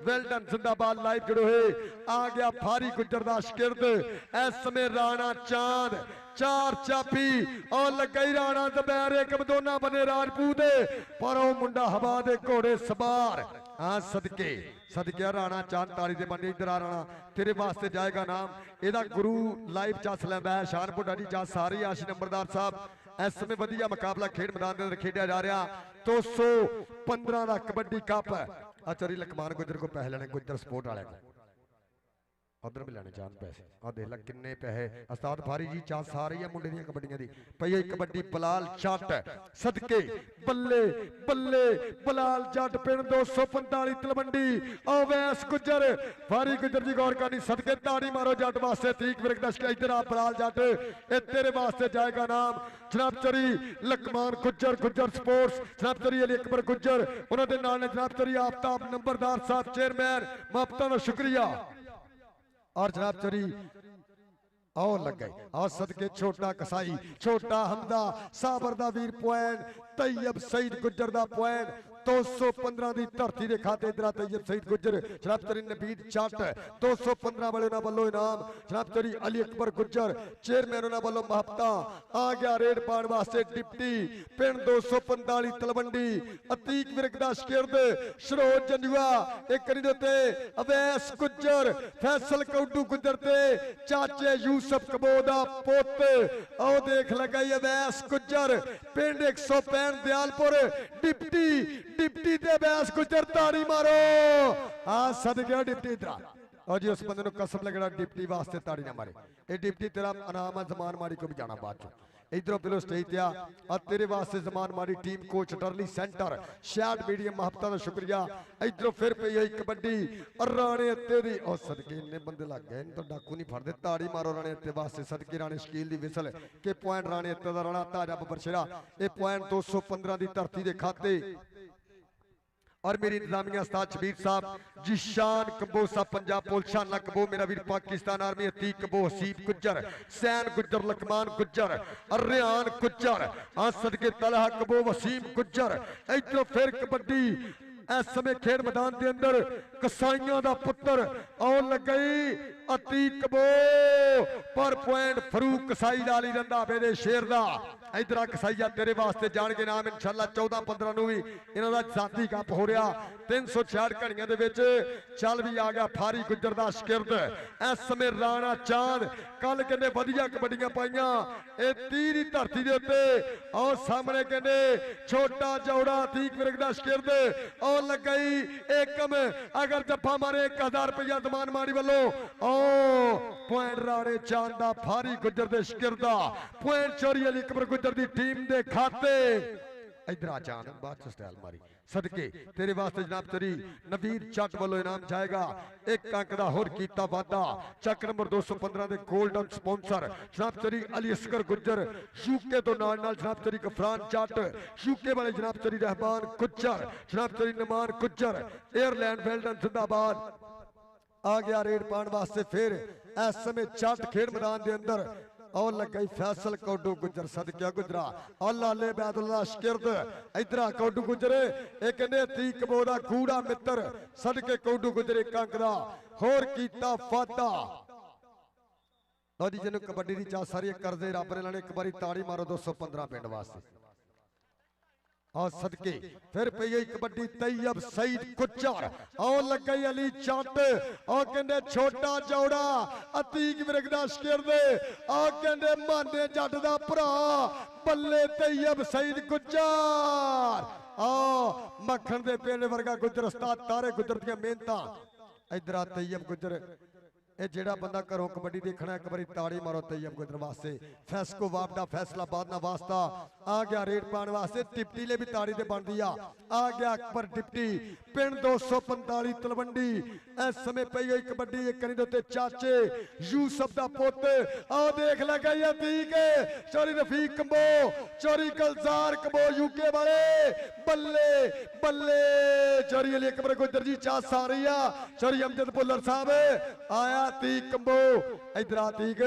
वेल्डन जिंदाबाद लाइव जुड़े हुए आ गया फारी गुज्जर दा शिगिर्द इस समय राणा चांद चार चापी और लगाई राणा दबैर एक दोना बने राजपूत पर वो मुंडा हवा दे घोड़े सवार हाँ सदके सदके राणा चांद ताली दे बने इधर आ राणा तेरे वास्ते जाएगा नाम एदा गुरु लाइव चस लैंदा है शान बुढ़ा जी जा सारी आशी नंबरदार साहब इस समय वधिया मुकाबला खेड मैदान के अंदर खेडिया जा रहा 215 का कबड्डी कप चरी लकमान गुजर को पैसे लेने गुजर सपोर्ट वाले उधर भी लेने चांद पैसे आ देख ला किन्ने पैसे उस्ताद फारी जी चाह सारी मुंडे दी कबड्डियां दी पई कबड्डी बलाल जट सदके बल्ले बल्ले बलाल जट पिंड 245 तलवंडी अवैस गुजर फारी गुजर जी गौर करनी सदके ताड़ी मारो जट वास्ते ठीक विरक दश के इधर आ बलाल जट ए तेरे वास्ते जाएगा नाम जनाब चरी लकमान गुजर गुजर स्पोर्ट्स जनाब चरी अली अकबर गुजर उन्होंने नाल ने जनाब चरी आफ्ताब नंबरदार साहब चेयरमैन मापता का शुक्रिया और जनाब चरी आओ लग गए और सदके छोटा कसाई छोटा हमदा साबर दा वीर पॉइंट तैयब सईद गुजर दा पॉइंट 215 दी धरती दे खाते इधर तैयब सईद गुजर जनाब तरी नबीद जट 215 वाले उन्हां वल्लों इनाम जनाब तरी अली अकबर गुजर चेयरमैन उन्हां वल्लों महबता आ गया रेड पाण वास्ते डिप्टी पिंड 245 तलवंडी अतीक विरक दा शिगिर्द शरोज जंजुआ एक करी दे ते अवैस गुजर फैसल कौडू गुजर ते चाचे यूसुफ कबो दा पुत आओ देख लगाई अवैस गुजर पिंड 165 दयालपुर डिप्टी डिप्टी ते अवैस गुजर ताड़ी मारो हाँ सद गया डिप्टी इधर और जी उस बंदे को कसम लगना डिप्टी वास्ते ताड़ी ना मारे ये डिप्टी तेरा अनाम है जमान माड़ी को भी जाना बाद चो इधरों पिलो स्टेज ते आ तेरे वास्ते जमान माड़ी टीम कोच डरली सेंटर शैड मीडियम महबता का शुक्रिया इधरों फिर पे यही कबड्डी और राणे अत्ते दी और सदके इन्ने बंदे लग गए तो डाकू नहीं फड़दे ताड़ी मारो राणे अत्ते वास्ते सदके राणे शकील दी विसल के पॉइंट राणे अत्ते दा राणा ताजा बबरशेरा ये पॉइंट 215 दी धरती दे खाते और मेरी इंतजामिया उस्ताद शबीर साहब जिशान कबो साहब पंजाब पुलिस शाना कबो मेरा वीर पाकिस्तान आर्मी अतीक कबो हसीब गुज्जर सैन गुज्जर लकमान गुज्जर अर्रियान गुज्जर हाँ सदके तलहा कबो वसीम गुज्जर इधरों फिर कबड्डी इस समय खेड मैदान के अंदर कसाइयां दा पुत्र और लग गई अतीक कबो पर पॉइंट फरूक कसाई लाली रंधावे दे शेर दा इधर कसाईया तेरे वास्ते जान के नाम इंशाल्लाह 14-15 नूं भी इन्हां दा जाती कप हो रहा 366 घड़ियां दे विच चल भी आ गया फारी गुजर दा शिगिर्द इस समय राणा चांद कल कहंदे वधिया कबड्डियां पाईयां ए 30 दी धरती दे उत्ते और सामने कहंदे छोटा चौड़ा अतीक विरक दा शिगिर्द और लग गई एकम अगर जफा मारे 1000 रुपया दमान माड़ी वालों पॉइंट राणे चांद दा फारी गुजर दे शिगिर्द पॉइंट चोरी अली अकबर गुजर दी टीम दे खाते इधर आ चांद बाद स्टाइल मारी सदके तेरे वास्ते जनाब तरी नवीर जट वालों इनाम जाएगा एक अंक दा होर कीता वादा चक नंबर 215 दे गोल्डन स्पॉन्सर जनाब तरी अली असगर गुजर यूके तो नाल नाल जनाब तरी गफरान जट यूके वाले जनाब तरी रहमान गुजर जनाब तरी नमान गुजर एयरलैंड वेल्डन जिंदाबाद आ गया रेड पाण वास्ते फिर इस समय जट खेड मैदान के अंदर और लगा फैसल कौडू गुजर सदकिया गुजरा और लाले बैदुल्ला शकिरद इधर कौडू गुजरे एक ने ती कबोदा कूड़ा मित्र सदके कौडू गुजरे कंक दा होर कीता फादा जी जिन्होंने कबड्डी की चाह सारी करदे रब ने लाने एक बारी ताड़ी मारो 215 पिंड वास्ते और सदके फिर पई गई कबड्डी तैयब सईद कुचर और लग गई अली चट और कहते छोटा चौड़ा अतीक विरगदा शकिरद और कहते माने जट दा भरा बल्ले तैयब सईद कुचर मक्खन दे पेड़ वर्गा गुजर उस्ताद तारे गुजर दियां मेहनतां इधर तैयब गुजर ये जेड़ा बंदा घरों कबड्डी देखना एक बारी ताड़ी मारो तैयब गुजर वास्ते फैसको वापडा फैसलाबाद ना वास्ता आ गया रेड पाने वास्ते टिप्टी ले भी ताड़ी ते बन दिया आ गया अकबर टिप्टी पिंड 245 तलवंडी इस समय पई गई कबड्डी एक करी दे चाचे यूसुफ दा पुत आ देख लगा ये ठीक चोरी रफीक कंबो चोरी कलजार कंबो यूके वाले बल्ले बल्ले चोरी अली अकबर गुजर जी चा सारिया चोरी अमजद पुलर साहब आया तीक कंबो इधर तीक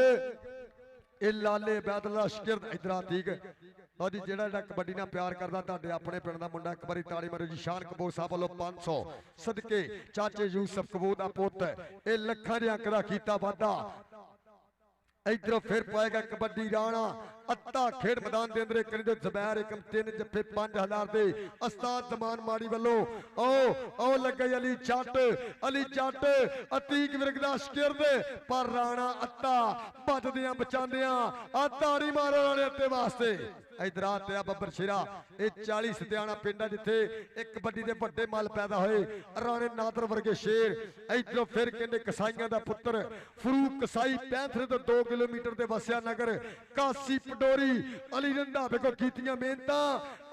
ए लाले बैदुल्ला शकिरद इधर तीक और जेड़ा कबड्डी ना प्यार करदा तुहाडे अपने पिंड दा मुंडा एक बारी ताड़ी मारो जी शान कबूर साहब वालों 500 सदके चाचे यूसुफ कबूर दा पुत ए लखां दे अंक दा कीता वादा इधर फिर पाएगा कबड्डी राणा अत्ता खेड मैदान के अंदर करी दो जबैर एकम 3 जफे 5000 दे उस्ताद जमान माड़ी वालों ओ लग गई अली चट अतीक विरगदा शकिरद पर राणा अत्ता बचदियां बचांदियां आ ताड़ी मारो राणे अत्ते वास्ते इधर आते बब्बर शेरा ये 40 सत्याना पिंडा जिथे एक कबड्डी दे वड्डे मल पैदा होए राणे नादर वर्गे शेर इधरों फिर कहंदे कसाईयां दा पुत्र फरूक कसाई पैंथरे तो 2 किलोमीटर दे वसिया नगर कासी पडोरी अली रंधावे को कीतियां मेहनतां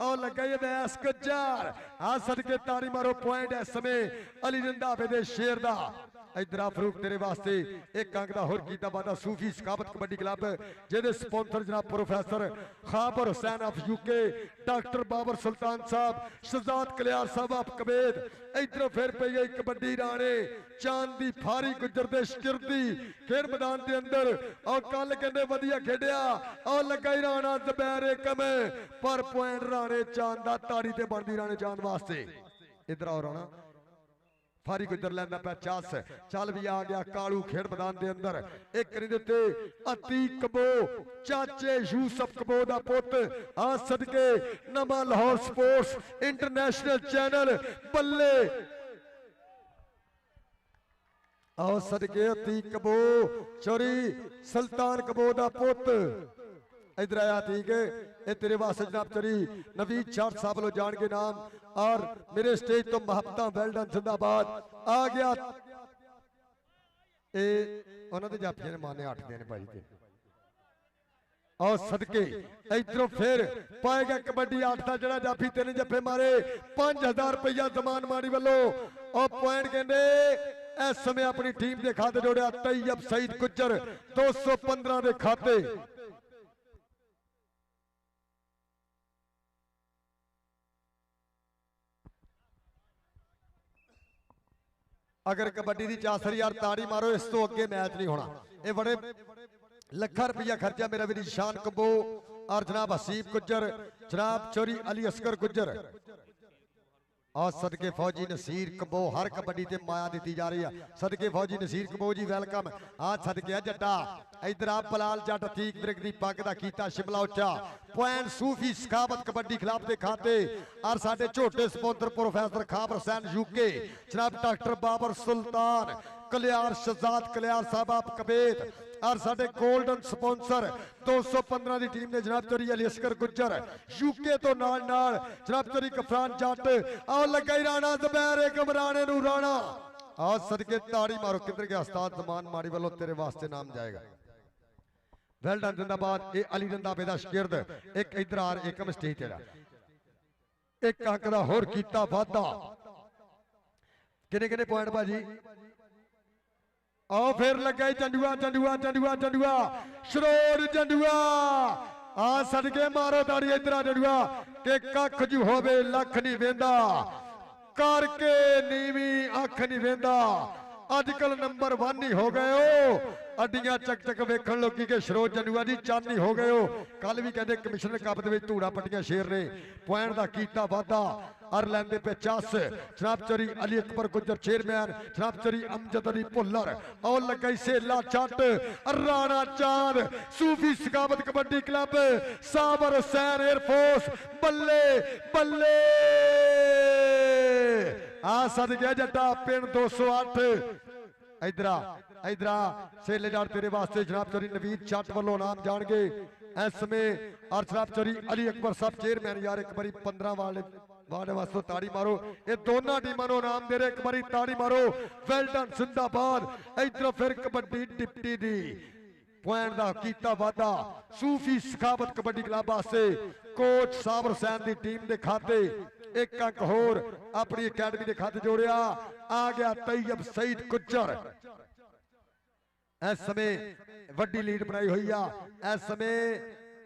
और लगा ये वैस गज्जर आ सदके ताड़ी मारो पॉइंट इस समय अली रंधावे दे शेर दा इधर फरूक तेरे वास्ते एक अंक दा होर कीता वादा सूफी सकावत कबड्डी क्लब जेदे स्पॉन्सर जनाब professor Khabar Hussain of UK doctor Babar Sultan साहब शहजाद कलियार साहब ऑफ कबेद इधर फिर पई गई कबड्डी राणे चांद दी फारी गुजर दे शकिरदी खेड मैदान के अंदर और कल कहंदे वधिया खेडिया और लगा ही राणा जबैर एकम पर पॉइंट राणे चांद दा ताड़ी ते बनदी राणे चांद वास्ते इधर आओ राणा फारी गुजर लैंदा पै चल भी आ गया कालू खेड मैदान के अंदर एक करी दिते अतीक कबो चाचे यूसुफ कबो दा पुत आ सदके नवा लाहौर स्पोर्ट्स इंटरनेशनल चैनल बल्ले आओ सदके अतीक कबो चोरी सुल्तान कबो दा पुत इधर आया ठीक है ये तेरे वास्ते जनाब चरी नवीद शाह साहब लो जान के नाम और मेरे स्टेज तो महबता वेल्डन जिंदाबाद आ गया ए उन्होंने दे जाफियां ने माने 8 दिन भाई के और सदके इधरों फिर पाएगा कबड्डी 8 का जड़ा जाफी 3 जफे मारे 5000 रुपया जमान माड़ी वालों और पॉइंट कहंदे इस समय अपनी टीम के खाते जोड़िया तैयब सईद गुजर 215 के खाते अगर कबड्डी की चासरी यार ताड़ी मारो इस तो अगे मैच नहीं होना ये बड़े लखा रुपया खर्चा मेरा भी शान कबो और जनाब हसीब गुजर जनाब चोरी अली असगर गुजर और सदके फौजी नसीर कबो हर कबड्डी ते माया दी जा रही है सदके फौजी नसीर कबो जी वेलकम आज सदके जट्टा इधर आप बलाल जट तीक ब्रिक दी पग दा कीता शिमला उच्चा पॉइंट सूफी सखावत कबड्डी खिलाफ दे खाते और साडे छोटे sponsor professor Khabar Hussain UK जनाब डॉक्टर बाबर सुल्तान कलियार शहजाद कलियार साहब आप कबेत और साडे गोल्डन स्पॉन्सर 215 की टीम ने जनाब चोरी अली असगर गुजर यूके तो नाल नाल जनाब चोरी कफरान जट और लगा ही राणा जबैर एकम राणे नू राणा आज सदके ताड़ी मारो किधर गया उस्ताद जमान माड़ी वालों तेरे वास्ते नाम जाएगा वेल डन जिंदाबाद ए अली रंधावे दा शकिरद एक इधर आ एकम स्टेज तेरा एक अंक दा होर कीता वादा किने किने पॉइंट भाजी आओ फिर लगा चंडुआ चंडुआ चंडुआ चंडुआ शरोर चंडुआ आ सदके मारो ताड़ी इधर चंडुआ के कख जू होवे लख नहीं वेंदा करके नीवी अख नहीं वेंदा अजकल नंबर 1 ही हो गए हो। अड्डियां चक चक वेखण लोकी के सरोज जनुआ जी चंद ही हो गए हो। कल भी कहते कमिश्नर कप दे विच धूड़ा पट्टियां शेर ने पॉइंट दा कीता वादा और लैंदे पे चस जनाब चौधरी अली अकबर गुज्जर चेयरमैन जनाब चौधरी अमजद अली भुल्लर और लगा सेला चट राणा चांद सूफी सखावत कबड्डी क्लब साबर हुसैन एयरफोर्स बल्ले बल्ले आ सद गया जट्टा पिंड 208 इधरा इधरा सेले जान तेरे वास्ते जनाब चौधरी नवीद चट वालों नाम जान गए इस समय और जनाब चौधरी अली अकबर साहब चेयरमैन यार एक बारी 15 वाले वाले वास्तव ताड़ी मारो ये दोनों टीमों नाम दे रहे एक बारी ताड़ी मारो वेल डन जिंदाबाद इधर फिर कबड्डी डिप्टी दी पॉइंट दा कीता वादा सूफी सखावत कबड्डी क्लब वास्ते कोच साबर हुसैन दी टीम दे खाते एक अंक होर अपनी अकैडमी दे खाते जोड़िया आ गया तैयब सईद गुज्जर इस समय वड्डी लीड बनाई हुई है इस समय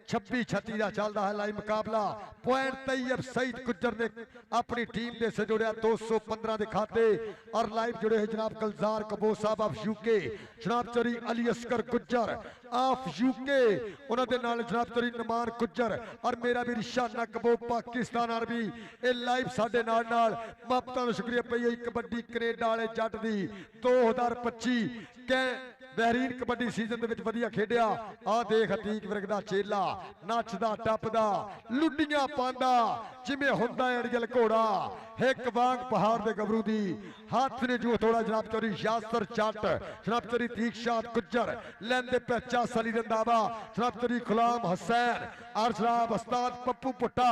26-36 का चलता है लाइव मुकाबला पॉइंट तैयब सईद गुज्जर ने अपनी टीम दे से जोड़िया 215 के खाते और लाइव जुड़े हैं जनाब गुलजार कबो साहब ऑफ यूके जनाब चौधरी अली असगर गुज्जर ऑफ यूके उन्होंने नाल जनाब चौधरी नमान गुज्जर और मेरा भी निशाना कबो पाकिस्तान अरबी ये लाइव साडे नाल नाल मापता शुक्रिया पई कबड्डी कनेडा वाले जट दी 2025 कै बहरीन कबड्डी सीजन दे विच वधिया खेडिया आ देख अतीक विरग दा चेला नचदा टपदा लुड्डियां पांदा जिवें हुंदा अड़ियल घोड़ा एक वांग पहाड़ दे गबरू दी हाथ ने जो थोड़ा जनाब चौधरी यासर चट जनाब चौधरी दीक्षात गुज्जर लैंदे पे चास अली रंधावा जनाब चौधरी गुलाम हुसैन और जनाब उस्ताद पप्पू पुट्टा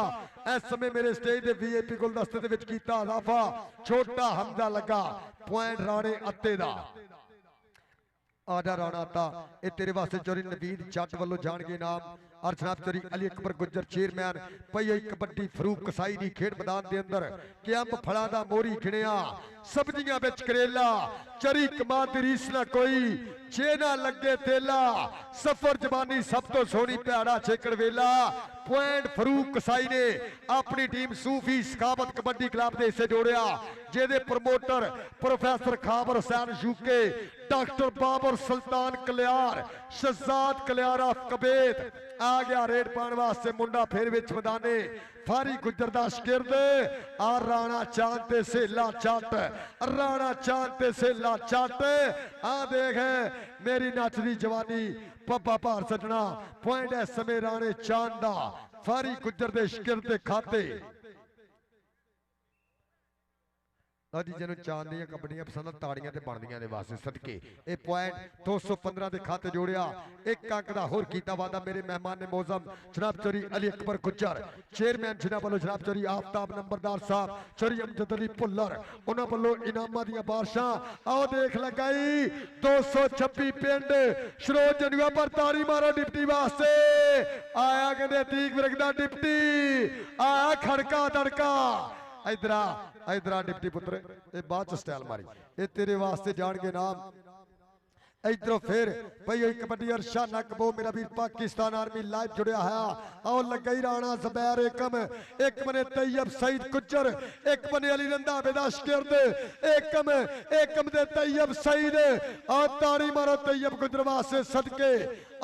इस समय मेरे स्टेज दे वीआईपी गुलदस्ते दे विच कीता इजाफा छोटा हमजा लगा पॉइंट राणे अत्ते दा आजा राणा था ये तेरे वास्ते चौधरी नवीद जट वालों जान गए नाम और जनाब चौधरी अली अकबर गुज्जर चेयरमैन पई कबड्डी फरूक कसाई दी खेड मैदान के अंदर कि अंब फलों का मोरी खिणिया सब्जियां बिच करेला चरी कमां दी रीस ना कोई जे ना लगे तेला सफर जबानी सब तो सोहनी प्याड़ा छेकड़ वेला पॉइंट फरूक कसाई ने अपनी टीम सूफी सखावत कबड्डी क्लब दे से जोड़िया जेदे promoter professor Khabar Hussain UK doctor Babar Sultan Kaliyar Shahzad Kaliyar of कबेत आ गया रेड पाने वास्ते मुंडा फिर विच मैदाने फारी गुज्जर दा शिरद आ राणा चांद ते सेला चट राणा चांद ते सेला चट आ देख मेरी नचदी जवानी पप्पा भार सजना पॉइंट है समय राणे चांद दा फारी गुज्जर दे शिरद दे खाते जी जिन्हों चांद दी कबड्डियां पसंद ताड़ियां ते बनदियां दे वास्ते सदके ये पॉइंट 215 के खाते जोड़िया एक अंक दा होर कीता वादा मेरे मेहमान ने मौजम जनाब चौधरी अली अकबर गुज्जर चेयरमैन जिन्हां वालों जनाब चौधरी आफ्ताब नंबरदार साहब चौधरी अमजद अली भुल्लर उन्हां वालों इनामां दीयां बारिशां आओ देख लगाई 226 पिंड सरोज जनुआ पर तारी मारो डिप्टी वास्ते आया कहंदे तीक विरग दा डिप्टी आया खड़का दड़का इधरा इधरा डिप्टी पुत्र ये बाद स्टाइल मारी ये तेरे वास्ते जान के नाम इधरों फिर भाई कबड्डी अरशाना कबो मेरा वीर पाकिस्तान आर्मी लाइव जुड़िया है और लग गई राणा ज़ुबैर एक बने तैयब सईद गुज्जर एक बने अली रंधावे दा शिरद एकम दे तैयब सईद और ताड़ी मारो तैयब गुज्जर वास्ते सदके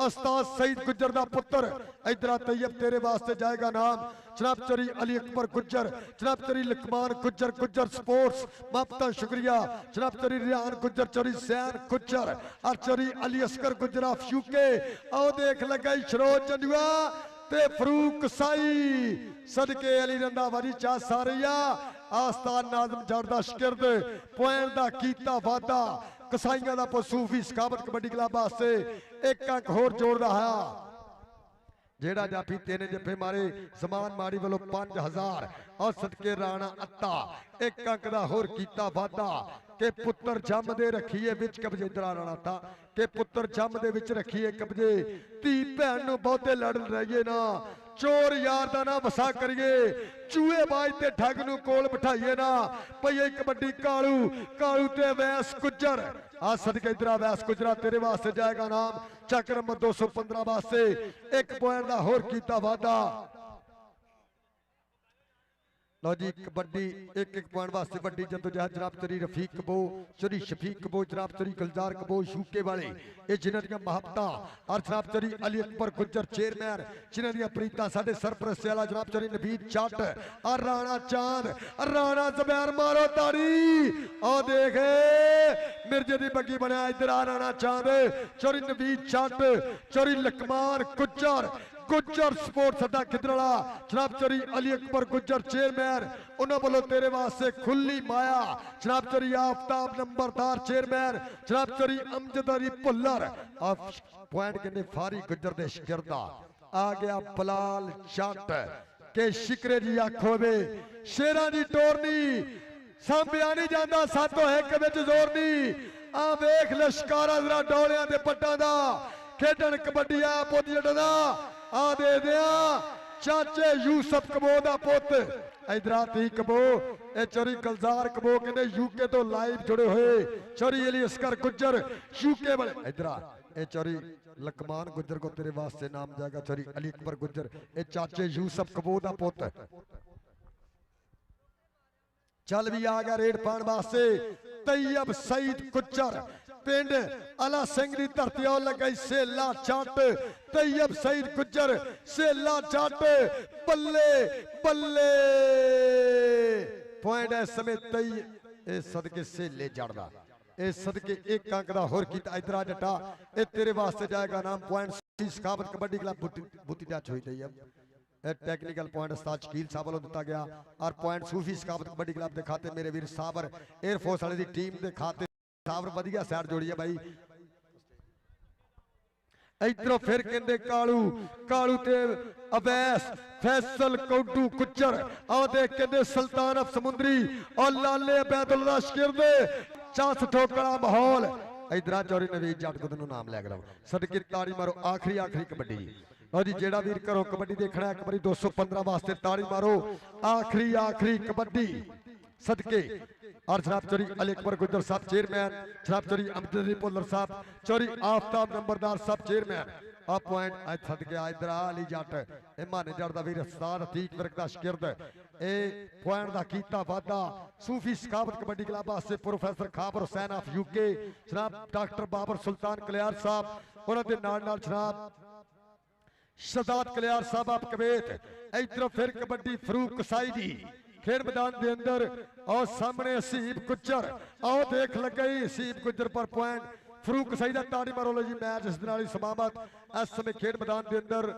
उस्ताद सईद गुज्जर दा पुत्र इधर तैयब तेरे वास्ते जाएगा नाम जनाब चौधरी अली अकबर गुज्जर जनाब चौधरी लकमान गुज्जर गुज्जर स्पोर्ट्स मापता शुक्रिया जनाब चौधरी रियान गुज्जर चौधरी सैन गुज्जर और चौधरी अली असगर गुज्जर ऑफ यूके आओ देख लगाई सरोज जनुआ ते फरूक कसाई सदके अली रंधावा दी चा सारिया आस्तान नाज़म जड़दा शिरद पॉइंट दा कीता वादा कसाइयां दा सूफी सखावत कबड्डी क्लब वास्ते एक अंक होर जोड़दा है जेड़ा जाफी तेने जफे मारे समान माड़ी वालों 5000 और सदके राणा अत्ता एक अंक दा होर कीता वादा के पुत्र जम दे रखिए विच कब्जे इधर राणा था के पुत्र जम दे विच रखिए कब्जे धी भैन नूं बहुते लड़ रहिए ना चोर यार दा ना वसा करिए चूहे बाज ते ठग नूं कोल बिठाइए ना पई कबड्डी कालू कालू ते वैस गुज्जर आ सदके इधर वैस गुजरा तेरे वास्ते जाएगा नाम चक नंबर 215 वास्ते एक पॉइंट दा होर कीता वादा लो जी कबड्डी एक एक पॉइंट वास्ते बड़ी जदोजहद जनाब तरी रफीक कबो चोरी शफीक कबो जनाब तरी गुलजार कबो यूके वाले ये जिन्हां दी महबता और जनाब तरी अली अकबर गुज्जर चेयरमैन जिन्हां दी प्रीता साडे सरपरस्त वाला जनाब तरी नबीद चट और राणा चांद राणा ज़ुबैर मारो ताड़ी ओ देखे मिर्जे दी बग्गी बनया इधर आ राणा चांद चोरी नबीद चट चोरी लकमान गुज्जर गुज्जर स्पोर्ट्स अड्डा गिदराला जनाब चोरी अली अकबर गुज्जर चेयरमैन उन्होंने बोलो तेरे वास्ते खुली माया जनाब चोरी आफ्ताब नंबरदार चेयरमैन जनाब चोरी अमजद अली पुल्लर पॉइंट किन्ने फारी गुज्जर दे शिकरदा आ गया बलाल जट के शिकरे जी आखो वे शेरां दी टोरनी सांभिया नहीं जांदा सातो एक विच जोर नी आ वेख लश्कारा जरा डोलियां दे पट्टां दा खेडण कबड्डी आ पुत जटदा आ दे दिया चाचे यूसुफ कबो दा पुत इधरा ती कबो ए चोरी गुलजार कबो कहने यूके तो लाइव जुड़े हुए चोरी अली असगर गुज्जर यूके वाले इधरा ए चोरी लकमान गुज्जर को तेरे वास्ते नाम जाएगा चोरी अली अकबर गुज्जर ए चाचे यूसुफ कबो दा पुत चल भी आ गया रेड पान वास्ते तैयब सईद गुज्जर पिंड अला सिंह दी धरती और लगी सेला चट तैयब सईद गुज्जर सेला चट बल्ले बल्ले पॉइंट है समय तई ए सदके सेले जड़दा ए सदके एक अंक दा होर कीता इधर आ जटा ए तेरे वास्ते जाएगा नाम पॉइंट सखावत कबड्डी क्लब बुती टच हुई तैयब टेक्निकल पॉइंट उस्ताद शकील साहब वालों दिता गया और पॉइंट सूफी सखावत कबड्डी क्लब के खाते मेरे वीर साबर एयरफोर्स वाले दी टीम के खाते साबर वधिया साइड जोड़ी है भाई इधरों फिर कहते कालू कालू ते अवैस फैसल कौडू गुज्जर आओ देख कहते सुल्तान अफ समुंदरी और लाले अबैदुल्ला शिरदे चास ठोकड़ा माहौल इधर चौरी नवीद जट को नाम लैके रहो सदके ताड़ी मारो आखिरी आखिरी कबड्डी लो जी जेड़ा वीर घरों कबड्डी देखना एक बारी 215 वास्ते ताड़ी मारो आखिरी आखिरी कबड्डी सदके और जनाब चोरी अली अकबर गुज्जर साहब चेयरमैन जनाब चोरी अमजद अली पुल्लर साहब चोरी आफ्ताब नंबरदार साहब चेयरमैन आ पॉइंट आज सदके इधर अली जट ए माने जड़दा वीर उस्ताद अतीक वर्ग दा शिरद ए पॉइंट दा कीता वादा सूफी सखावत कबड्डी क्लब वास्ते professor Khabar Hussain of UK जनाब डॉक्टर बाबर सुल्तान कलियार साहब उन्हां दे नाल जनाब शहजाद कलियार साहब आप कवेत इधर फिर कबड्डी फरूक साइदी खेल मैदान के अंदर और सामने हसीब गुज्जर आओ देख लग गई हसीब गुज्जर पर पॉइंट फरूक साइदा ताड़ी मारो लो जी मैच इस दिन वाली समाप्त इस समय खेल मैदान के अंदर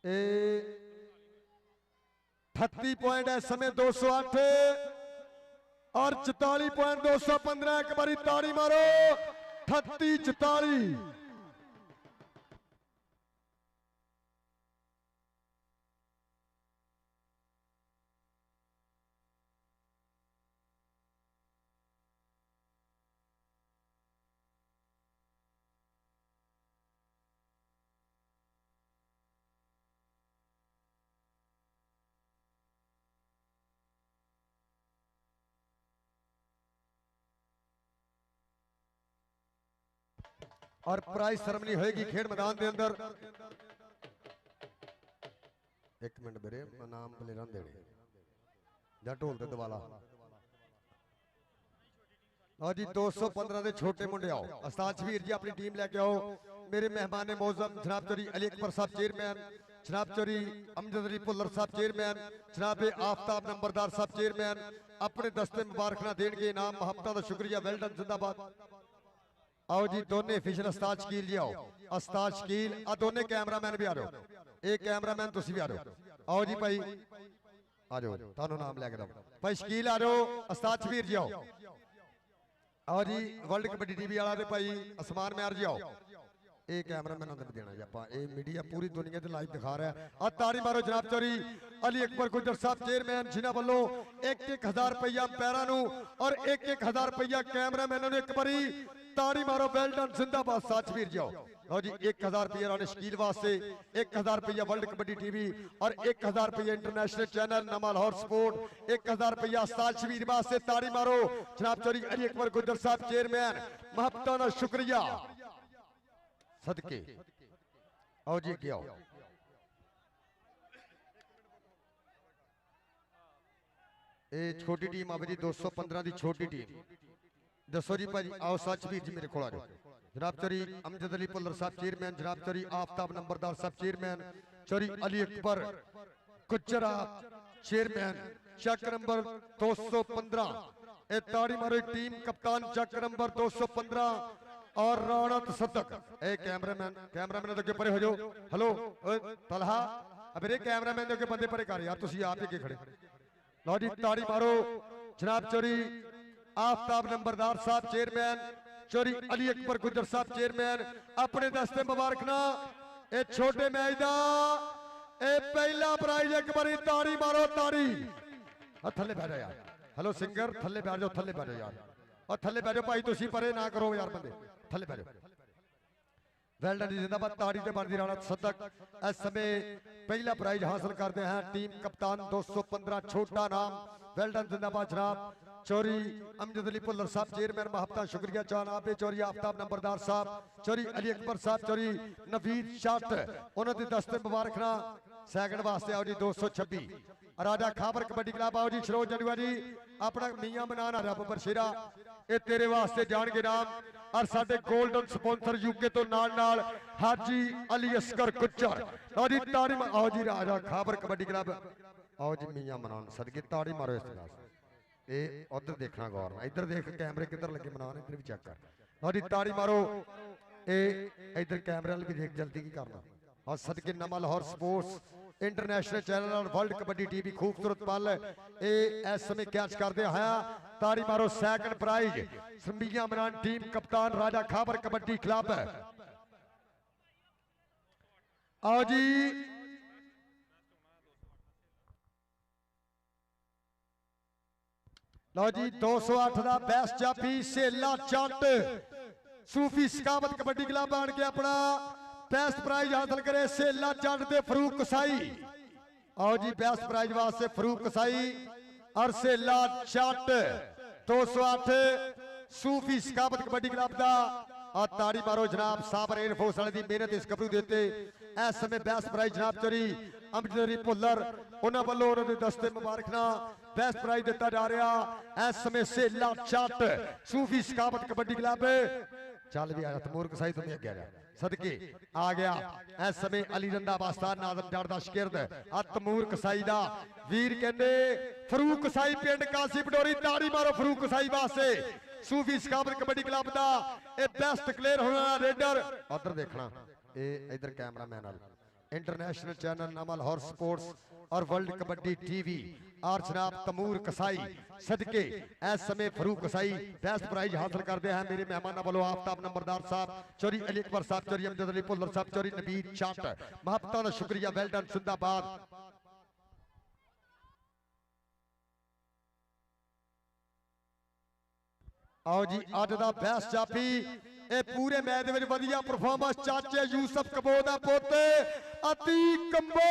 ए 38 पॉइंट है समय 208 और 44 पॉइंट 215 एक बारी ताड़ी मारो 38 44 और प्राइज सेरेमनी होगी खेल मैदान के अंदर एक मिनट मेरे नाम प्लेयर देने जा ढोल ते दवाला लो जी 215 के छोटे मुंडे आओ उस्ताद शबीर जी अपनी टीम लेके आओ मेरे मेहमान मौजूद जनाब चोरी अली अकबर साहब चेयरमैन जनाब चोरी अमजद अली पुल्लर साहब चेयरमैन जनाब आफ्ताब नंबरदार साहब चेयरमैन अपने दस्ते मुबारकना देंगे इनाम महब्बत का शुक्रिया वेल डन जिंदाबाद आओ जी दोने फिशर उस्ताद शकील जी आओ उस्ताद शकील आ दोने कैमरामैन भी आ रहे हो एक कैमरामैन तुसी भी आ रहे हो आओ जी भाई आ जाओ थानू नाम लैके दो भाई शकील आ रहे हो उस्ताद शबीर जी आओ जी वर्ल्ड कबड्डी टीवी वाला ते भाई असमान म्यार जी आओ ये कैमरामैन ने देना जी आप ये मीडिया पूरी दुनिया ते लाइव दिखा रहा है आ ताड़ी मारो जनाब चौरी अली अकबर गुज्जर साहब चेयरमैन जिन्हां वल्लों 1-1000 रुपया पैरां नूं और 1-1000 रुपया कैमरामैन नूं एक बारी ताड़ी मारो वेल डन जिंदाबाद साचवीर जाओ लो जी 1000 रुपया राणे शकील वास्ते 1000 रुपया वर्ल्ड कबड्डी टीवी और 1000 रुपया इंटरनेशनल चैनल नमा लाहौर स्पोर्ट 1000 रुपया उस्ताद शबीर वास्ते ताड़ी मारो जनाब चौरी अली अकबर गुज्जर साहब चेयरमैन महब्बताना शुक्रिया सदके आओ जी क्या ये छोटी टीम आवे जी 215 की छोटी टीम। दसो जी भाजी, आओ सचवीर जी मेरे को आ जाओ। जनाब चौरी अमजद अली भुल्लर साहब चेयरमैन, जनाब चौरी आफ्ताब नंबरदार साहब चेयरमैन, चौरी अली अकबर गुजरा चेयरमैन, चक नंबर 215। ए ताड़ी मारो टीम कप्तान चक नंबर 215 और राणा तसद्दक। ए कैमरामैन तो परे हो जाओ। हेलो तलहा, अब रे कैमरामैन के बंदे परे कर यार, तुसी आप ही खड़े। लो जी ताड़ी मारो। जनाब चौरी आफ्ताब नंबरदार साहब चेयरमैन, चौरी अली अकबर गुजर साहब चेयरमैन, अपने दस्ते मुबारक ना। ए छोटे मैच दा ए पहला प्राइज, एक बारी ताड़ी मारो ताड़ी। थले बैठ जाओ यार। हेलो सिंगर थले बैठ जाओ, थले बैठ जाओ यार, और थले बैठ जाओ भाई, तुसी परे ना करो यार बंदे, थले बैठ जाओ। वेल डन जिंदाबाद। ताड़ी ते बनदी राणा तसद्दक इस समय पहला प्राइज हासिल करते हैं टीम कप्तान 215 छोटा नाम। वेल डन जिंदाबाद जनाब चौरी अमजद अली भुल्लर साहब चेयरमैन, महबता शुक्रिया जनाब चौरी आफ्ताब नंबरदार साहब, चौरी अली अकबर साहब, चौरी नवीद शट उन्होंने दस्ते मुबारक ना। सैकंड वास्ते आओ जी 226 राजा खाबर कबड्डी क्लब। आओ जी शरोज जनुआ जी अपना मियां बनाना रब बरशेरा, ये तेरे वास्ते जाएंगे नाम। और साडे गोल्डन स्पॉन्सर यूके तो नाल नाल हाजी अली असगर गुज्जर। आओ जी ताड़ी, आओ जी राजा खाबर कबड्डी क्लब, आओ जी मियां बनान सदके ताड़ी मारो। इस ये उधर देखना गौर ना, इधर देख कैमरे किधर लगे मनान, इधर भी चेक कर। आओ जी ताड़ी मारो। ए इधर कैमरे वाले भी देख जल्दी की करना। और सदके नमा लाहौर स्पोर्ट्स इंटरनेशनल चैनल और वर्ल्ड कबड्डी टीवी खूबसूरत पल इस समय कैच करते हैं। ताड़ी मारो। सैकंड प्राइज मियां बनान टीम कप्तान राजा खाबर कबड्डी क्लब। आओ जी लो जी 208 का बेस्ट जाफी सेला चट सूफी सकावत कबड्डी क्लब आन के अपना बेस्ट प्राइज हासिल करे। सेला चट दे फरूक कसाई। आओ जी बेस्ट प्राइज वास्ते फरूक कसाई और सेला चट 208 सूफी सकावत कबड्डी क्लब का। और ताड़ी मारो जनाब साबर एयरफोर्स वाले की मेहनत इस गबरू देते इस समय बेस्ट प्राइज जनाब चौरी अमजद अली भुल्लर उन्होंने वालों उन्होंने दस्ते मुबारक ना बेस्ट प्राइज दिता जा रहा इस समय सेला चट सूफी सकावत कबड्डी क्लब। चल भी आया तमूर कसाई तुम्हें अगे आ सदके आ गया इस समय अली रंदा वास्ता नाजम जड़ दा शिगिर्द आ तमूर कसाई दा वीर कहंदे फरूक कसाई पिंड कासी पटोरी। ताड़ी मारो फरूक कसाई वास्ते सूफी सकावत कबड्डी क्लब दा ए बेस्ट क्लियर होना रेडर। उधर देखना ए इधर कैमरामैन वाल इंटरनेशनल चैनल नामा लाहौर स्पोर्ट्स और वर्ल्ड कबड्डी टीवी और जनाब तमूर कसाई सदके इस समय फरूक कसाई बेस्ट प्राइज हासिल करते हैं मेरे मेहमानों वालों आफ्ताब नंबरदार साहब, चौरी अली अकबर साहब, चौरी अमजद अली भुल्लर साहब, चौरी नबीद चट महबता का शुक्रिया। वेल डन जिंदाबाद। आओ जी अज दा बेस्ट जाफी ए पूरे मैच में वधिया परफॉर्मेंस चाचे यूसुफ कबो दा पोते अती कंबो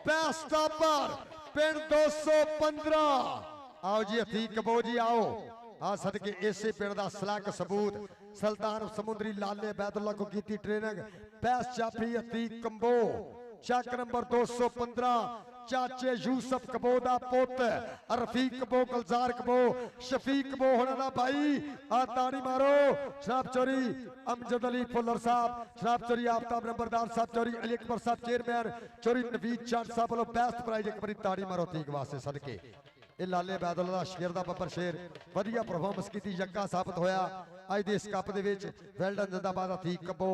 बेस्ट टॉपर पिंड 215। आओ जी अती कबो जी आओ आ सदके इसे पिंड दा सलाक सबूत सुल्तान समुद्री लाले बैदुल्ला को की ट्रेनिंग बेस्ट जाफी अती कंबो चक नंबर 215 चाचे यूसुफ कबो दा पुत रफीक कबो गुलजार कबो शफीक कबो होना दा भाई। आ ताड़ी मारो जनाब चौरी अमजद अली भुल्लर साहब, जनाब चौरी आफ्ताब नंबरदार साहब, चौरी अली अकबर साहब चेयरमैन, चौरी नवीद चट साहब वालों बेस्ट प्राइज एक बारी ताड़ी मारो तीक वास्ते सदके। ये लाले बैदुल्ला दा शेर दा बब्बर शेर वधिया परफॉर्मेंस की यक्का साबित होया अज दे इस कप दे विच। वेल डन जिंदाबाद अतीक कबो।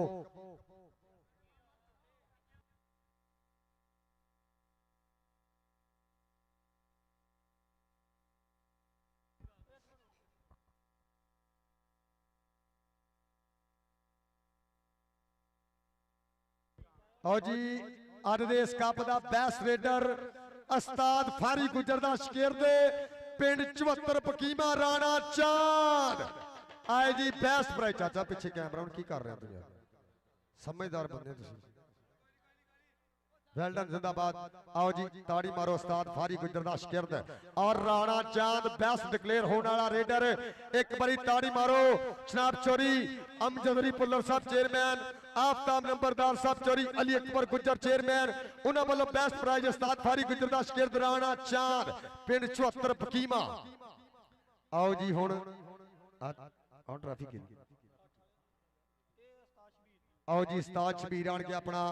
आओ जी अज दे इस कप दा बेस्ट रेडर उस्ताद फारी गुजर दा शिगिर्द पिंड 74 पकीमा राणा चांद आए जी बेस्ट प्राइज। चाचा पीछे कैमरा की कर रहे हो समझदार बंदे तुसीं। वेल डन जिंदाबाद। आओ जी ताड़ी मारो उस्ताद फारी गुजर दा शिगिर्द और राणा चांद बेस्ट डिक्लेयर होने वाला रेडर। एक बारी ताड़ी मारो जनाब चौरी अमजद अली भुल्लर साहब चेयरमैन आफ्ताब नंबरदार साहब चोरी अली अकबर गुज्जर चेयरमैन उन्होंने वालों बेस्ट प्राइज उस्ताद फारी गुज्जर दा शगिर्द राणा चांद पिंड 74 फकीमा। आओ जी हुण ट्रैफिक आओ जी उस्ताद शबीर आन के अपना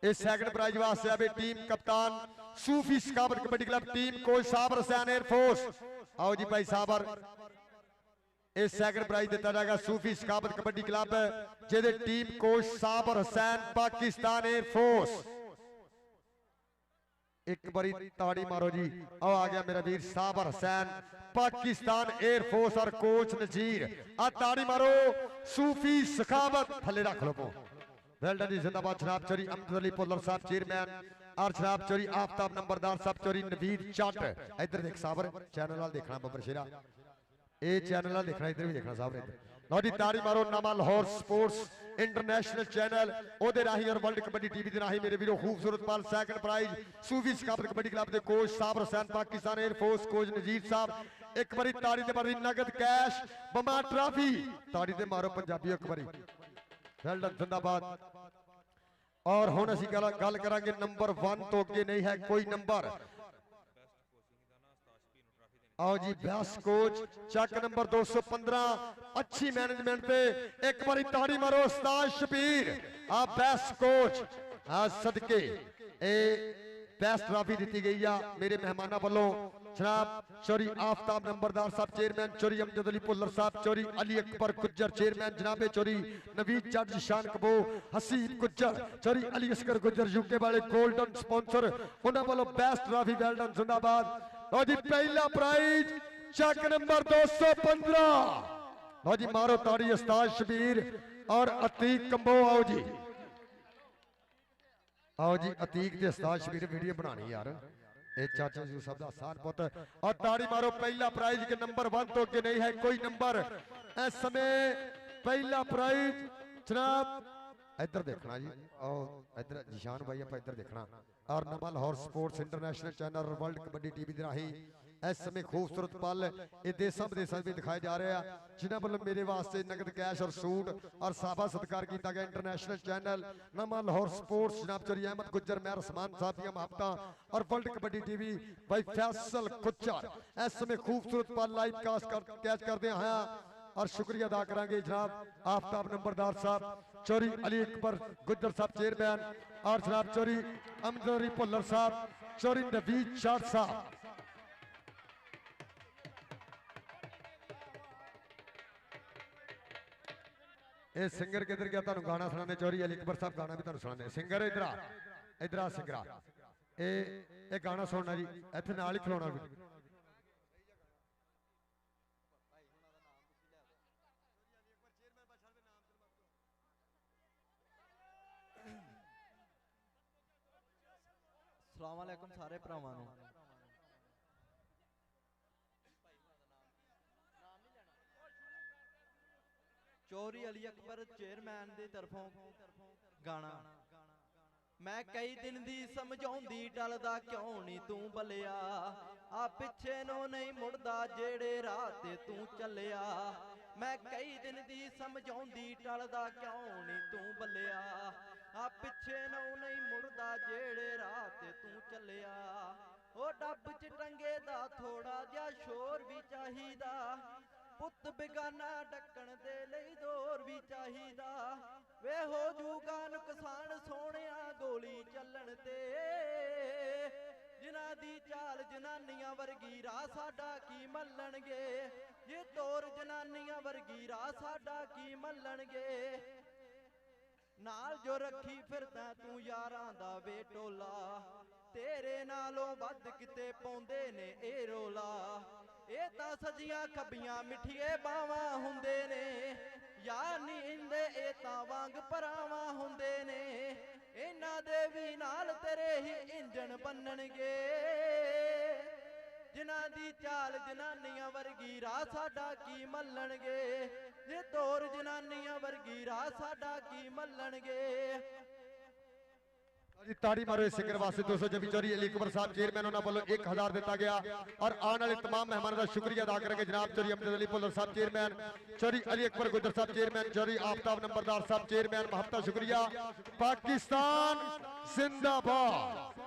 इस सेकंड प्राइज वास्ते आवे टीम कप्तान सूफी Sakhawat kabaddi club team coach साबर हुसैन एयरफोर्स। आओ जी भाई साबर इस सेकंड प्राइज दिता जाएगा सूफी सखावत कबड्डी क्लब जिहदे टीम कोच साबर हुसैन पाकिस्तान एयरफोर्स। एक बारी ताड़ी मारो जी। आओ आ गया मेरा वीर साबर हुसैन पाकिस्तान एयरफोर्स और कोच नजीर। आ ताड़ी मारो सूफी सखावत थले रख लो। वेल डन जी जिंदाबाद। जनाब चौरी अमजद अली पुल्लर साहब चेयरमैन और जनाब चौरी आफ्ताब नंबरदार साहब चौरी नवीद चट। इधर देख साबर चैनल वाल देखना बबर शेरा ए चैनल वाल देखना इधर भी देखना साबर इधर। लो जी ताड़ी मारो नवा लाहौर स्पोर्ट्स इंटरनेशनल चैनल ओदे राही और वर्ल्ड कबड्डी टीवी दे राही मेरे वीरों खूबसूरत पाल सेकंड प्राइज सूफी सखावत कबड्डी क्लब दे कोच साबर हुसैन पाकिस्तान एयरफोर्स कोच नजीर साहब। एक बारी ताड़ी ते मारी नगद कैश बमा ट्रॉफी ताड़ी ते मारो पंजाबी एक बारी। वेल डन जिंदाबाद। और हुण असीं गल करांगे नंबर 1 तो अगे नहीं है कोई नंबर। आओ जी बेस्ट कोच चक नंबर 215 अच्छी मैनेजमेंट पे एक बारी ताड़ी मारो उस्ताद शबीर आ बेस्ट कोच आ सदके ए बेस्ट ट्रॉफी दी गई है मेरे मेहमानों वालों जनाब चौरी आफ्ताब नंबरदार साहब चेयरमैन चौरी अमजद अली पुल्लर साहब चौरी अली अकबर गुज्जर चेयरमैन जनाबे चौरी नवीद जट शान कबो हसीब गुज्जर चौरी अली असगर गुज्जर यूके वाले गोल्डन स्पॉन्सर उन्होंने वालों बेस्ट ट्रॉफी वेल डन जिंदाबाद। लो जी पहला प्राइज चक नंबर 215। लो जी मारो ताड़ी उस्ताद शबीर और अतीक कंबो। आओ जी आओ जी अतीक ते उस्ताद शबीर वीडियो बनानी यार ए चाचा जी सब दा साथ पुत और ताड़ी मारो पहला प्राइज के नंबर 1 तो अगे नहीं है कोई नंबर। इस समय पहला प्राइज जनाब इधर देखना जी। आओ इधर जिशान भाई आप इधर देखना और नवा लाहौर स्पोर्ट्स इंटरनेशनल चैनल और वर्ल्ड कबड्डी टीवी दे राही इस समय खूबसूरत पल ये देशों विदेशों में दिखाए जा रहे हैं जिन्होंने वालों मेरे वास्ते नगद कैश और सूट और साबा सत्कार किया गया। इंटरनेशनल चैनल नवा लाहौर स्पोर्ट्स जनाब चौरी अहमद गुज्जर मेहर उस्मान साहब दी मुहब्बत और वर्ल्ड कबड्डी टीवी भाई फैसल गुज्जर इस समय खूबसूरत पल लाइव कास्ट कैच करते हैं और शुक्रिया अदा करांगे जनाब आफ्ताब नंबरदार साहब चौरी अली अकबर गुज्जर साहब चेयरमैन और जनाब चौरी अमजद अली पुल्लर साहब चौरी नवीद चट साहब। ये सिंगर किधर गया तुहानू गाना सुनाने चौरी अली अकबर साहब गाना भी तुहानू सुनाने सिंगर इधर आ सिंगरा ए गाना सुनना जी इत्थे नाल ही खलोना भी। अस्सलाम वालेकुम सारे भरावां नू चौरी अली अकबर चेयरमैन की तरफों गाना मैं कई दिन दी समझाउंदी टलदा क्यों नहीं तू बलिया आ पिछे नो नहीं मुड़दा जेड़े राह ते तू चलिया। मैं कई दिन दी समझाउंदी टलदा क्यों नहीं तू बलिया आ पिछे नो नहीं मुड़दा जेड़े राह ते तू चलिया। ओ डब च टंगे दा थोड़ा जिहा शोर भी चाहिदा पुत बेगाना डकण दे लई दौर भी चाहिदा वे हो जूगा नुकसान सोहणिया गोली चलन ते जिन्हां दी चाल जनानियां वर्गी राह साडा की मल्लणगे जे तोर जनानियां वर्गी राह साडा की मल्लणगे। नाल जो रखी फिरदा तू यारां दा वे टोला तेरे नालों वध किते पौंदे ने ए रोला ये तां सजियां खब्बियां मिठिए बावां हुंदे ने यार नी इंदे ए तां वांग भरावां हुंदे ने इन्हां दे वी नाल तेरे ही इंजन बन्नणगे जिन्हां दी चाल जनानियां वर्गी राह साडा की मल्लणगे जे तोर जनानियां वर्गी राह साडा की मल्लणगे। जी ताड़ी मारो इस सिंगर वास्ते 200 जबी चौरी अली कुबर साहब चेयरमैन उन्होंने वालों 1000 दिता गया और आने वाले तमाम मेहमानों का शुक्रिया अदा करेंगे जनाब चौरी अमजद अली भुल्लर साहब चेयरमैन, चौरी अली अकबर गुजर साहब चेयरमैन, चौरी आफ्ताब नंबरदार साहब चेयरमैन, महफ्ता शुक्रिया। पाकिस्तान जिंदाबाद।